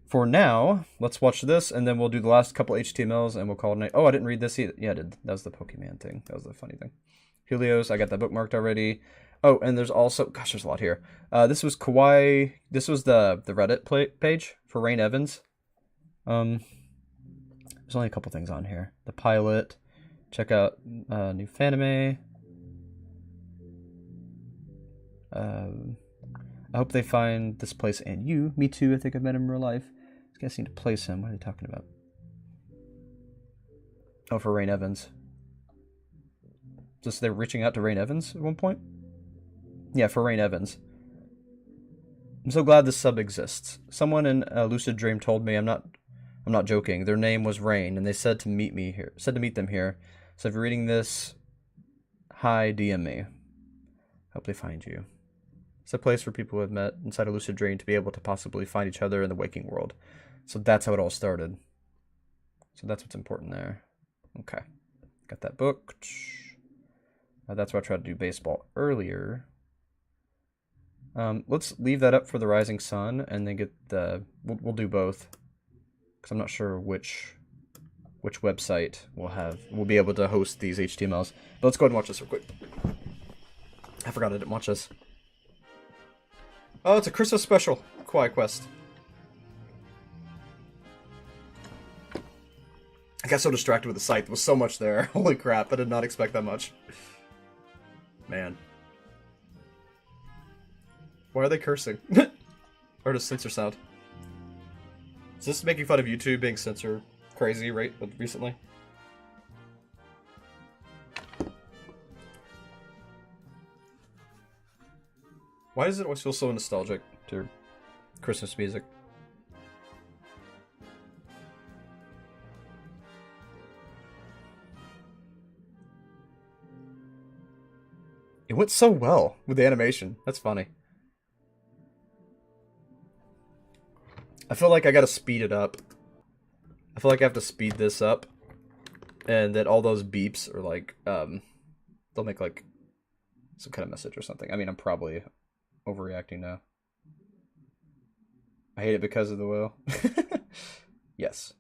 A: For now, let's watch this, and then we'll do the last couple HTMLs, and we'll call it a night. Oh, I didn't read this either. Yeah, I did. That was the Pokemon thing. That was the funny thing. Helios, I got that bookmarked already. Oh, and there's also... Gosh, there's a lot here. This was Kawaii... This was the Reddit page for Rain Evans. There's only a couple things on here. The pilot. Check out new fanime. I hope they find this place and you. Me too, I think I've met him in real life. These guys seem to place him. What are they talking about? Oh, for Rain Evans. Just they're reaching out to Rain Evans at one point? Yeah, for Rain Evans. I'm so glad this sub exists. Someone in a lucid dream told me, I'm not joking, their name was Rain, and they said to meet me here. Said to meet them here. So if you're reading this, hi, DM me. Hope they find you. It's a place for people who have met inside a lucid dream to be able to possibly find each other in the waking world. So that's how it all started. So that's what's important there. Okay. Got that book. That's why I tried to do baseball earlier. Let's leave that up for the rising sun and then get the... We'll do both. Because I'm not sure which website we'll be able to host these HTMLs. But let's go ahead and watch this real quick. I forgot I didn't watch this. Oh, it's a Christmas special. Kawaii Quest. I got so distracted with the site. There was so much there. Holy crap, I did not expect that much. Man. Why are they cursing? Or does censor sound? Is this making fun of YouTube being censor crazy recently? Why does it always feel so nostalgic to Christmas music? It went so well with the animation. That's funny. I feel like I gotta speed it up. I feel like I have to speed this up. And that all those beeps are like, they'll make like some kind of message or something. I mean, I'm probably overreacting now. I hate it because of the whale. Yes.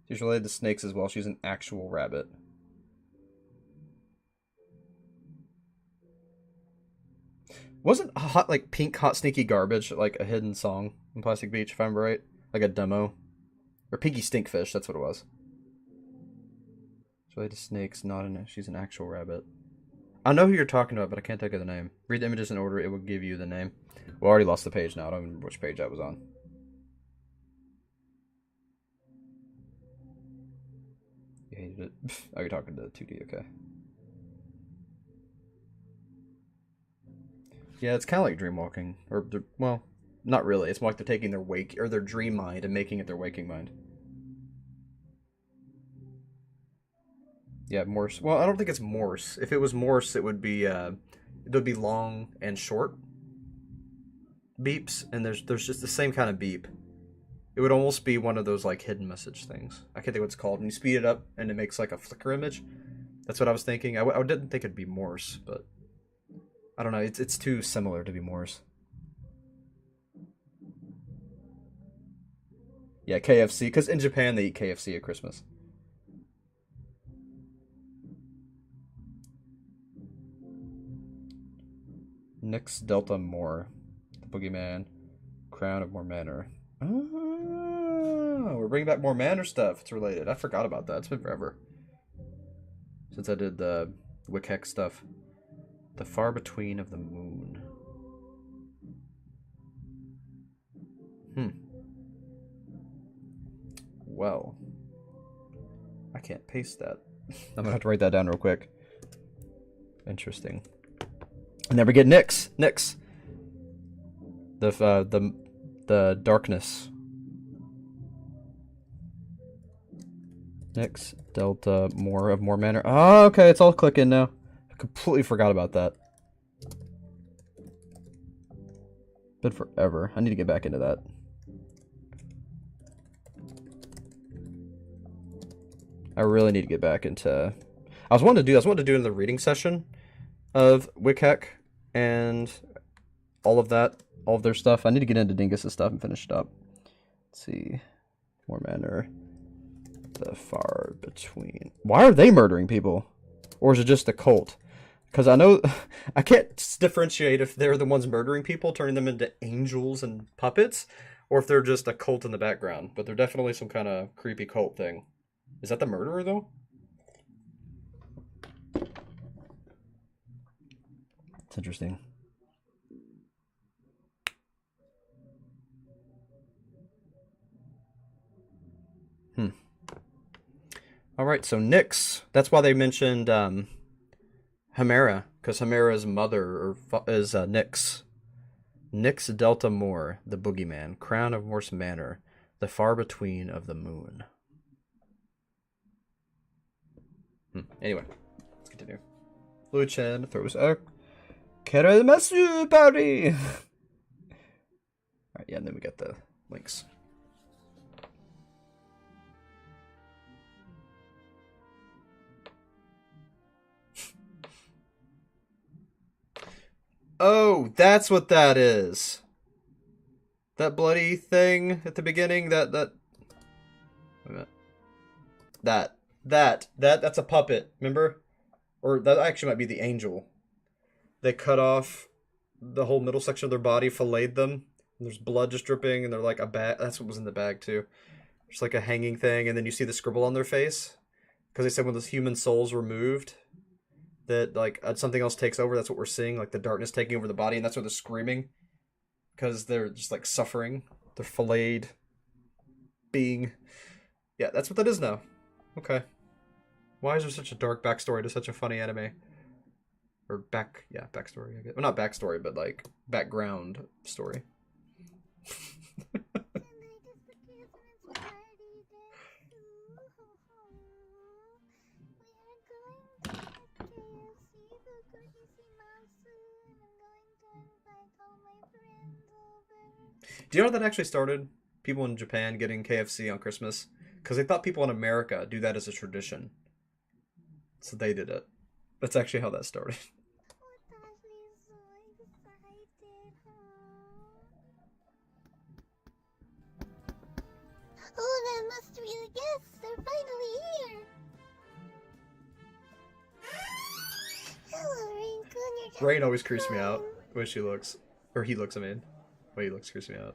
A: She's related to snakes as well. She's an actual rabbit. Wasn't hot like pink hot sneaky garbage like a hidden song in Plastic Beach, if I'm right? Like a demo. Or Pinky Stinkfish, that's what it was. She's related to snakes, she's an actual rabbit. I know who you're talking about, but I can't think of the name. Read the images in order, it will give you the name. Well, I already lost the page now. I don't remember which page I was on. You hated it. Oh, you're talking to 2D, okay. Yeah, it's kind of like dreamwalking. Or, well, not really. It's more like they're taking their dream mind and making it their waking mind. Yeah, Morse. Well, I don't think it's Morse. If it was Morse, it would be long and short beeps, and there's just the same kind of beep. It would almost be one of those like hidden message things. I can't think what it's called. When you speed it up and it makes like a flicker image. That's what I was thinking. I didn't think it'd be Morse, but I don't know. It's too similar to be Morse. Yeah, KFC, because in Japan they eat KFC at Christmas. Nyx Delta Moore, the Boogeyman, Crown of More Manor. Oh, we're We're bringing back more Manor stuff. It's related. I forgot about that. It's been forever since I did the Wick stuff. The Far Between of the Moon. Well, I can't paste that. I'm gonna have to write that down real quick. Interesting. And then we get Nyx. The darkness. Nyx, Delta, more Manor. Oh, okay, it's all clicking now. I completely forgot about that. Been forever. I need to get back into that. I really need to get back into... I was wanting to do another reading session of Wick and all of that, all of their stuff. I need to get into Dingus' stuff and finish it up. Let's see. More Manor. The Far Between. Why are they murdering people? Or is it just a cult? Because I know... I can't differentiate if they're the ones murdering people, turning them into angels and puppets, or if they're just a cult in the background. But they're definitely some kind of creepy cult thing. Is that the murderer, though? It's interesting. Alright, so Nyx. That's why they mentioned Hemera, because Hemera's mother is Nyx. Nyx Delta Moore, the Boogeyman, Crown of Morse Manor, the Far Between of the Moon. Anyway, let's continue. Luchan throws a Keramasu party. Alright, yeah, and then we get the links. Oh, that's what that is. That bloody thing at the beginning, wait a minute. That's a puppet, remember? Or that actually might be the angel. They cut off the whole middle section of their body, filleted them, and there's blood just dripping, and they're like a bag. That's what was in the bag, too. Just like a hanging thing, and then you see the scribble on their face. Because they said when those human souls were moved, that like something else takes over. That's what we're seeing, like the darkness taking over the body, and that's why they're screaming. Because they're just like suffering. They're filleted being. Yeah, that's what that is now. Okay. Why is there such a dark backstory to such a funny anime? Or backstory, I guess. Well, not backstory, but like background story. Do you know that actually started? People in Japan getting KFC on Christmas? Because they thought people in America do that as a tradition. So they did it. That's actually how that started.
B: Oh, that must be the guests. They're finally here. Hello, Rain.
A: Rain always creeps me out the way she looks. Or he looks, I mean. The way he looks creeps me out.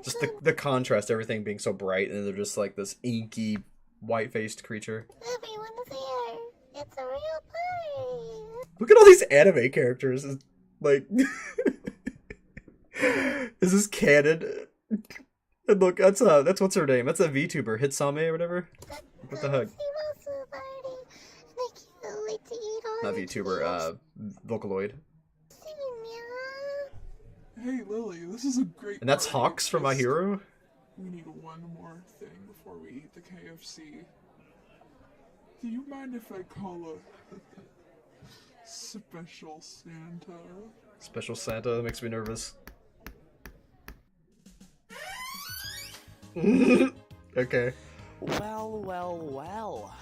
A: Just the contrast, everything being so bright, and they're just like this inky, white-faced creature.
B: Everyone's here. It's a real party.
A: Look at all these anime characters. It's like, is this canon? And look, that's what's her name? That's a VTuber, Hitsame or whatever. What the heck? Not VTuber, Vocaloid.
I: Hey Lily, this is a great.
A: And that's Hawks from My Hero.
I: We need one more thing before we eat the KFC. Do you mind if I call a special Santa?
A: Special Santa, that makes me nervous. Okay.
J: Well.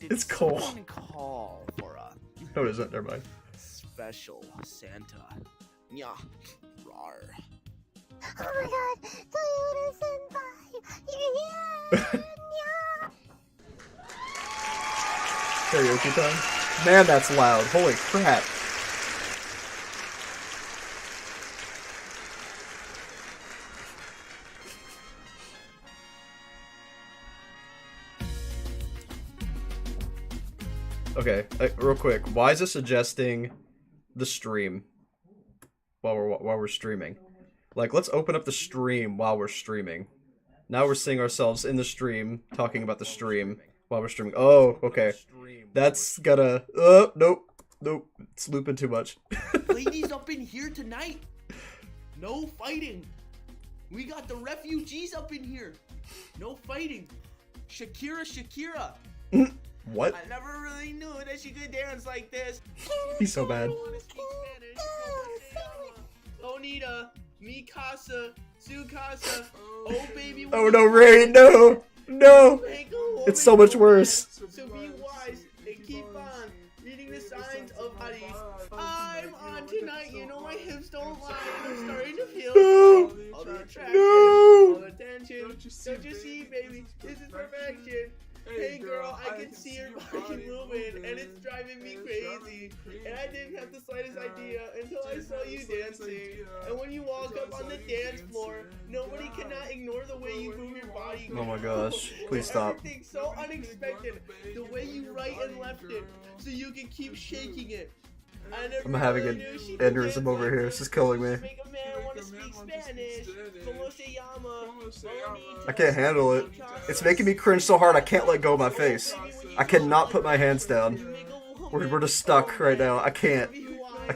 A: It's Cole.
J: Call for a
A: No, it isn't. Never mind.
J: special Santa. Yeah. Rawr.
B: Oh my god, Toyota Senpai, you're here!
A: Karaoke time? Man, that's loud. Holy crap. Okay, real quick. Why is it suggesting the stream while we're streaming? Like, let's open up the stream while we're streaming. Now we're seeing ourselves in the stream, talking about the stream while we're streaming. Oh, okay. That's gotta... nope. Nope. It's looping too much.
J: Ladies up in here tonight. No fighting. We got the refugees up in here. No fighting. Shakira.
A: What?
J: I never really knew that she could dance like this.
A: He's so bad.
J: Onita, mi casa, su casa. Oh baby.
A: Oh no, Ray, no! No! It's so much worse.
J: So be wise and keep on reading the signs of bodies. I'm on tonight, you know my hips don't lie. I'm starting to feel all the attraction, all the tension. Don't you see, baby? This is perfection. Hey girl, I can see your body moving, and it's driving me crazy. And I didn't have the slightest idea until I saw you dancing. And when you walk up on the dance floor, nobody cannot ignore the way you move your body.
A: Oh my gosh, please stop.
J: Everything's so unexpected. The way you right and left it, so you can keep shaking it.
A: I'm having an aneurysm over here. This is killing me. I can't handle it. It's making me cringe so hard I can't let go of my face. I cannot put my hands down. We're just stuck right now. I can't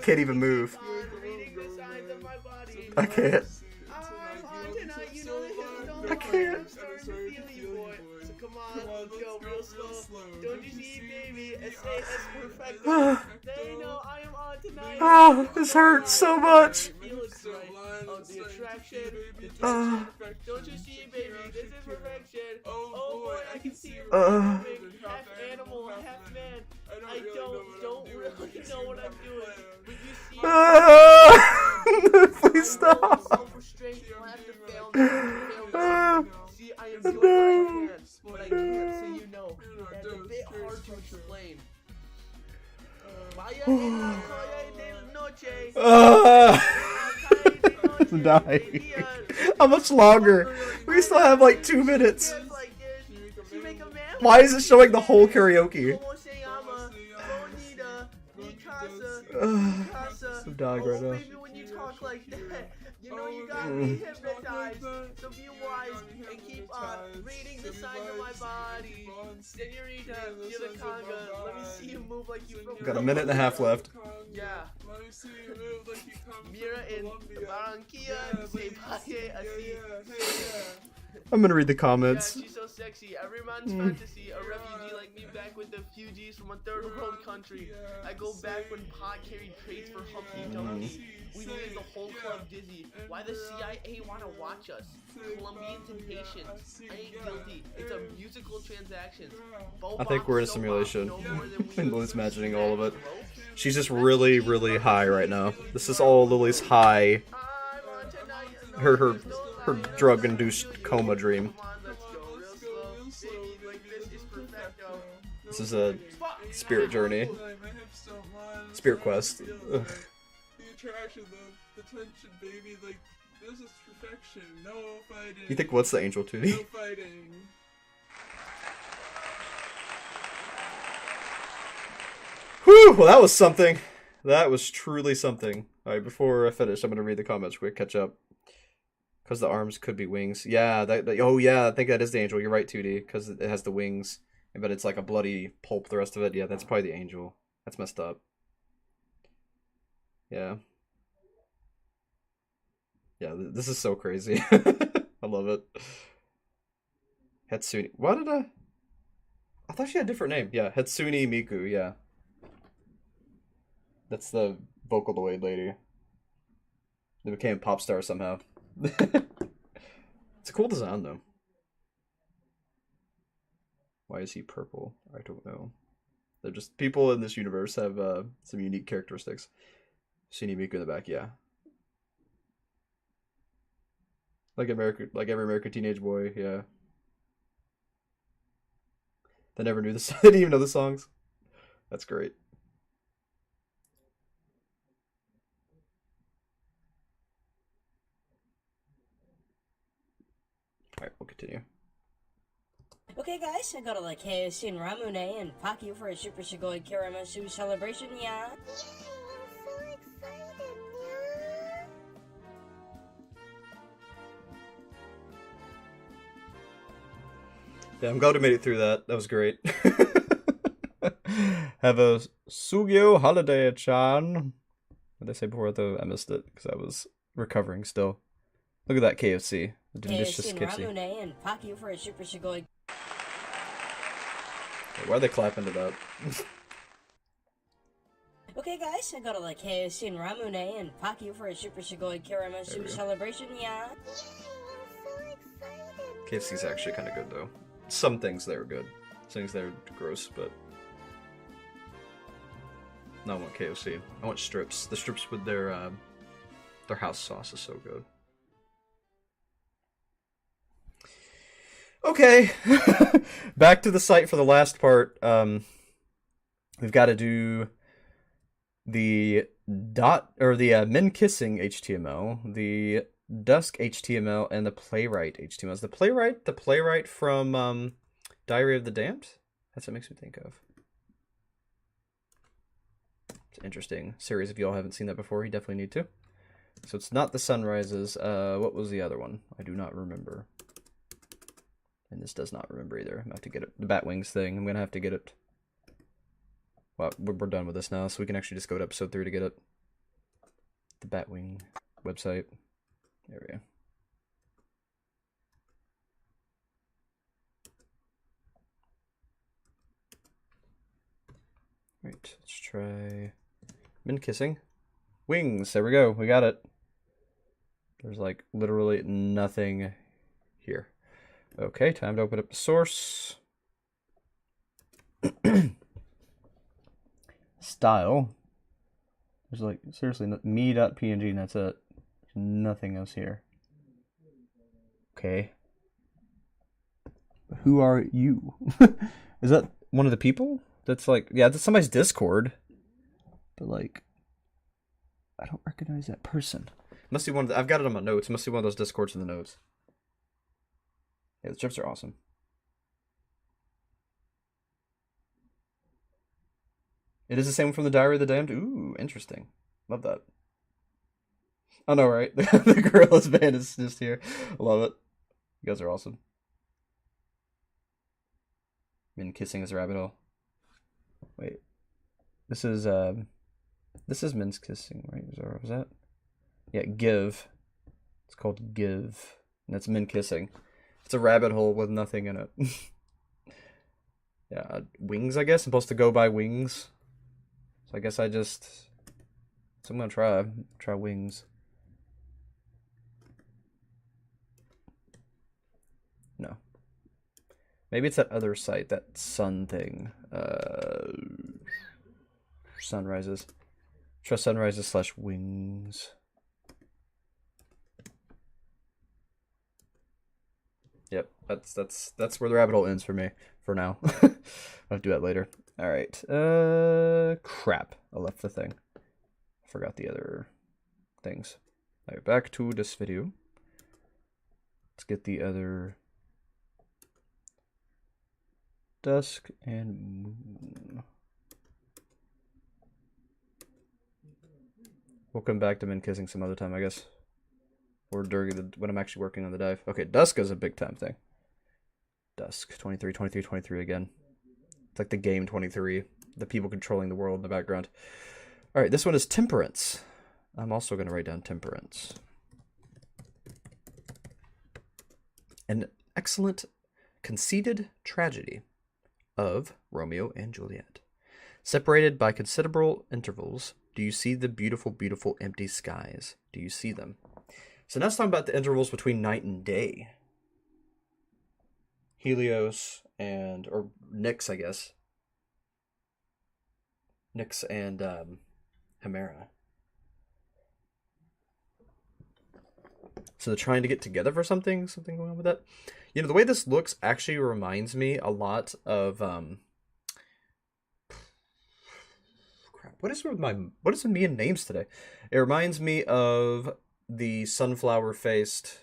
A: even move. I can't. I can't. Come on, let's go real slow. Don't you see, baby? S.A.S. perfecto. They know I am on tonight. Oh, this hurts so much.
J: The attraction, the tension. Don't you see, baby? This is perfection. Oh boy, I can see you moving. Half animal, half man. I don't really know what I'm doing. But you see,
A: please stop.
J: Self-restraint will have to fail me. See, I am doing what I can, but I can't say you know. That's a bit hard to explain.
A: I'm dying. How much longer? We still have like 2 minutes. Why is it showing the whole karaoke? I'm dying right now.
J: You know you got me hypnotized, so be wise and keep on reading the signs of my body. Senorita, you're the conga. Let me see you move like you from
A: Got a minute and a half left.
J: Yeah. Let me see you move like you come Mira in Barranquilla, say paye así.
A: I'm gonna read the comments.
J: Yeah, she's so sexy. Every man's fantasy. A refugee like me back with the fugees from a third world country. I go back when pot carried crates for Humpty Dumpty. We made the whole club dizzy. Why the CIA wanna watch us? Colombian temptations. I ain't guilty. It's a musical transaction.
A: I think we're in a simulation. I'm Lily's imagining all of it. She's just really, really high right now. This is all Lily's high. Her drug-induced coma dream. This is a spirit journey. Spirit quest. Ugh.
I: The attraction, the tension, baby, like, this is perfection. No fighting.
A: You think what's the angel to me?
I: No fighting.
A: Whew, well that was something. That was truly something. Alright, before I finish, I'm gonna read the comments quick, catch up. Because the arms could be wings. Yeah, oh yeah, I think that is the angel. You're right, 2D, because it has the wings. But it's like a bloody pulp, the rest of it. Yeah, that's probably the angel. That's messed up. Yeah. Yeah, this is so crazy. I love it. Hatsune. Why did I thought she had a different name. Yeah, Hatsune Miku, yeah. That's the Vocaloid lady. They became a pop star somehow. It's a cool design, though. Why is he purple? I don't know. They're just... People in this universe have some unique characteristics. Hatsune Miku in the back, yeah. Like every American teenage boy, yeah. They never knew this. They didn't even know the songs. That's great. Alright, we'll continue.
K: Okay. Okay, guys, I got a like KFC and Ramune and Paki for a Super Shigoi Kiramasu celebration, yeah?
B: Yay, I'm so excited, yeah.
A: Yeah, I'm glad we made it through that. That was great. Have a Sugyo holiday-chan. What did I say before though? I missed it because I was recovering still. Look at that KFC. The delicious
K: KFC and
A: KFC.
K: Ramune and Paki for a Super Shigoi.
A: Why are they clapping to that?
K: Okay, guys, I got a like KFC and Ramune and Paki for a Super Shigoi
A: There we
K: Kiramasu
A: go.
K: celebration, yeah?
B: Yay, I'm so excited.
A: KFC's actually kind of good though. Some things there are good. Some things there are gross, but no, I want KFC. I want strips. The strips with their house sauce is so good. Okay, back to the site for the last part. We've got to do the men kissing HTML, the dusk HTML, and the playwright HTML. Is the playwright from Diary of the Damned? That's what it makes me think of. It's an interesting series. If y'all haven't seen that before, you definitely need to. So it's not the Sunrises. What was the other one? I do not remember. And this does not remember either. I'm gonna have to get it. The Batwings thing. I'm gonna have to get it. Well, we're done with this now, so we can actually just go to episode 3 to get it. The Batwing website. There we go. Right, let's try men kissing. Wings, there we go, we got it. There's like literally nothing here. Okay, time to open up the source. Style. There's like, seriously, me.png and that's it. There's nothing else here. Okay. Who are you? Is that one of the people? That's like, yeah, that's somebody's Discord. But like, I don't recognize that person. Must be one of the, I've got it on my notes. It must be one of those Discords in the notes. Yeah, the strips are awesome. It is the same from the Diary of the Damned? Ooh, interesting. Love that. I know, right? The Gorillaz band is just here. Love it. You guys are awesome. Men kissing as a rabbit hole. Wait. This is men's kissing, right? Was that? Yeah, give. It's called Give. And that's men kissing. It's a rabbit hole with nothing in it. Yeah, wings, I guess. I'm supposed to go by wings. So I guess so I'm gonna try wings. No. Maybe it's that other site, that sun thing. Sunrises. Try sunrises / wings. Yep, that's where the rabbit hole ends for me for now. I'll do that later. All right. Crap. I left the thing. Forgot the other things. All right, back to this video. Let's get the other dusk and moon. We'll come back to men kissing some other time, I guess. Or during when I'm actually working on the dive. Okay, dusk is a big time thing. Dusk, 23, 23, 23 again. It's like the game 23. The people controlling the world in the background. Alright, this one is temperance. I'm also going to write down temperance. An excellent, conceited tragedy of Romeo and Juliet. Separated by considerable intervals, do you see the beautiful, beautiful empty skies? Do you see them? So now it's talking about the intervals between night and day. Helios or Nyx, I guess. Nyx and Hemera. So they're trying to get together for something going on with that. You know, the way this looks actually reminds me a lot of crap. What is with me and names today? It reminds me of the sunflower-faced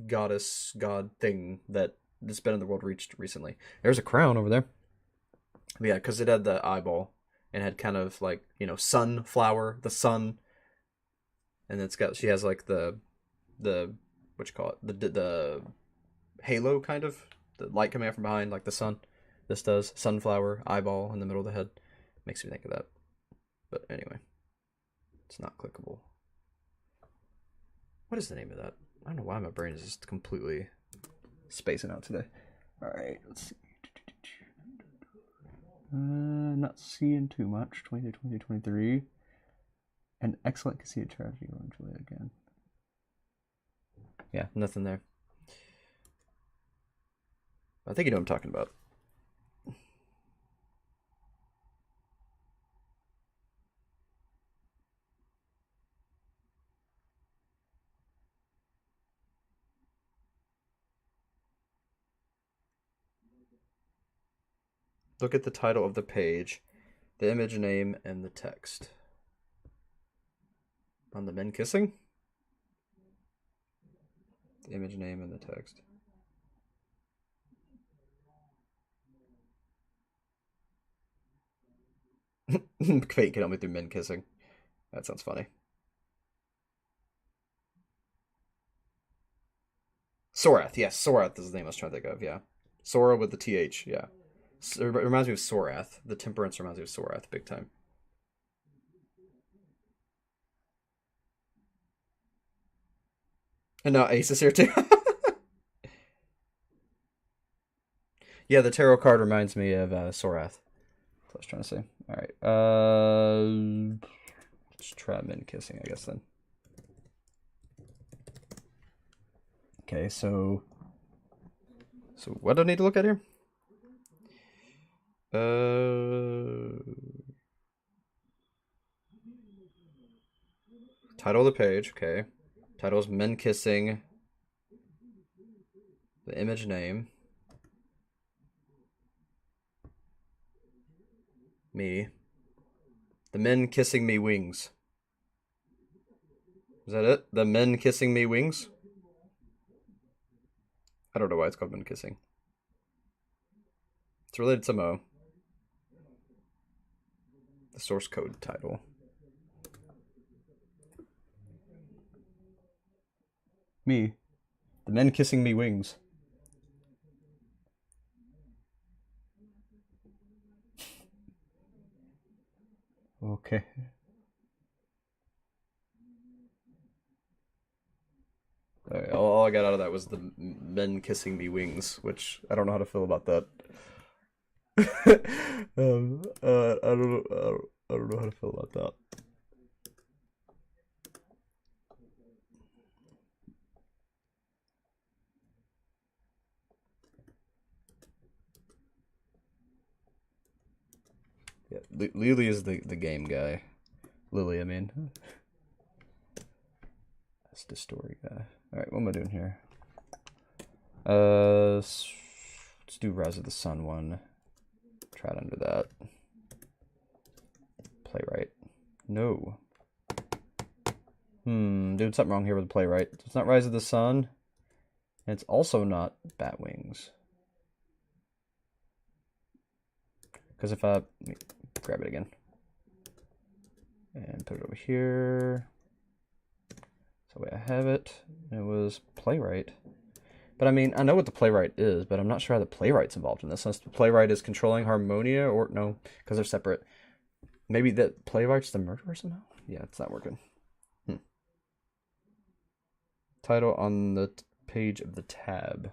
A: god thing that that's been in the world reached recently. There's a crown over there. But yeah, because it had the eyeball and had kind of like, you know, sunflower, the sun, and she has like the what you call it, the halo kind of, the light coming out from behind like the sun. This does sunflower eyeball in the middle of the head. Makes me think of that. But anyway, it's not clickable. What is the name of that? I don't know why my brain is just completely spacing out today. All right, let's see. Not seeing too much. 23. An excellent casino strategy. Eventually again. Yeah, nothing there. I think you know what I'm talking about. Look at the title of the page, the image name, and the text. On the men kissing? The image name and the text. Fate can help me through men kissing. That sounds funny. Sorath, yes, Sorath is the name I was trying to think of, yeah. Sora with the TH, yeah. It reminds me of Sorath. The Temperance reminds me of Sorath, big time. And now Ace is here too. Yeah, the tarot card reminds me of Sorath. That's what I was trying to say. Alright, let's try men kissing, I guess, then. Okay, so what do I need to look at here? Title of the page, okay. Title is Men Kissing. The image name. Me. The Men Kissing Me Wings. Is that it? The Men Kissing Me Wings? I don't know why it's called Men Kissing. It's related somehow. The source code title. Me. The Men Kissing Me Wings. Okay. All I got out of that was the Men Kissing Me Wings, which I don't know how to feel about that. I don't know how to feel about that. Yeah, Lily is the game guy. Lily, I mean. That's the story guy. Alright, what am I doing here? Let's do Rise of the Sun one. Try it under that. Playwright. No. Doing something wrong here with the playwright. It's not Rise of the Sun. And it's also not Batwings. Because if I... Let me grab it again. And put it over here. So the way I have it. It was playwright. But I mean, I know what the playwright is, but I'm not sure how the playwright's involved in this. Unless the playwright is controlling Harmonia, or no, because they're separate. Maybe the playwright's the murderer somehow? Yeah, it's not working. Title on the page of the tab.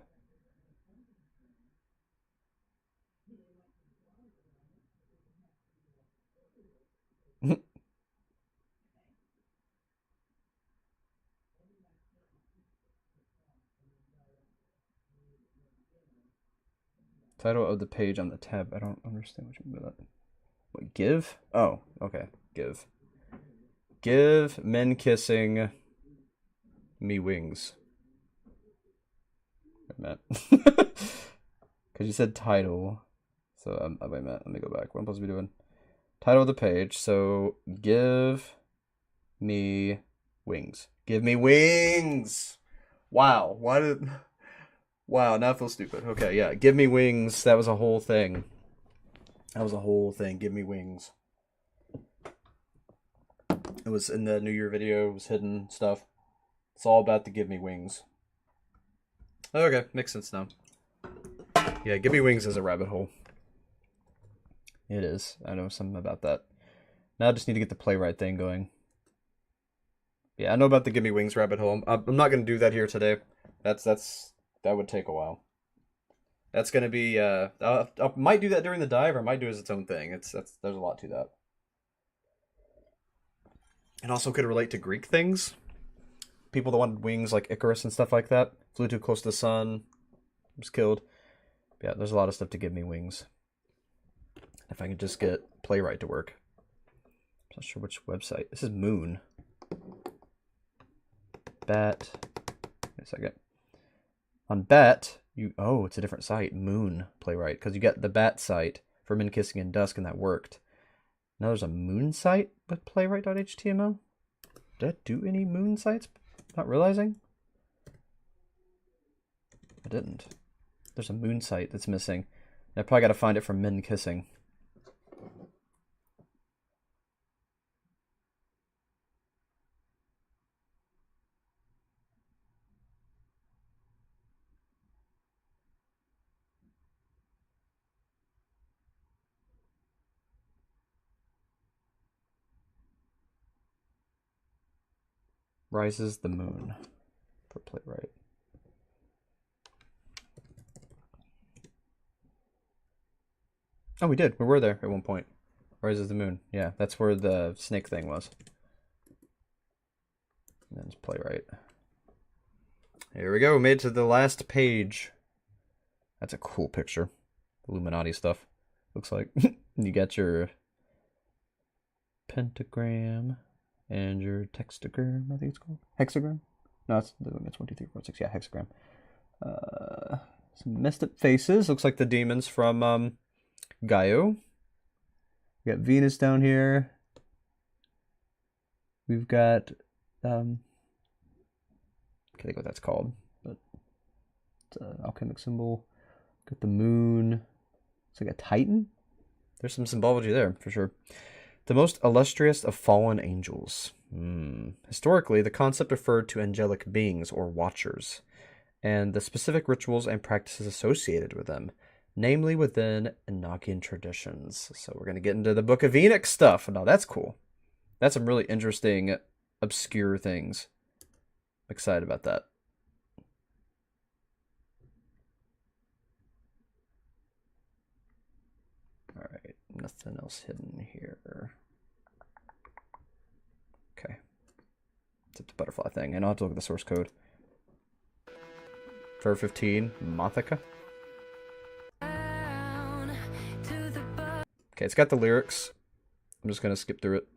A: Title of the page on the tab. I don't understand what you mean by that. What, give? Oh, okay. Give. Give Men Kissing Me Wings. Wait a minute. Because you said title. So, wait a minute. Let me go back. What am I supposed to be doing? Title of the page. So, give me wings. Give me wings! Wow. Wow, now I feel stupid. Okay, yeah. Give me wings. That was a whole thing. That was a whole thing. Give me wings. It was in the New Year video. It was hidden stuff. It's all about the give me wings. Okay, makes sense now. Yeah, give me wings is a rabbit hole. It is. I know something about that. Now I just need to get the playwright thing going. Yeah, I know about the give me wings rabbit hole. I'm not going to do that here today. That would take a while. That's going to be I might do that during the dive, or I might do it as its own thing. There's a lot to that. It also could relate to Greek things. People that wanted wings like Icarus and stuff like that. Flew too close to the sun. Was killed. Yeah, there's a lot of stuff to give me wings. If I can just get playwright to work. I'm not sure which website. This is Moon. Bat. Wait a second. On Bat, it's a different site. Moon playwright. Because you got the Bat site for Men Kissing in Dusk, and that worked. Now there's a Moon site with playwright.html. Did I do any Moon sites? Not realizing? I didn't. There's a Moon site that's missing. I probably got to find it from Men Kissing. Rises the Moon for playwright. Oh, we did. We were there at one point. Rises the Moon. Yeah, that's where the snake thing was. And then it's playwright. Here we go. Made it to the last page. That's a cool picture. Illuminati stuff. Looks like. You got your pentagram. And your textagram, I think it's called. Hexagram? No, it's 1, 2, 3, 4, 6. Yeah, hexagram. Some messed up faces. Looks like the demons from Gaio. We got Venus down here. We've got can't think what that's called, but it's an alchemic symbol. Got the moon. It's like a Titan. There's some symbology there for sure. The most illustrious of fallen angels. Historically, the concept referred to angelic beings or watchers, and the specific rituals and practices associated with them, namely within Enochian traditions. So we're going to get into the Book of Enoch stuff. Now that's cool. That's some really interesting, obscure things. I'm excited about that. All right, nothing else hidden here. Okay. Except the butterfly thing. And I'll have to look at the source code. For 15, Mothica. Okay, it's got the lyrics. I'm just going to skip through it.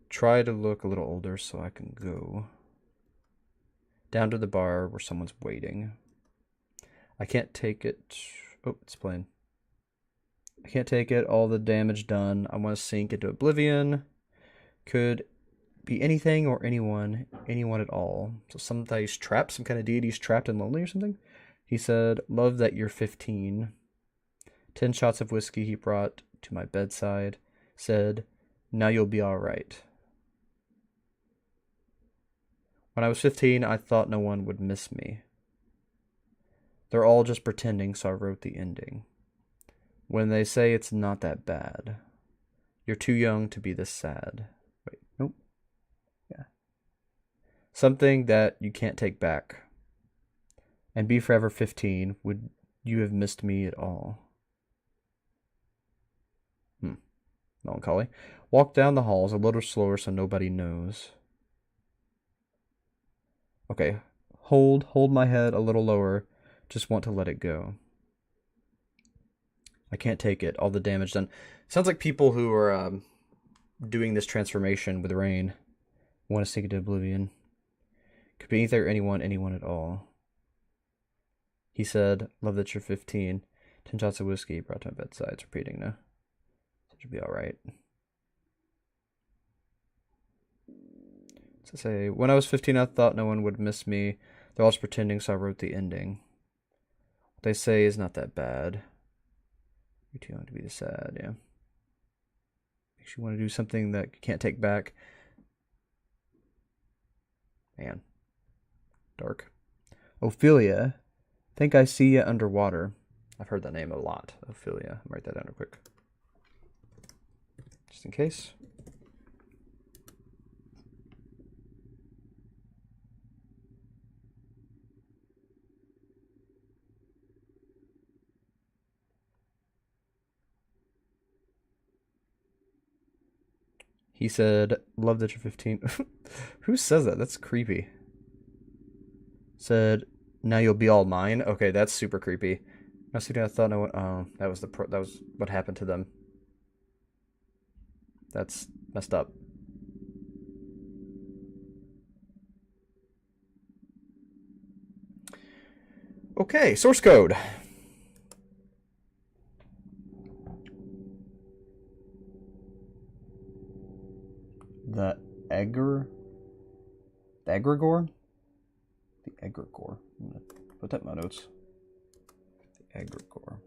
A: Try to look a little older so I can go down to the bar where someone's waiting. I can't take it. Oh, it's playing. I can't take it. All the damage done. I want to sink into oblivion. Could be anything or anyone at all. So somebody's trapped. Some kind of deity's trapped and lonely or something. He said, love that you're 15. 10 shots of whiskey he brought to my bedside. Said, now you'll be all right. When I was 15, I thought no one would miss me. They're all just pretending, so I wrote the ending. When they say it's not that bad. You're too young to be this sad. Wait, nope. Yeah. Something that you can't take back. And be forever 15. Would you have missed me at all? Melancholy. Walk down the halls a little slower so nobody knows. Okay. Hold my head a little lower. Just want to let it go. I can't take it. All the damage done. Sounds like people who are doing this transformation with rain want to sink into oblivion. Could be anything or anyone at all. He said, love that you're 15. 10 shots of whiskey brought to my bedside. It's repeating now. So it should be alright. So say, when I was 15, I thought no one would miss me. They're all just pretending, so I wrote the ending. What they say is not that bad. You're too young to be this sad, yeah. Makes you want to do something that you can't take back. Man. Dark. Ophelia. Think I see ya underwater. I've heard that name a lot. Ophelia. Write that down real quick. Just in case. He said, love that you're 15. Who says that? That's creepy. Said, now you'll be all mine. Okay, that's super creepy. I thought no one. Oh, that was what happened to them. That's messed up. Okay, source code. The egregore? The egregore? I'm gonna put that in my notes. The egregore.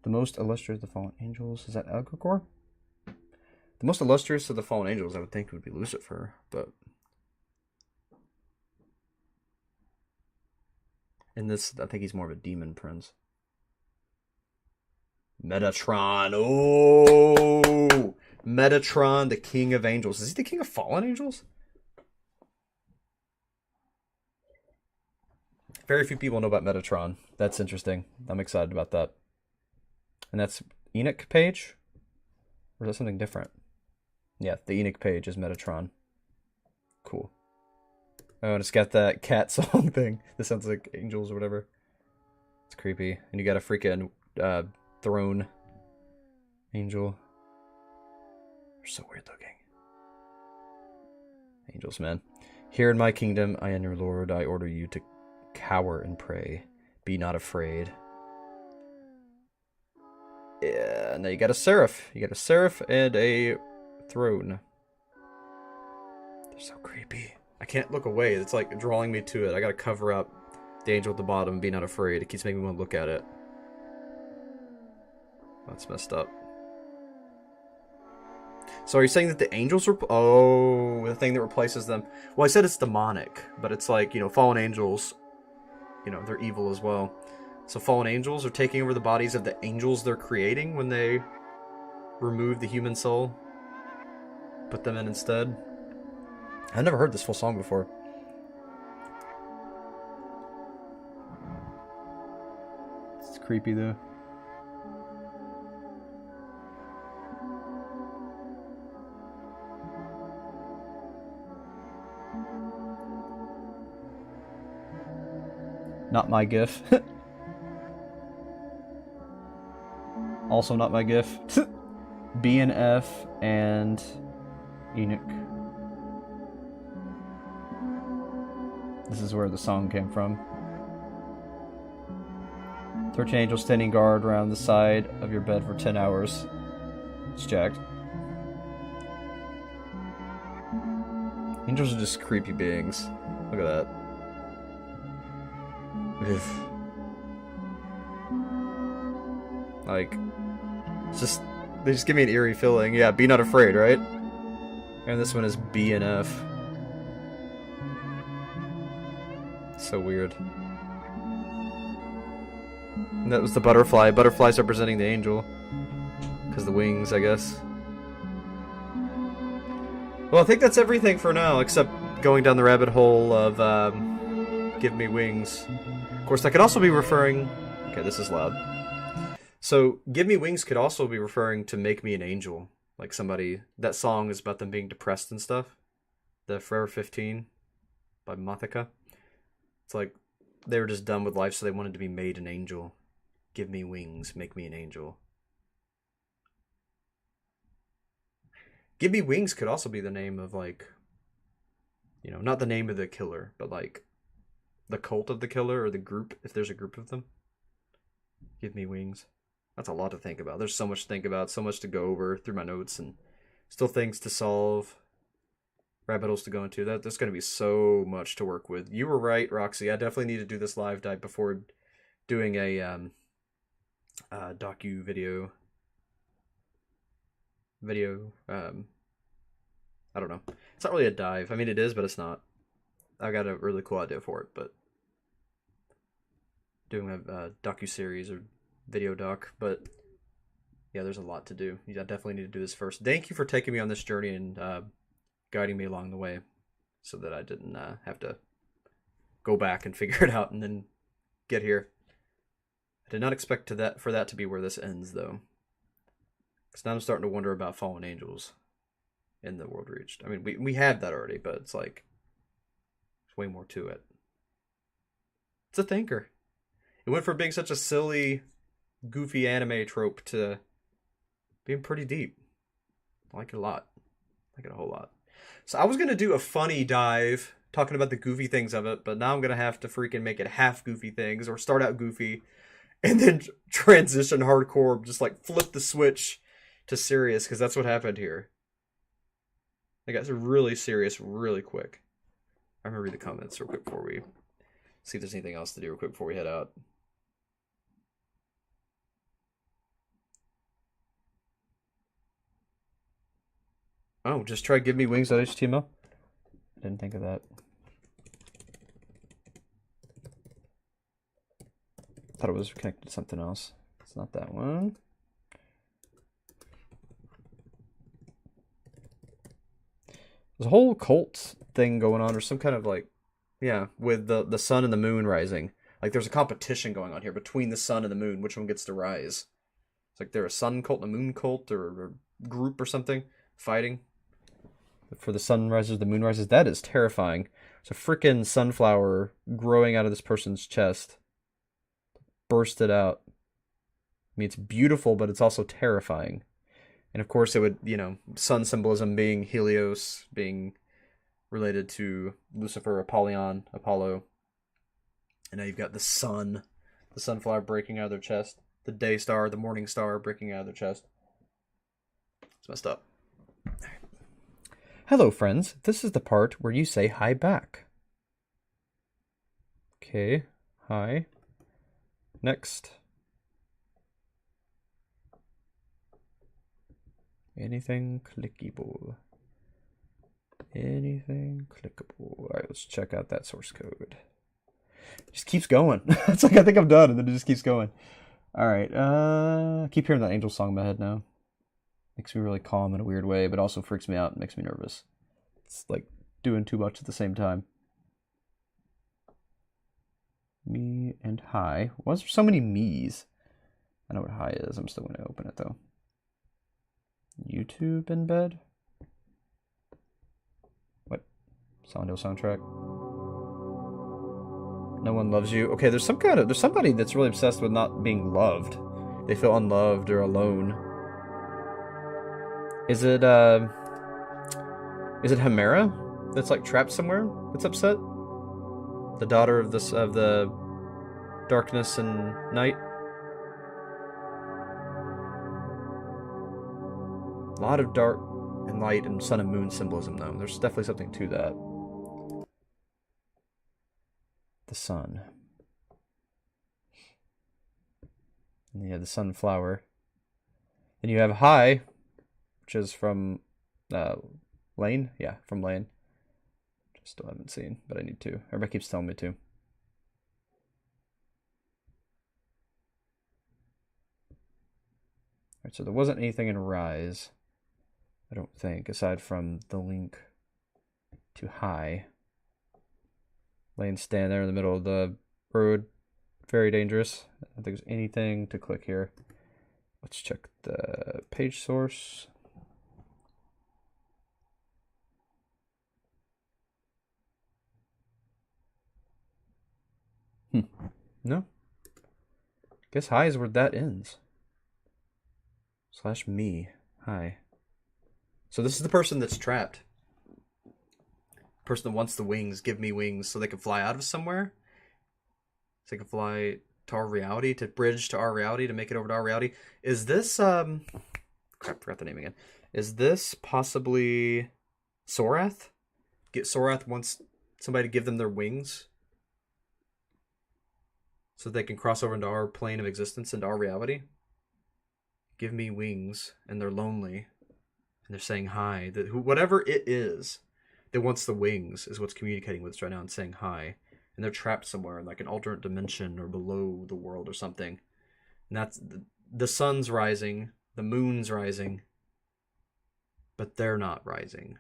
A: The most illustrious of the fallen angels. Is that egregore? The most illustrious of the fallen angels, I would think, would be Lucifer, but in this, I think he's more of a demon prince. Metatron. Oh, Metatron, the king of angels. Is he the king of fallen angels? Very few people know about Metatron. That's interesting. I'm excited about that. And that's Enoch page? Or is that something different? Yeah, the Enoch page is Metatron. Cool. Oh, and it's got that cat song thing. This sounds like angels or whatever. It's creepy. And you got a freaking throne angel. They're so weird looking. Angels, man. Here in my kingdom, I am your lord. I order you to cower and pray. Be not afraid. Yeah, and then you got a seraph. You got a seraph and a throne. They're so creepy. I can't look away. It's like drawing me to it. I gotta cover up the angel at the bottom and be not afraid. It keeps making me want to look at it. That's messed up. So are you saying that the angels are... Oh, the thing that replaces them. Well, I said it's demonic, but it's like, you know, fallen angels, you know, they're evil as well. So fallen angels are taking over the bodies of the angels they're creating when they remove the human soul. Put them in instead. I've never heard this full song before. It's creepy though. Not my GIF. Also not my GIF. B and F and Enoch. This is where the song came from. 13 angels standing guard around the side of your bed for 10 hours. It's jacked. Angels are just creepy beings. Look at that. Like, it's just, they just give me an eerie feeling. Yeah, be not afraid, right? And this one is B and F. So weird. And that was the butterfly. Butterflies representing the angel. Because the wings, I guess. Well, I think that's everything for now, except going down the rabbit hole of, give me wings. Of course, that could also be referring... Okay, this is loud. So, give me wings could also be referring to make me an angel. Like somebody... That song is about them being depressed and stuff. The Forever 15 by Mythological. It's like, they were just done with life, so they wanted to be made an angel. Give me wings, make me an angel. Give me wings could also be the name of, like... You know, not the name of the killer, but like... The cult of the killer, or the group, if there's a group of them. Give me wings. That's a lot to think about. There's so much to think about, so much to go over through my notes, and still things to solve. rabbit holes to go into. There's going to be so much to work with. You were right, Roxy. I definitely need to do this live dive before doing a docu video. I don't know. It's not really a dive. I mean, it is, but it's not. I got a really cool idea for it, but doing a docu-series or video doc, but yeah, there's a lot to do. I definitely need to do this first. Thank you for taking me on this journey and guiding me along the way so that I didn't have to go back and figure it out and then get here. I did not expect for that to be where this ends, though. Because now I'm starting to wonder about fallen angels in the world reached. I mean, we had that already, but it's like there's way more to it. It's a thinker. It went from being such a silly, goofy anime trope to being pretty deep. I like it a lot. I like it a whole lot. So I was going to do a funny dive talking about the goofy things of it, but now I'm going to have to freaking make it half goofy things or start out goofy and then transition hardcore, just like flip the switch to serious, because that's what happened here. I got really serious really quick. I'm going to read the comments real quick before we see if there's anything else to do real quick before we head out. Oh, just try Give Me Wings.html? I didn't think of that. Thought it was connected to something else. It's not that one. There's a whole cult thing going on, or some kind of like, yeah, with the sun and the moon rising. Like there's a competition going on here between the sun and the moon. Which one gets to rise? It's like they're a sun cult and a moon cult, or a group or something fighting for the sun rises, the moon rises. That is terrifying. There's a freaking sunflower growing out of this person's chest. Burst it out. I mean, it's beautiful, but it's also terrifying. And of course, it would, sun symbolism being Helios, being related to Lucifer, Apollyon, Apollo. And now you've got the sun, the sunflower breaking out of their chest, the day star, the morning star breaking out of their chest. It's messed up. Hello, friends. This is the part where you say hi back. Okay, hi. Next. Anything clickable. Anything clickable. Alright, let's check out that source code. It just keeps going. It's like I think I'm done, and then it just keeps going. Alright, I keep hearing that angel song in my head now. Makes me really calm in a weird way, but also freaks me out and makes me nervous. It's like doing too much at the same time. Me and hi. Why is there so many me's? I know what hi is. I'm still going to open it though. YouTube embed? What? Sondo soundtrack? No one loves you. Okay, there's somebody that's really obsessed with not being loved. They feel unloved or alone. Is it Hemera that's like trapped somewhere that's upset? The daughter of the darkness and night? A lot of dark and light and sun and moon symbolism though. There's definitely something to that. The sun. And you have the sunflower. Then you have hi, which is from Lane. Yeah, from Lane. Which I still haven't seen, but I need to. Everybody keeps telling me to. Alright, so there wasn't anything in Rise, I don't think, aside from the link to hi. Lane stand there in the middle of the road. Very dangerous. I don't think there's anything to click here. Let's check the page source. No. Guess hi is where that ends. / me. Hi. So this is the person that's trapped. Person that wants the wings. Give me wings so they can fly out of somewhere. So they can fly to our reality, to bridge to our reality, to make it over to our reality. Is this, crap, forgot the name again. Is this possibly Sorath? Sorath wants somebody to give them their wings so they can cross over into our plane of existence, into our reality. Give me wings, and they're lonely, and they're saying hi. Whatever it is that wants the wings is what's communicating with us right now and saying hi. And they're trapped somewhere in like an alternate dimension or below the world or something. And that's the sun's rising, the moon's rising, but they're not rising.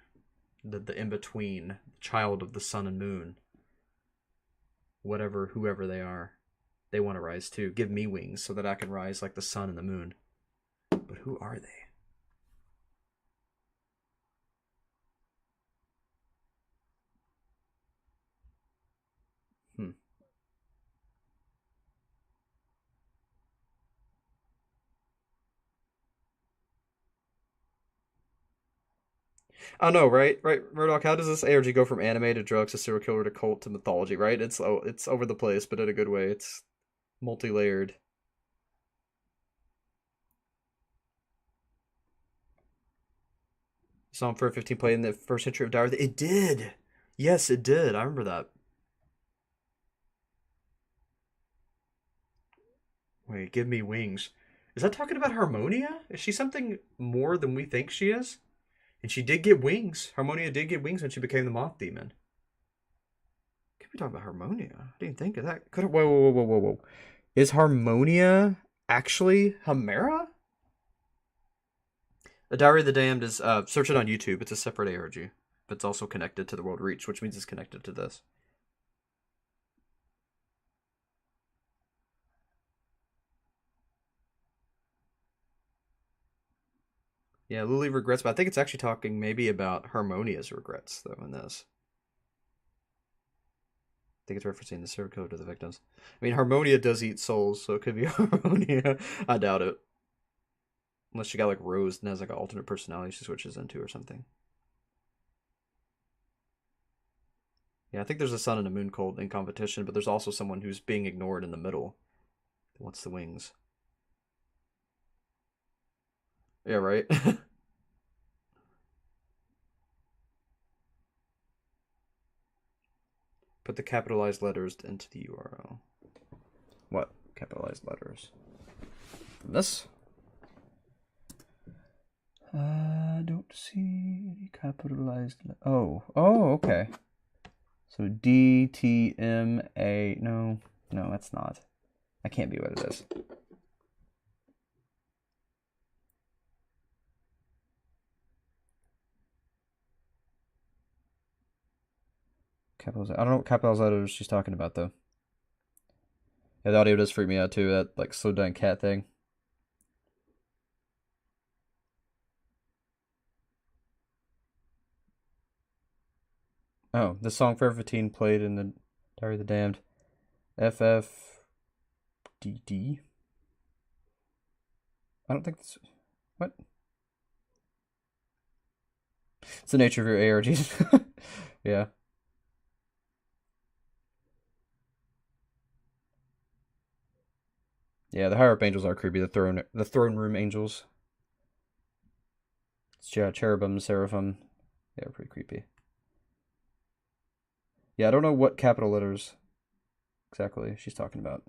A: The in-between, child of the sun and moon, whoever they are, they want to rise too. Give me wings so that I can rise like the sun and the moon. But who are they? I know, right? Right, Murdoch, how does this ARG go from anime to drugs to serial killer to cult to mythology, right? It's over the place, but in a good way. It's multi-layered. Psalm 415 played in the first century of Dyer. It did! Yes, it did. I remember that. Wait, give me wings. Is that talking about Harmonia? Is she something more than we think she is? And she did get wings. Harmonia did get wings when she became the Moth Demon. Could be talking about Harmonia. I didn't think of that. Whoa. Is Harmonia actually Hemera? The Diary of the Damned is, search it on YouTube. It's a separate ARG. But it's also connected to the World Reach, which means it's connected to this. Yeah, Lily regrets, but I think it's actually talking maybe about Harmonia's regrets, though, in this. I think it's referencing the serial killer to the victims. I mean, Harmonia does eat souls, so it could be Harmonia. I doubt it. Unless she got, like, Rose and has, like, an alternate personality she switches into or something. Yeah, I think there's a sun and a moon cult in competition, but there's also someone who's being ignored in the middle that wants the wings. Yeah, right? Put the capitalized letters into the URL. What capitalized letters? From this? Don't see any capitalized. Oh, okay. So DTMA. No, that's not. That can't be what it is. Capitalized. I don't know what capitalized letters she's talking about though. Yeah, the audio does freak me out too. That like slowed down cat thing. Oh, the song Forever 15 played in the Diary of the Damned. FFDD? I don't think that's... What? It's the nature of your ARGs. Yeah. Yeah, the higher up angels are creepy. The throne room angels. Yeah, cherubim, seraphim. Yeah, pretty creepy. Yeah, I don't know what capital letters exactly she's talking about.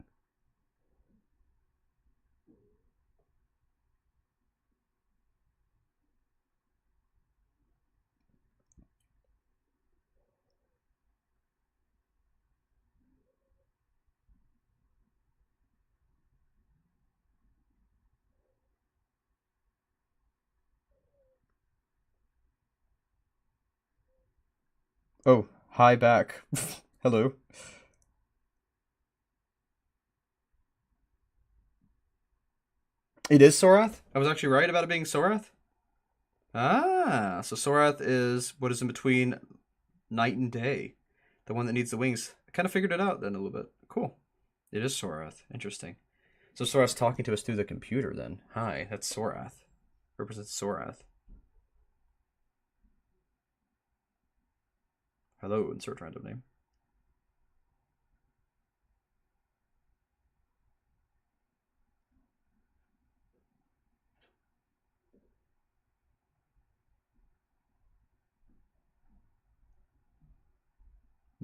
A: Oh, hi back. Hello. It is Sorath? I was actually right about it being Sorath? Ah, so Sorath is what is in between night and day. The one that needs the wings. I kind of figured it out then a little bit. Cool. It is Sorath. Interesting. So Sorath's talking to us through the computer then. Hi, that's Sorath. Represents Sorath. Hello, insert random name.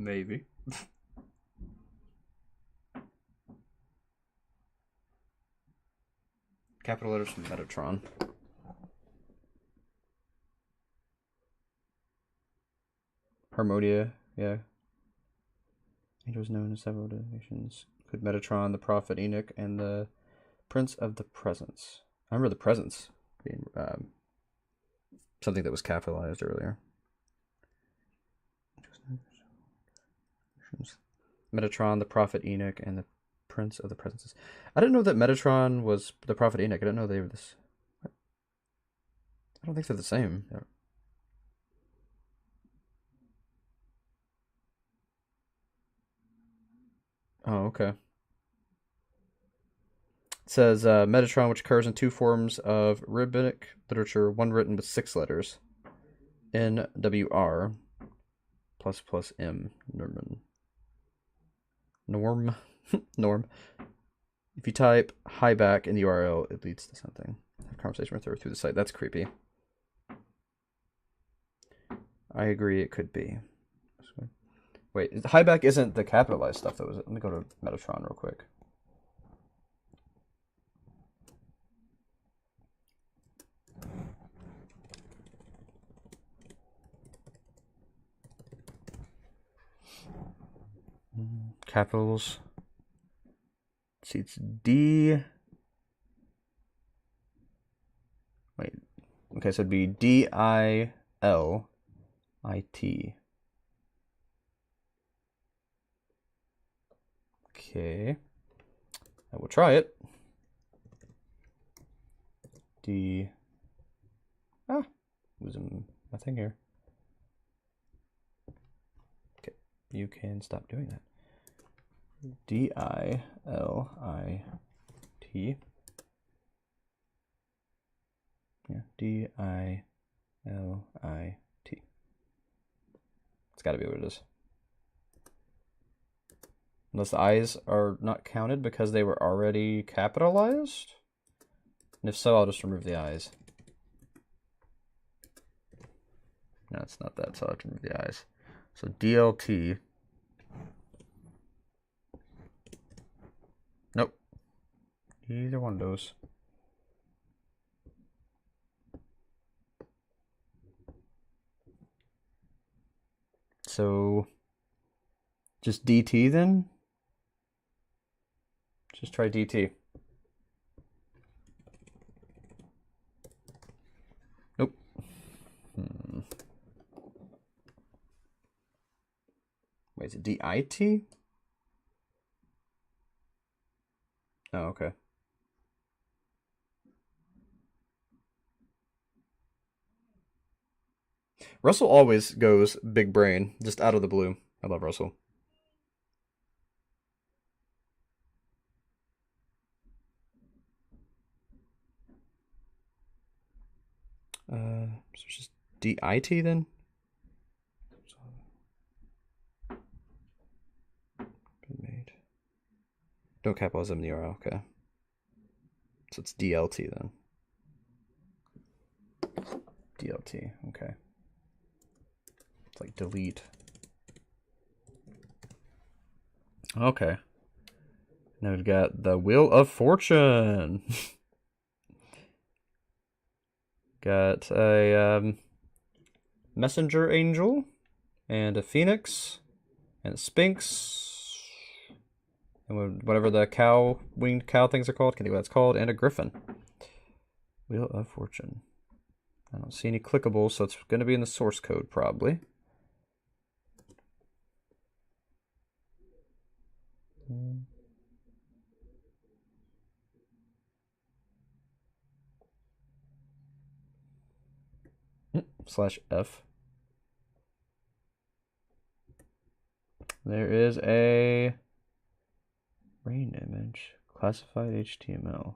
A: Maybe. Capital letters from Metatron. Harmonia, yeah. Angels known as several nations. Include Metatron, the Prophet Enoch, and the Prince of the Presence. I remember the Presence being something that was capitalized earlier. Metatron, the Prophet Enoch, and the Prince of the Presences. I didn't know that Metatron was the Prophet Enoch. I didn't know they were this. I don't think they're the same. Oh, okay. It says Metatron, which occurs in two forms of rabbinic literature, one written with 6 letters. NWR ++ M. Norm. Norm. If you type hi back in the URL, it leads to something. Have a conversation with her through the site. That's creepy. I agree, it could be. Wait, hi back isn't the capitalized stuff, though, is it? Let me go to Metatron real quick. Capitals. Let's see, it's D. Wait. Okay, so it'd be DILIT. Okay. I will try it. Losing my thing here. Okay, you can stop doing that. DILIT. Yeah, DILIT. It's got to be what it is. Unless the I's are not counted because they were already capitalized? And if so, I'll just remove the I's. No, it's not that, so I'll have to remove the I's. So DLT. Nope. Either one of those. So just DT then? Just try DT. Nope. Wait, is it DIT? Oh, okay. Russell always goes big brain, just out of the blue. I love Russell. So it's just DIT then? Made. Don't capitalize them in the URL, okay. So it's DLT then. DLT, okay. It's like delete. Okay. Now we've got the Wheel of Fortune. Got a messenger angel, and a phoenix, and a sphinx, and whatever the winged cow things are called, can't think what that's called, and a griffin. Wheel of Fortune. I don't see any clickables, so it's going to be in the source code probably. /F. There is a rain image, classified HTML.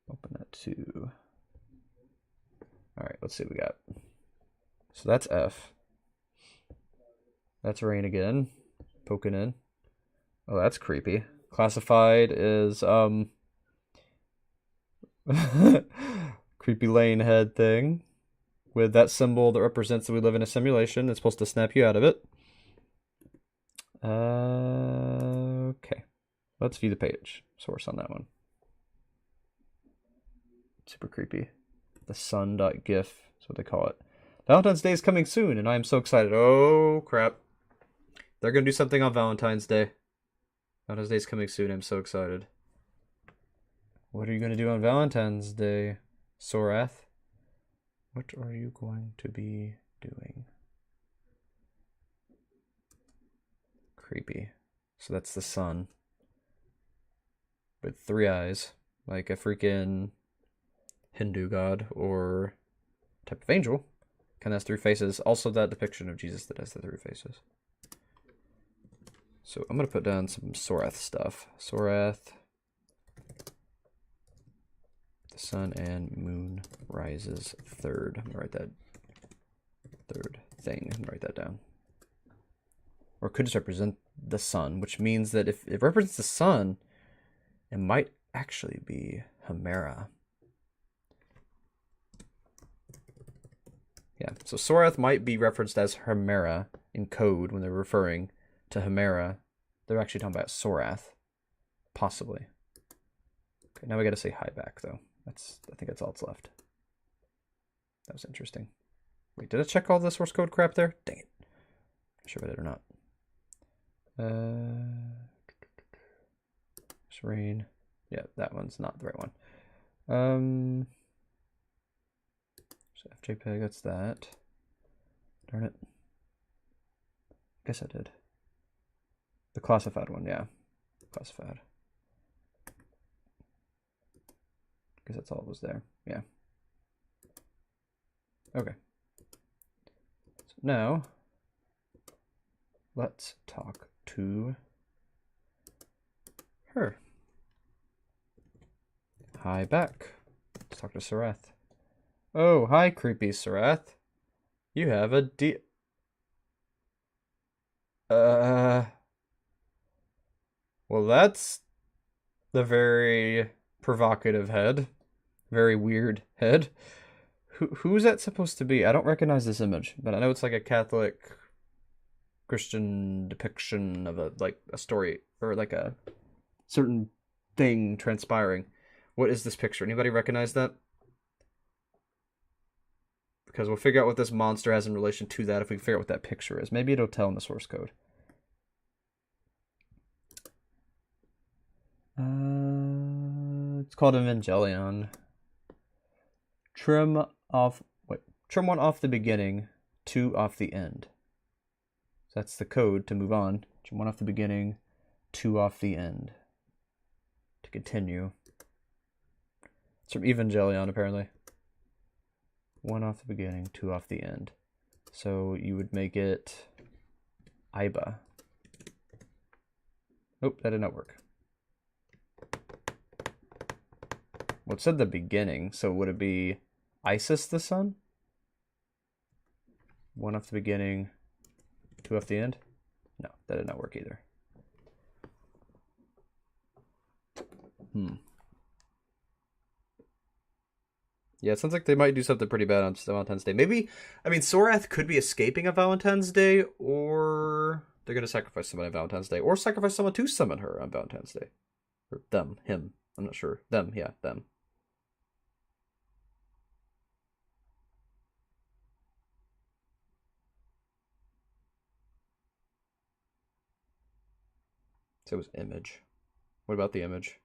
A: Open that too. All right, let's see what we got. So that's F. That's rain again, poking in. Oh, that's creepy. Classified is creepy lane head thing with that symbol that represents that we live in a simulation. It's supposed to snap you out of it. Okay. Let's view the page. Source on that one. Super creepy. The sun.gif is what they call it. Valentine's Day is coming soon, and I am so excited. Oh, crap. They're going to do something on Valentine's Day. Valentine's Day is coming soon. I'm so excited. What are you going to do on Valentine's Day, Sorath? What are you going to be doing? Creepy. So that's the sun. With 3 eyes. Like a freaking Hindu god or type of angel. Kind of has 3 faces. Also that depiction of Jesus that has the 3 faces. So I'm going to put down some Sorath stuff. Sorath. The sun and moon rises third. I'm going to write that third thing. I'm going to write that down. Or it could just represent the sun, which means that if it represents the sun, it might actually be Hemera. Yeah, so Sorath might be referenced as Hemera in code when they're referring to Hemera. They're actually talking about Sorath. Possibly. Okay, now we gotta say hi back, though. I think that's all that's left. That was interesting. Wait, did I check all the source code crap there? Dang it. Not sure if I did or not. Rain. Yeah, that one's not the right one. So FJPEG, that's that. Darn it. Guess I did. The classified one, yeah. Classified. Guess that's all that was there. Yeah. Okay. So now, let's talk to her. Hi back. Let's talk to Sorath. Oh, hi, creepy Sorath. You have a well, that's the very provocative head. Very weird head. Who's that supposed to be? I don't recognize this image, but I know it's like a Catholic Christian depiction of a story or like a certain thing transpiring. What is this picture? Anybody recognize that? Because we'll figure out what this monster has in relation to that if we can figure out what that picture is. Maybe it'll tell in the source code. It's called Evangelion. Trim one off the beginning, 2 off the end. So that's the code to move on. Trim 1 off the beginning, 2 off the end. To continue. It's from Evangelion, apparently. 1 off the beginning, 2 off the end. So you would make it Iba. Nope, that did not work. Well, it said the beginning, so would it be Isis the sun? 1 off the beginning, 2 off the end? No, that did not work either. Yeah, it sounds like they might do something pretty bad on Valentine's Day. Maybe, I mean, Sorath could be escaping a Valentine's Day, or they're going to sacrifice someone on Valentine's Day, or sacrifice someone to summon her on Valentine's Day. Or them, him. I'm not sure. Them, yeah, them. So it was image. What about the image?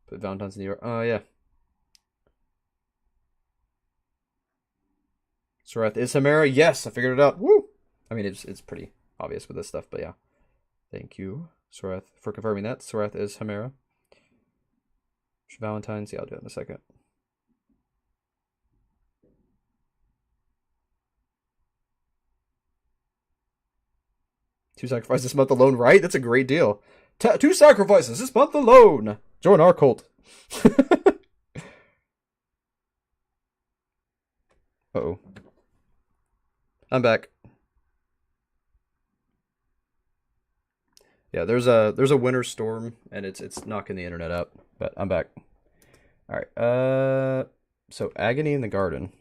A: Put Valentine's in New York. Oh, yeah. Sorath is Hemera. Yes, I figured it out. Woo! I mean, it's pretty obvious with this stuff, but yeah. Thank you, Sorath, for confirming that. Sorath is Hemera. Valentine's. Yeah, I'll do it in a second. Two sacrifices this month alone, right? That's a great deal. 2 sacrifices this month alone. Join our cult. Uh-oh. I'm back. Yeah, there's a winter storm and it's knocking the internet up, but I'm back. All right. So Agony in the Garden.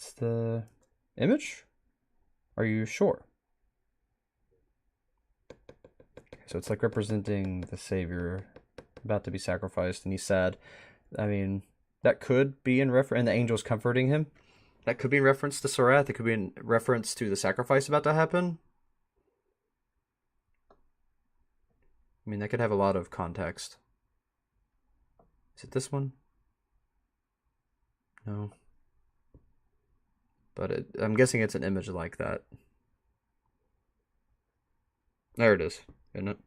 A: That's the image? Are you sure? So it's like representing the Savior about to be sacrificed, and he's sad. I mean, that could be in reference, and the angel's comforting him. That could be in reference to Surath. It could be in reference to the sacrifice about to happen. I mean, that could have a lot of context. Is it this one? No. But I'm guessing it's an image like that. There it is, isn't it?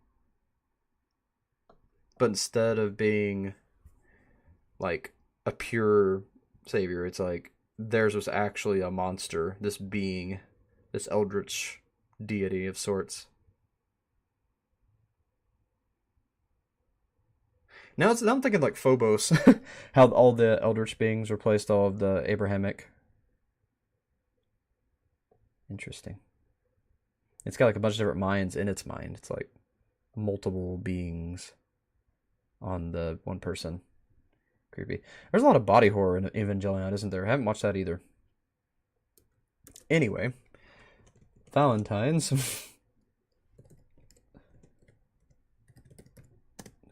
A: But instead of being like a pure savior, it's like theirs was actually a monster, this being, this eldritch deity of sorts. Now I'm thinking like Phobos, how all the eldritch beings replaced all of the Abrahamic. Interesting. It's got like a bunch of different minds in its mind. It's like multiple beings on the one person. Creepy. There's a lot of body horror in Evangelion, isn't there? I haven't watched that either. Anyway, Valentine's.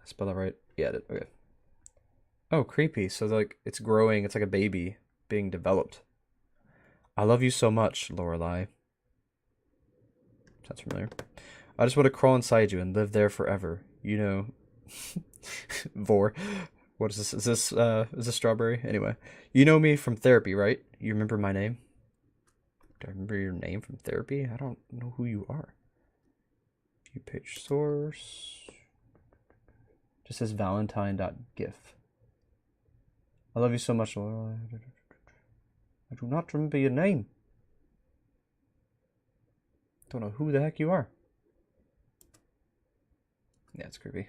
A: Spell that right? Yeah, I did. Okay. Oh, creepy. So like it's growing. It's like a baby being developed. I love you so much, Lorelei. Sounds familiar. I just want to crawl inside you and live there forever. You know, Vor. What is this? Is this strawberry? Anyway, you know me from therapy, right? You remember my name? Do I remember your name from therapy? I don't know who you are. View page source. Just says valentine.gif. I love you so much, Lorelei. I do not remember your name. Don't know who the heck you are. Yeah, it's creepy.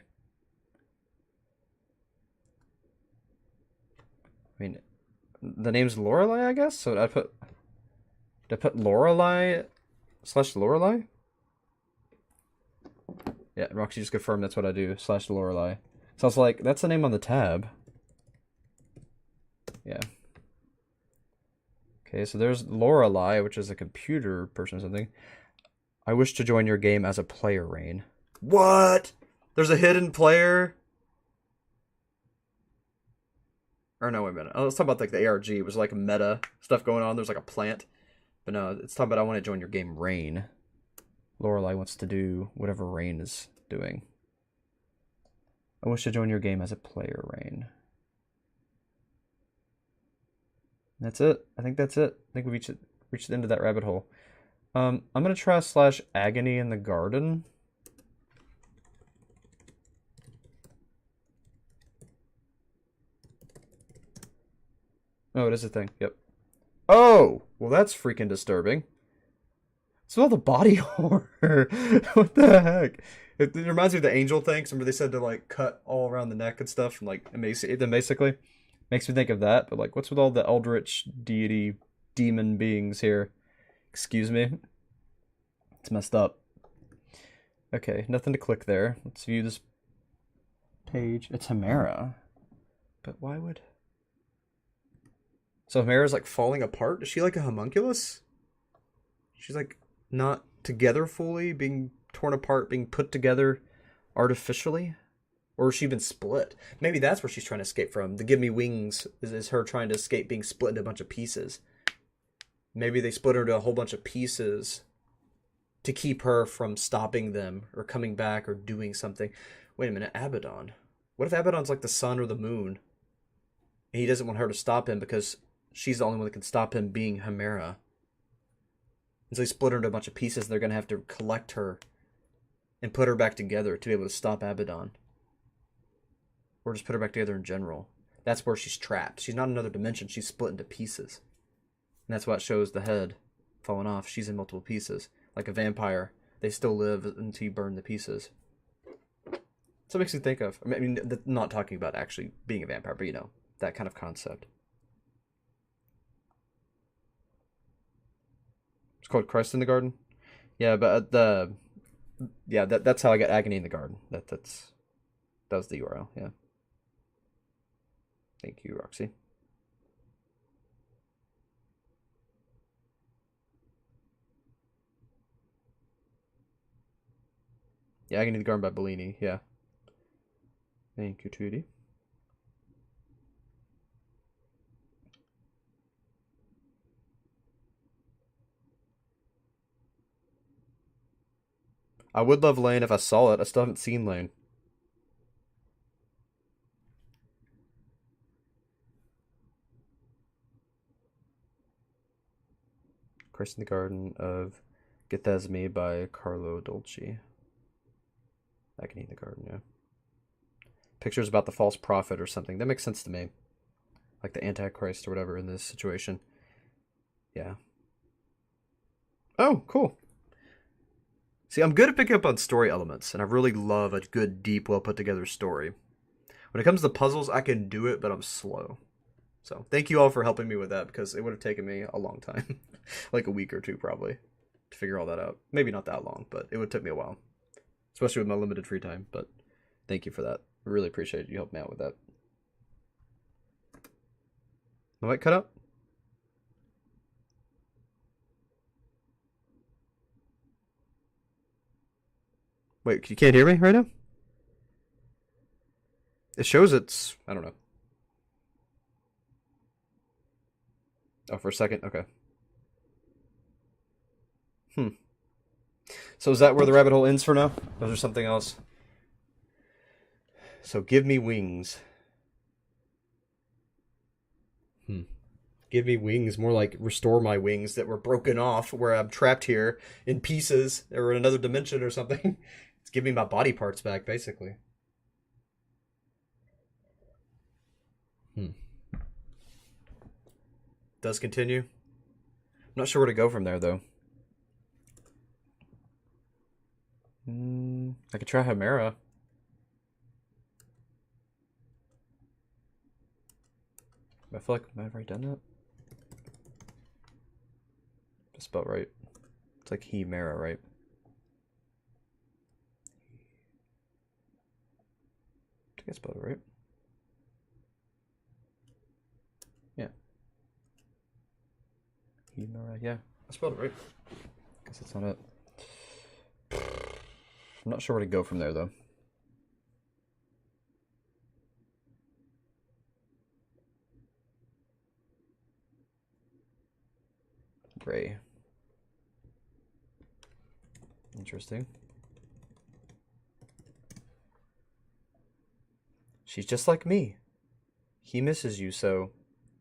A: I mean, the name's Lorelei, I guess? So did I put Lorelei / Lorelei? Yeah, Roxy just confirmed that's what I do, / Lorelei. So I was like, that's the name on the tab. Yeah. Okay, so there's Lorelei, which is a computer person or something. I wish to join your game as a player, Rain. What? There's a hidden player? Or no, wait a minute. I was talking about like the ARG. It was like meta stuff going on. There's like a plant. But no, it's talking about I want to join your game, Rain. Lorelei wants to do whatever Rain is doing. I wish to join your game as a player, Rain. That's it. I think that's it. I think we reached the end of that rabbit hole. I'm gonna try / agony in the garden. Oh, it is a thing. Yep. Oh! Well, that's freaking disturbing. It's all the body horror. What the heck? It reminds me of the angel thing. Remember they said to, like, cut all around the neck and stuff and, like, emaciate them, basically. Makes me think of that. But, like, what's with all the eldritch deity demon beings here? Excuse me? It's messed up. Okay, nothing to click there. Let's view this page. It's Hemera. But why would... So Hemera's like falling apart? Is she like a homunculus? She's like not together fully, being torn apart, being put together artificially? Or has she been split? Maybe that's where she's trying to escape from. The Give Me Wings is her trying to escape being split into a bunch of pieces. Maybe they split her into a whole bunch of pieces to keep her from stopping them or coming back or doing something. Wait a minute, Abaddon. What if Abaddon's like the sun or the moon? And he doesn't want her to stop him because she's the only one that can stop him being Hemera. And so he split her into a bunch of pieces. They're going to have to collect her and put her back together to be able to stop Abaddon. Or just put her back together in general. That's where she's trapped. She's not in another dimension. She's split into pieces. And that's why it shows the head falling off. She's in multiple pieces. Like a vampire. They still live until you burn the pieces. So it makes me think of... I mean, not talking about actually being a vampire, but you know, that kind of concept. It's called Christ in the Garden? Yeah, but that's how I got Agony in the Garden. That was the URL, yeah. Thank you, Roxy. Yeah, Agony of the Garden by Bellini. Yeah. Thank you, Tootie. I would love Lane if I saw it. I still haven't seen Lane. Christ in the Garden of Gethsemane by Carlo Dolci. Agony in the Garden, yeah. Pictures about the false prophet or something. That makes sense to me. Like the Antichrist or whatever in this situation. Yeah. Oh, cool. See, I'm good at picking up on story elements, and I really love a good, deep, well put together story. When it comes to puzzles, I can do it, but I'm slow. So, thank you all for helping me with that, because it would have taken me a long time. Like a week or two, probably, to figure all that out. Maybe not that long, but it would take me a while. Especially with my limited free time, but thank you for that. I really appreciate you helping me out with that. My mic cut out? Wait, you can't hear me right now? It shows it's... I don't know. Oh, for a second? Okay. So is that where the rabbit hole ends for now? Or is there something else? So give me wings. Give me wings. More like restore my wings that were broken off where I'm trapped here in pieces or in another dimension or something. It's give me my body parts back, basically. Does continue. I'm not sure where to go from there, though. I could try Chimera. I feel like I've already done that. Just about right. It's like Chimera, right? I think I spelled it right. Yeah. Chimera, yeah. I spelled it right. Guess that's not it. I'm not sure where to go from there, though. Gray. Interesting. She's just like me. He misses you so.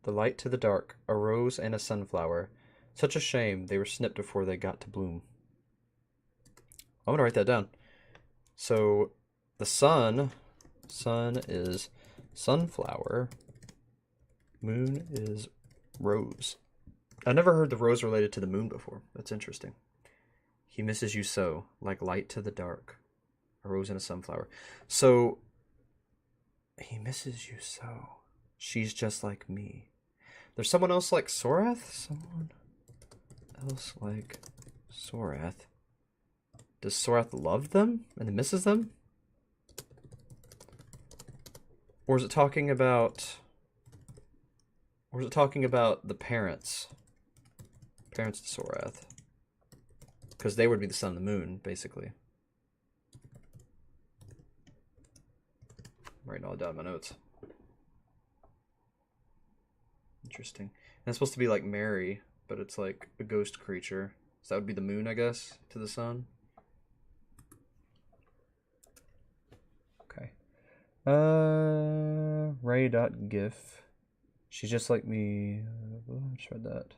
A: The light to the dark, a rose and a sunflower. Such a shame they were snipped before they got to bloom. I'm gonna write that down. So, the sun is sunflower, moon is rose. I never heard the rose related to the moon before. That's interesting. He misses you so, like light to the dark, a rose and a sunflower. So, he misses you so. She's just like me. There's someone else like Sorath? Someone else like Sorath. Does Sorath love them and then misses them? Or is it talking about... Or is it talking about the parents? Parents to Sorath. Because they would be the sun and the moon, basically. I'm writing all down in my notes. Interesting. And it's supposed to be like Mary, but it's like a ghost creature. So that would be the moon, I guess, to the sun. Okay. Ray.gif. She's just like me. I just read that.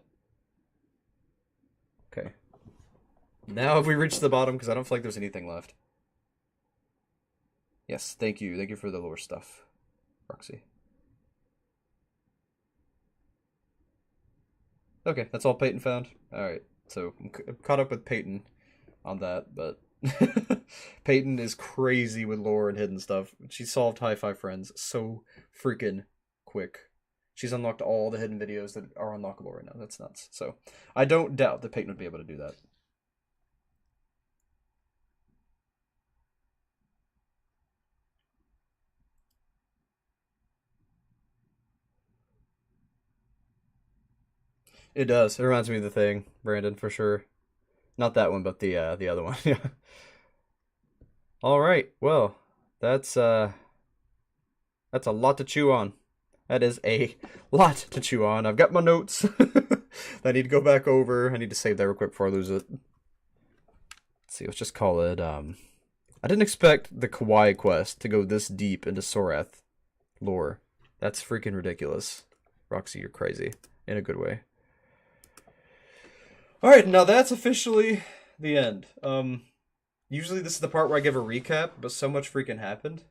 A: Okay. Now have we reached the bottom? Because I don't feel like there's anything left. Yes, thank you. Thank you for the lore stuff, Roxy. Okay, that's all Peyton found. Alright, so I'm caught up with Peyton on that, but Peyton is crazy with lore and hidden stuff. She solved Hi-Fi Friends so freaking quick. She's unlocked all the hidden videos that are unlockable right now. That's nuts. So I don't doubt that Peyton would be able to do that. It does. It reminds me of the thing, Brandon, for sure. Not that one, but the other one. Yeah. All right. Well, that's a lot to chew on. That is a lot to chew on. I've got my notes that I need to go back over. I need to save that real quick before I lose it. Let's see, let's just call it, I didn't expect the Kawaii quest to go this deep into Sorath lore. That's freaking ridiculous. Roxy, you're crazy. In a good way. Alright, now that's officially the end. Usually this is the part where I give a recap, but so much freaking happened.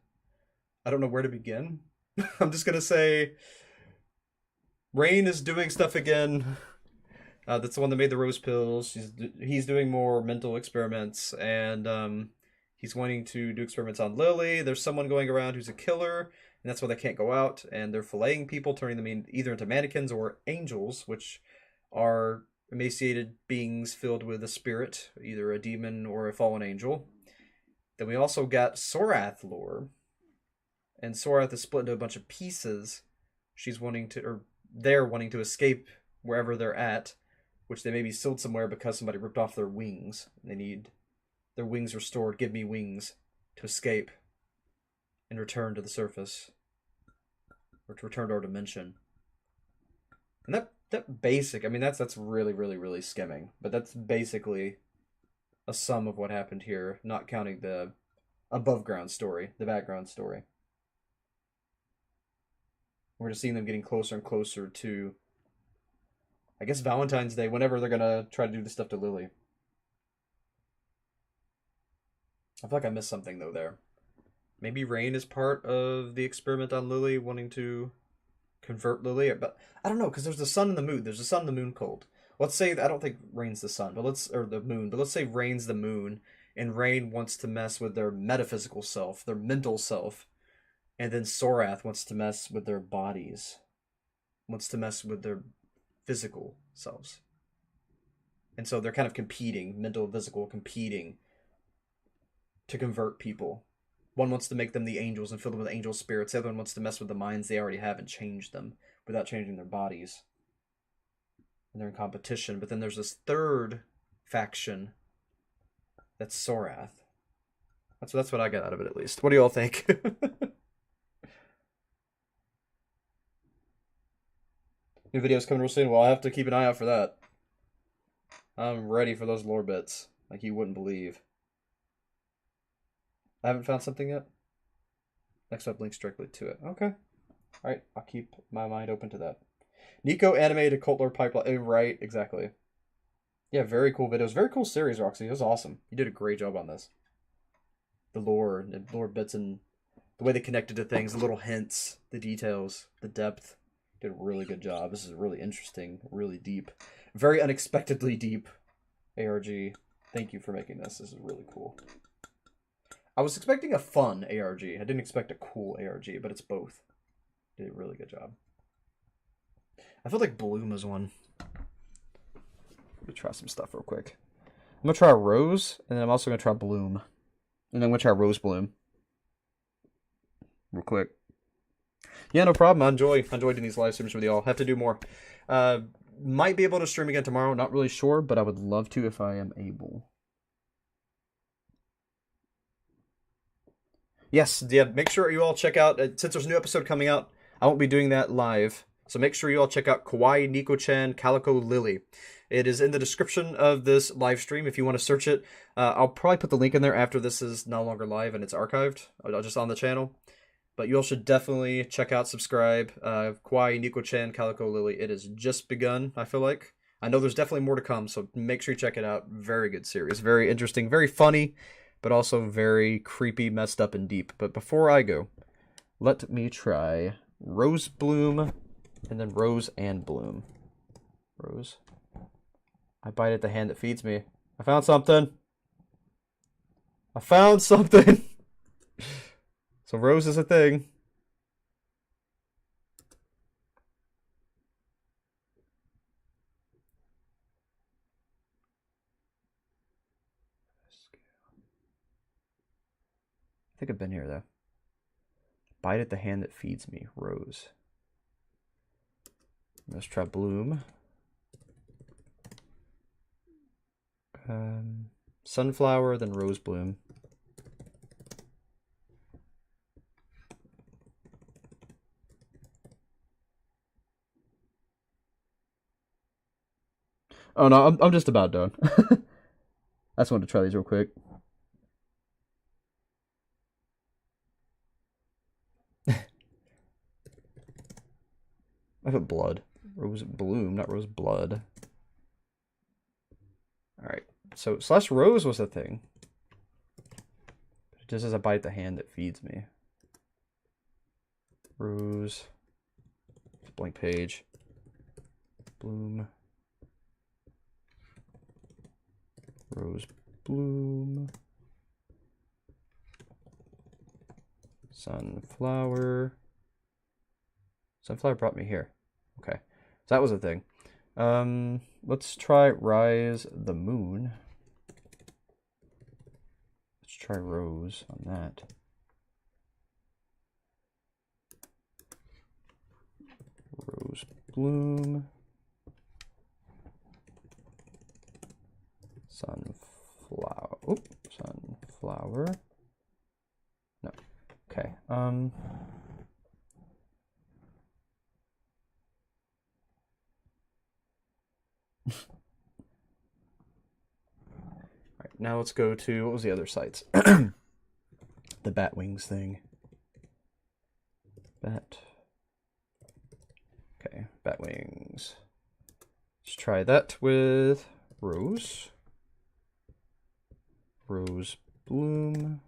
A: I don't know where to begin. I'm just gonna say Rain is doing stuff again. That's the one that made the rose pills. He's doing more mental experiments, and he's wanting to do experiments on Lily. There's someone going around who's a killer, and that's why they can't go out. And they're filleting people, turning them either into mannequins or angels, which are emaciated beings filled with a spirit, either a demon or a fallen angel. Then we also got Sorath lore. And Sorath is split into a bunch of pieces. They're wanting to escape wherever they're at, which they may be sealed somewhere because somebody ripped off their wings. They need their wings restored. Give me wings to escape and return to the surface, or to return to our dimension. And that basic, I mean, that's really, really, really skimming, but that's basically a sum of what happened here, not counting the above ground story, the background story. We're just seeing them getting closer and closer to, I guess, Valentine's Day, whenever they're going to try to do this stuff to Lily. I feel like I missed something, though, there. Maybe Rain is part of the experiment on Lily, wanting to convert Lily. But I don't know, because there's the sun and the moon. There's the sun and the moon cult. Let's say, I don't think Rain's the sun, or the moon, but let's say Rain's the moon, and Rain wants to mess with their metaphysical self, their mental self. And then Sorath wants to mess with their bodies. Wants to mess with their physical selves. And so they're kind of competing, mental and physical, competing to convert people. One wants to make them the angels and fill them with angel spirits. The other one wants to mess with the minds they already have and change them without changing their bodies. And they're in competition. But then there's this third faction that's Sorath. That's what I got out of it, at least. What do you all think? New videos coming real soon. Well, I'll have to keep an eye out for that. I'm ready for those lore bits. Like you wouldn't believe. I haven't found something yet. Next up links directly to it. Okay. Alright, I'll keep my mind open to that. Nico animated cult lore pipeline. Right, exactly. Yeah, very cool videos. Very cool series, Roxy. It was awesome. You did a great job on this. The lore bits and the way they connected to things, the little hints, the details, the depth. Did a really good job. This is really interesting, really deep, very unexpectedly deep. ARG, thank you for making this. This is really cool. I was expecting a fun ARG. I didn't expect a cool ARG, but it's both. Did a really good job. I feel like Bloom is one. Let me try some stuff real quick. I'm gonna try Rose, and then I'm also gonna try Bloom, and then I'm gonna try Rose Bloom. Real quick. Yeah, no problem. I enjoy doing these live streams with y'all. Have to do more. Might be able to stream again tomorrow. Not really sure, but I would love to if I am able. Yes, yeah. Make sure you all check out, since there's a new episode coming out, I won't be doing that live. So make sure you all check out Kawaii Neko-chan Calico Lily. It is in the description of this live stream if you want to search it. I'll probably put the link in there after this is no longer live and it's archived, just on the channel. But you all should definitely check out, subscribe. Kawaii Neko-chan Calico Lily. It has just begun, I feel like. I know there's definitely more to come, so make sure you check it out. Very good series. Very interesting, very funny, but also very creepy, messed up, and deep. But before I go, let me try Rose Bloom, and then Rose and Bloom. Rose. I bite at the hand that feeds me. I found something. I found something. So Rose is a thing. I think I've been here, though. Bite at the hand that feeds me. Rose. Let's try Bloom. Sunflower, then Rose Bloom. Oh no, I'm just about done. I just wanted to try these real quick. I put blood. Rose bloom, not rose blood. Alright, so slash rose was a thing. Just as I bite the hand that feeds me. Rose. Blank page. Bloom. Rose bloom. Sunflower. Sunflower brought me here. Okay. So that was a thing. Let's try Rise the Moon. Let's try Rose on that. Rose bloom. Sunflower. Oh, sunflower. No. Okay. Alright, now let's go to, what was the other sites? The bat wings thing. Bat. Okay, bat wings. Let's try that with Rose. Rose bloom.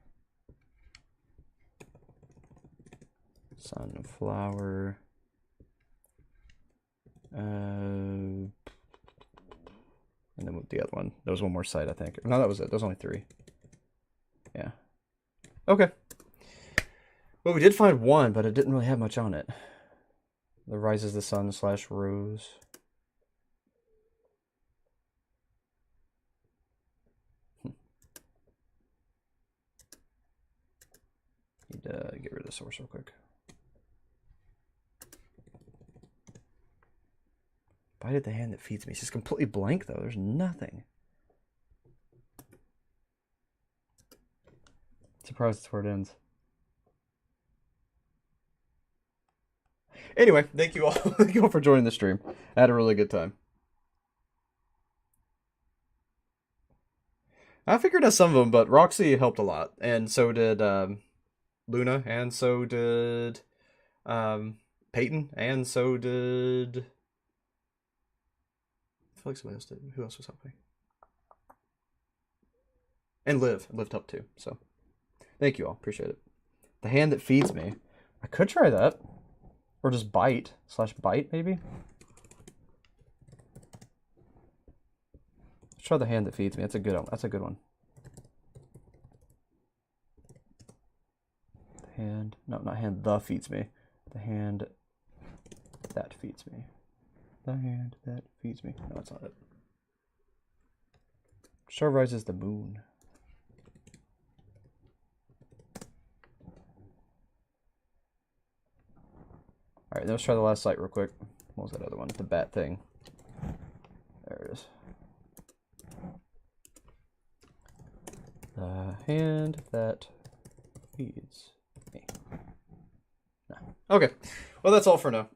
A: Sunflower. And then the other one. There was one more site, I think. No, that was it. There was only 3. Yeah. Okay. Well, we did find one, but it didn't really have much on it. The Rises the Sun / Rose. Need to get rid of the source real quick. Bited the hand that feeds me. It's just completely blank, though. There's nothing. Surprised that's where it ends. Anyway, thank you all. Thank you all for joining the stream. I had a really good time. I figured out some of them, but Roxy helped a lot, and so did Luna, and so did Peyton, and so did. I feel like somebody else did. Who else was helping? And Liv helped too. So, thank you all. Appreciate it. The hand that feeds me. I could try that. Or just bite / bite, maybe? Let's try the hand that feeds me. That's a good one. That's a good one. The hand. No, not hand that feeds me. The hand that feeds me. The hand that feeds me. No, that's not it. Star Rises the Moon. Alright, let's try the last site real quick. What was that other one? The bat thing. There it is. The hand that feeds me. No. Okay. Well, that's all for now.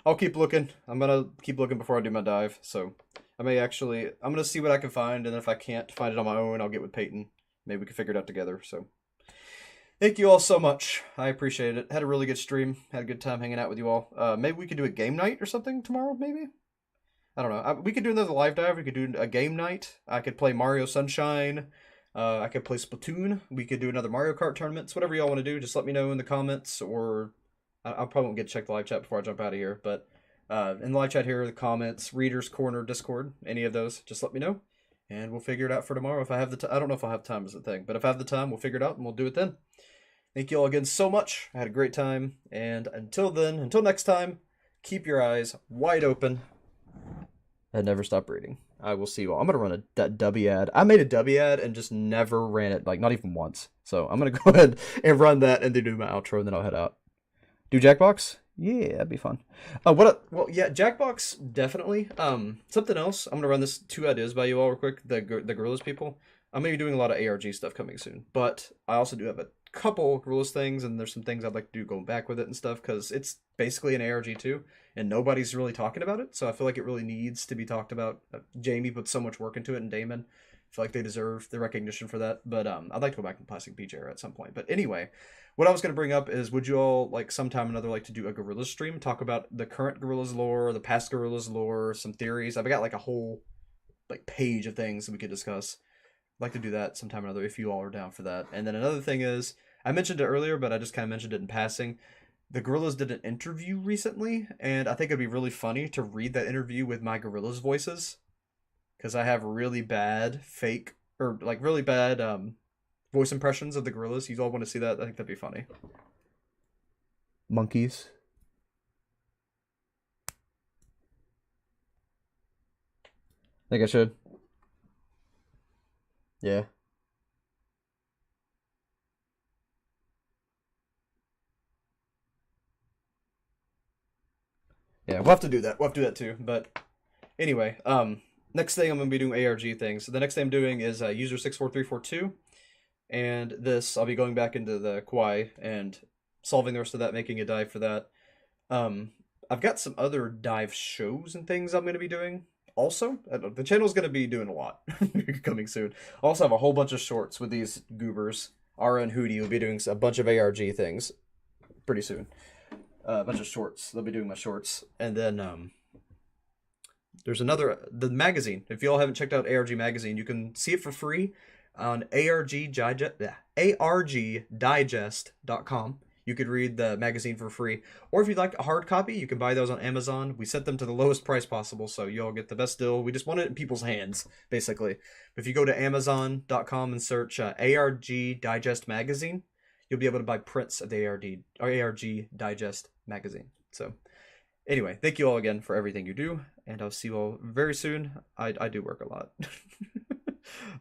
A: I'll keep looking. I'm gonna keep looking before I do my dive. So I may actually, I'm gonna see what I can find, and if I can't find it on my own, I'll get with Peyton. Maybe we can figure it out together. So thank you all so much. I appreciate it. Had a really good stream. Had a good time hanging out with you all. Maybe we could do a game night or something tomorrow, maybe? I don't know. We could do another live dive. We could do a game night. I could play Mario Sunshine. I could play Splatoon. We could do another Mario Kart tournaments. Whatever y'all want to do, just let me know in the comments, or I probably won't get to check the live chat before I jump out of here. But in the live chat here, the comments, Readers Corner, Discord, any of those, just let me know. And we'll figure it out for tomorrow if I have the time. I don't know if I'll have time as a thing, but if I have the time, we'll figure it out and we'll do it then. Thank you all again so much. I had a great time. And until then, until next time, keep your eyes wide open and never stop reading. I will see you all. I'm going to run a W ad. I made a W ad and just never ran it, like not even once. So I'm going to go ahead and run that and then do my outro and then I'll head out. Do Jackbox? Yeah, that'd be fun. Well, yeah, Jackbox, definitely. Something else. I'm going to run this 2 ideas by you all real quick. The Gorillas people. I'm going to be doing a lot of ARG stuff coming soon. But I also do have a couple Gorillas things, and there's some things I'd like to do going back with it and stuff, because it's basically an ARG too, and nobody's really talking about it, so I feel like it really needs to be talked about. Jamie put so much work into it, and Damon. I feel like they deserve the recognition for that, but I'd like to go back in Plastic Beach era at some point. But anyway, what I was going to bring up is, would you all like sometime or another like to do a Gorillas stream, talk about the current Gorillas lore, the past Gorillas lore, some theories? I've got like a whole like page of things that we could discuss. I'd like to do that sometime or another if you all are down for that. And then another thing is, I mentioned it earlier, but I just kind of mentioned it in passing. The Gorillas did an interview recently, and I think it'd be really funny to read that interview with my Gorillas voices, because I have really bad fake, or like really bad voice impressions of the Gorillas. You all want to see that? I think that'd be funny. Monkeys. Think I should? Yeah. Yeah, we'll have to do that. We'll have to do that too. But anyway, next thing I'm going to be doing ARG things. So the next thing I'm doing is user 64342. And this, I'll be going back into the Kawaii and solving the rest of that, making a dive for that. I've got some other dive shows and things I'm going to be doing. Also, the channel's going to be doing a lot coming soon. I also have a whole bunch of shorts with these goobers. Ara and Hootie will be doing a bunch of ARG things pretty soon. A bunch of shorts. They'll be doing my shorts. And then there's the magazine. If you all haven't checked out ARG magazine, you can see it for free on argdigest.com. You could read the magazine for free. Or if you'd like a hard copy, you can buy those on Amazon. We set them to the lowest price possible, so you all get the best deal. We just want it in people's hands, basically. If you go to Amazon.com and search ARG Digest Magazine, you'll be able to buy prints of the ARG Digest Magazine. So, anyway, thank you all again for everything you do, and I'll see you all very soon. I do work a lot.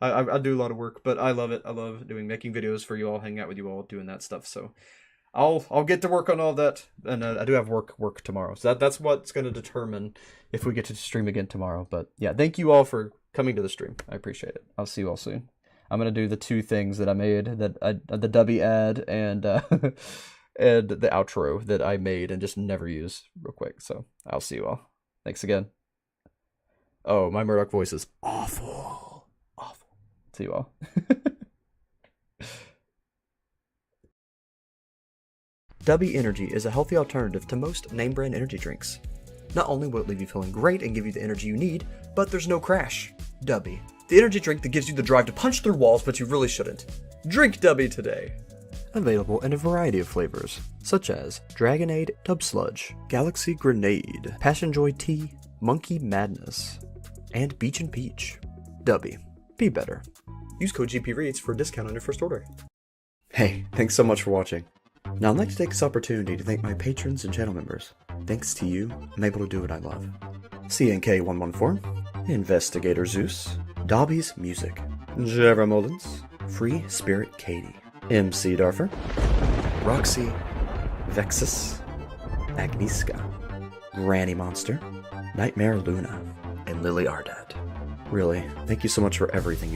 A: I do a lot of work, but I love it. I love making videos for you all, hanging out with you all, doing that stuff. So I'll get to work on all that, and I do have work tomorrow. So that's what's going to determine if we get to stream again tomorrow. But yeah, thank you all for coming to the stream. I appreciate it. I'll see you all soon. I'm going to do the two things that I made, the Dubby ad and and the outro that I made and just never use real quick. So I'll see you all. Thanks again. Oh, my Murdoch voice is awful. Awful. See you all. Dubby Energy is a healthy alternative to most name brand energy drinks. Not only will it leave you feeling great and give you the energy you need, but there's no crash. Dubby, the energy drink that gives you the drive to punch through walls, but you really shouldn't. Drink Dubby today. Available in a variety of flavors, such as Dragonade, Dub Sludge, Galaxy Grenade, Passion Joy Tea, Monkey Madness, and Beach and Peach. Dubby, be better. Use code GPReads for a discount on your first order. Hey, thanks so much for watching. Now I'd like to take this opportunity to thank my patrons and channel members. Thanks to you, I'm able to do what I love. CNK114, Investigator Zeus, Dobby's Music, Jera Mullins, Free Spirit Katie, MC Darfer, Roxy, Vexus, Agnieszka, Granny Monster, Nightmare Luna, and Lily Ardat. Really, thank you so much for everything you do.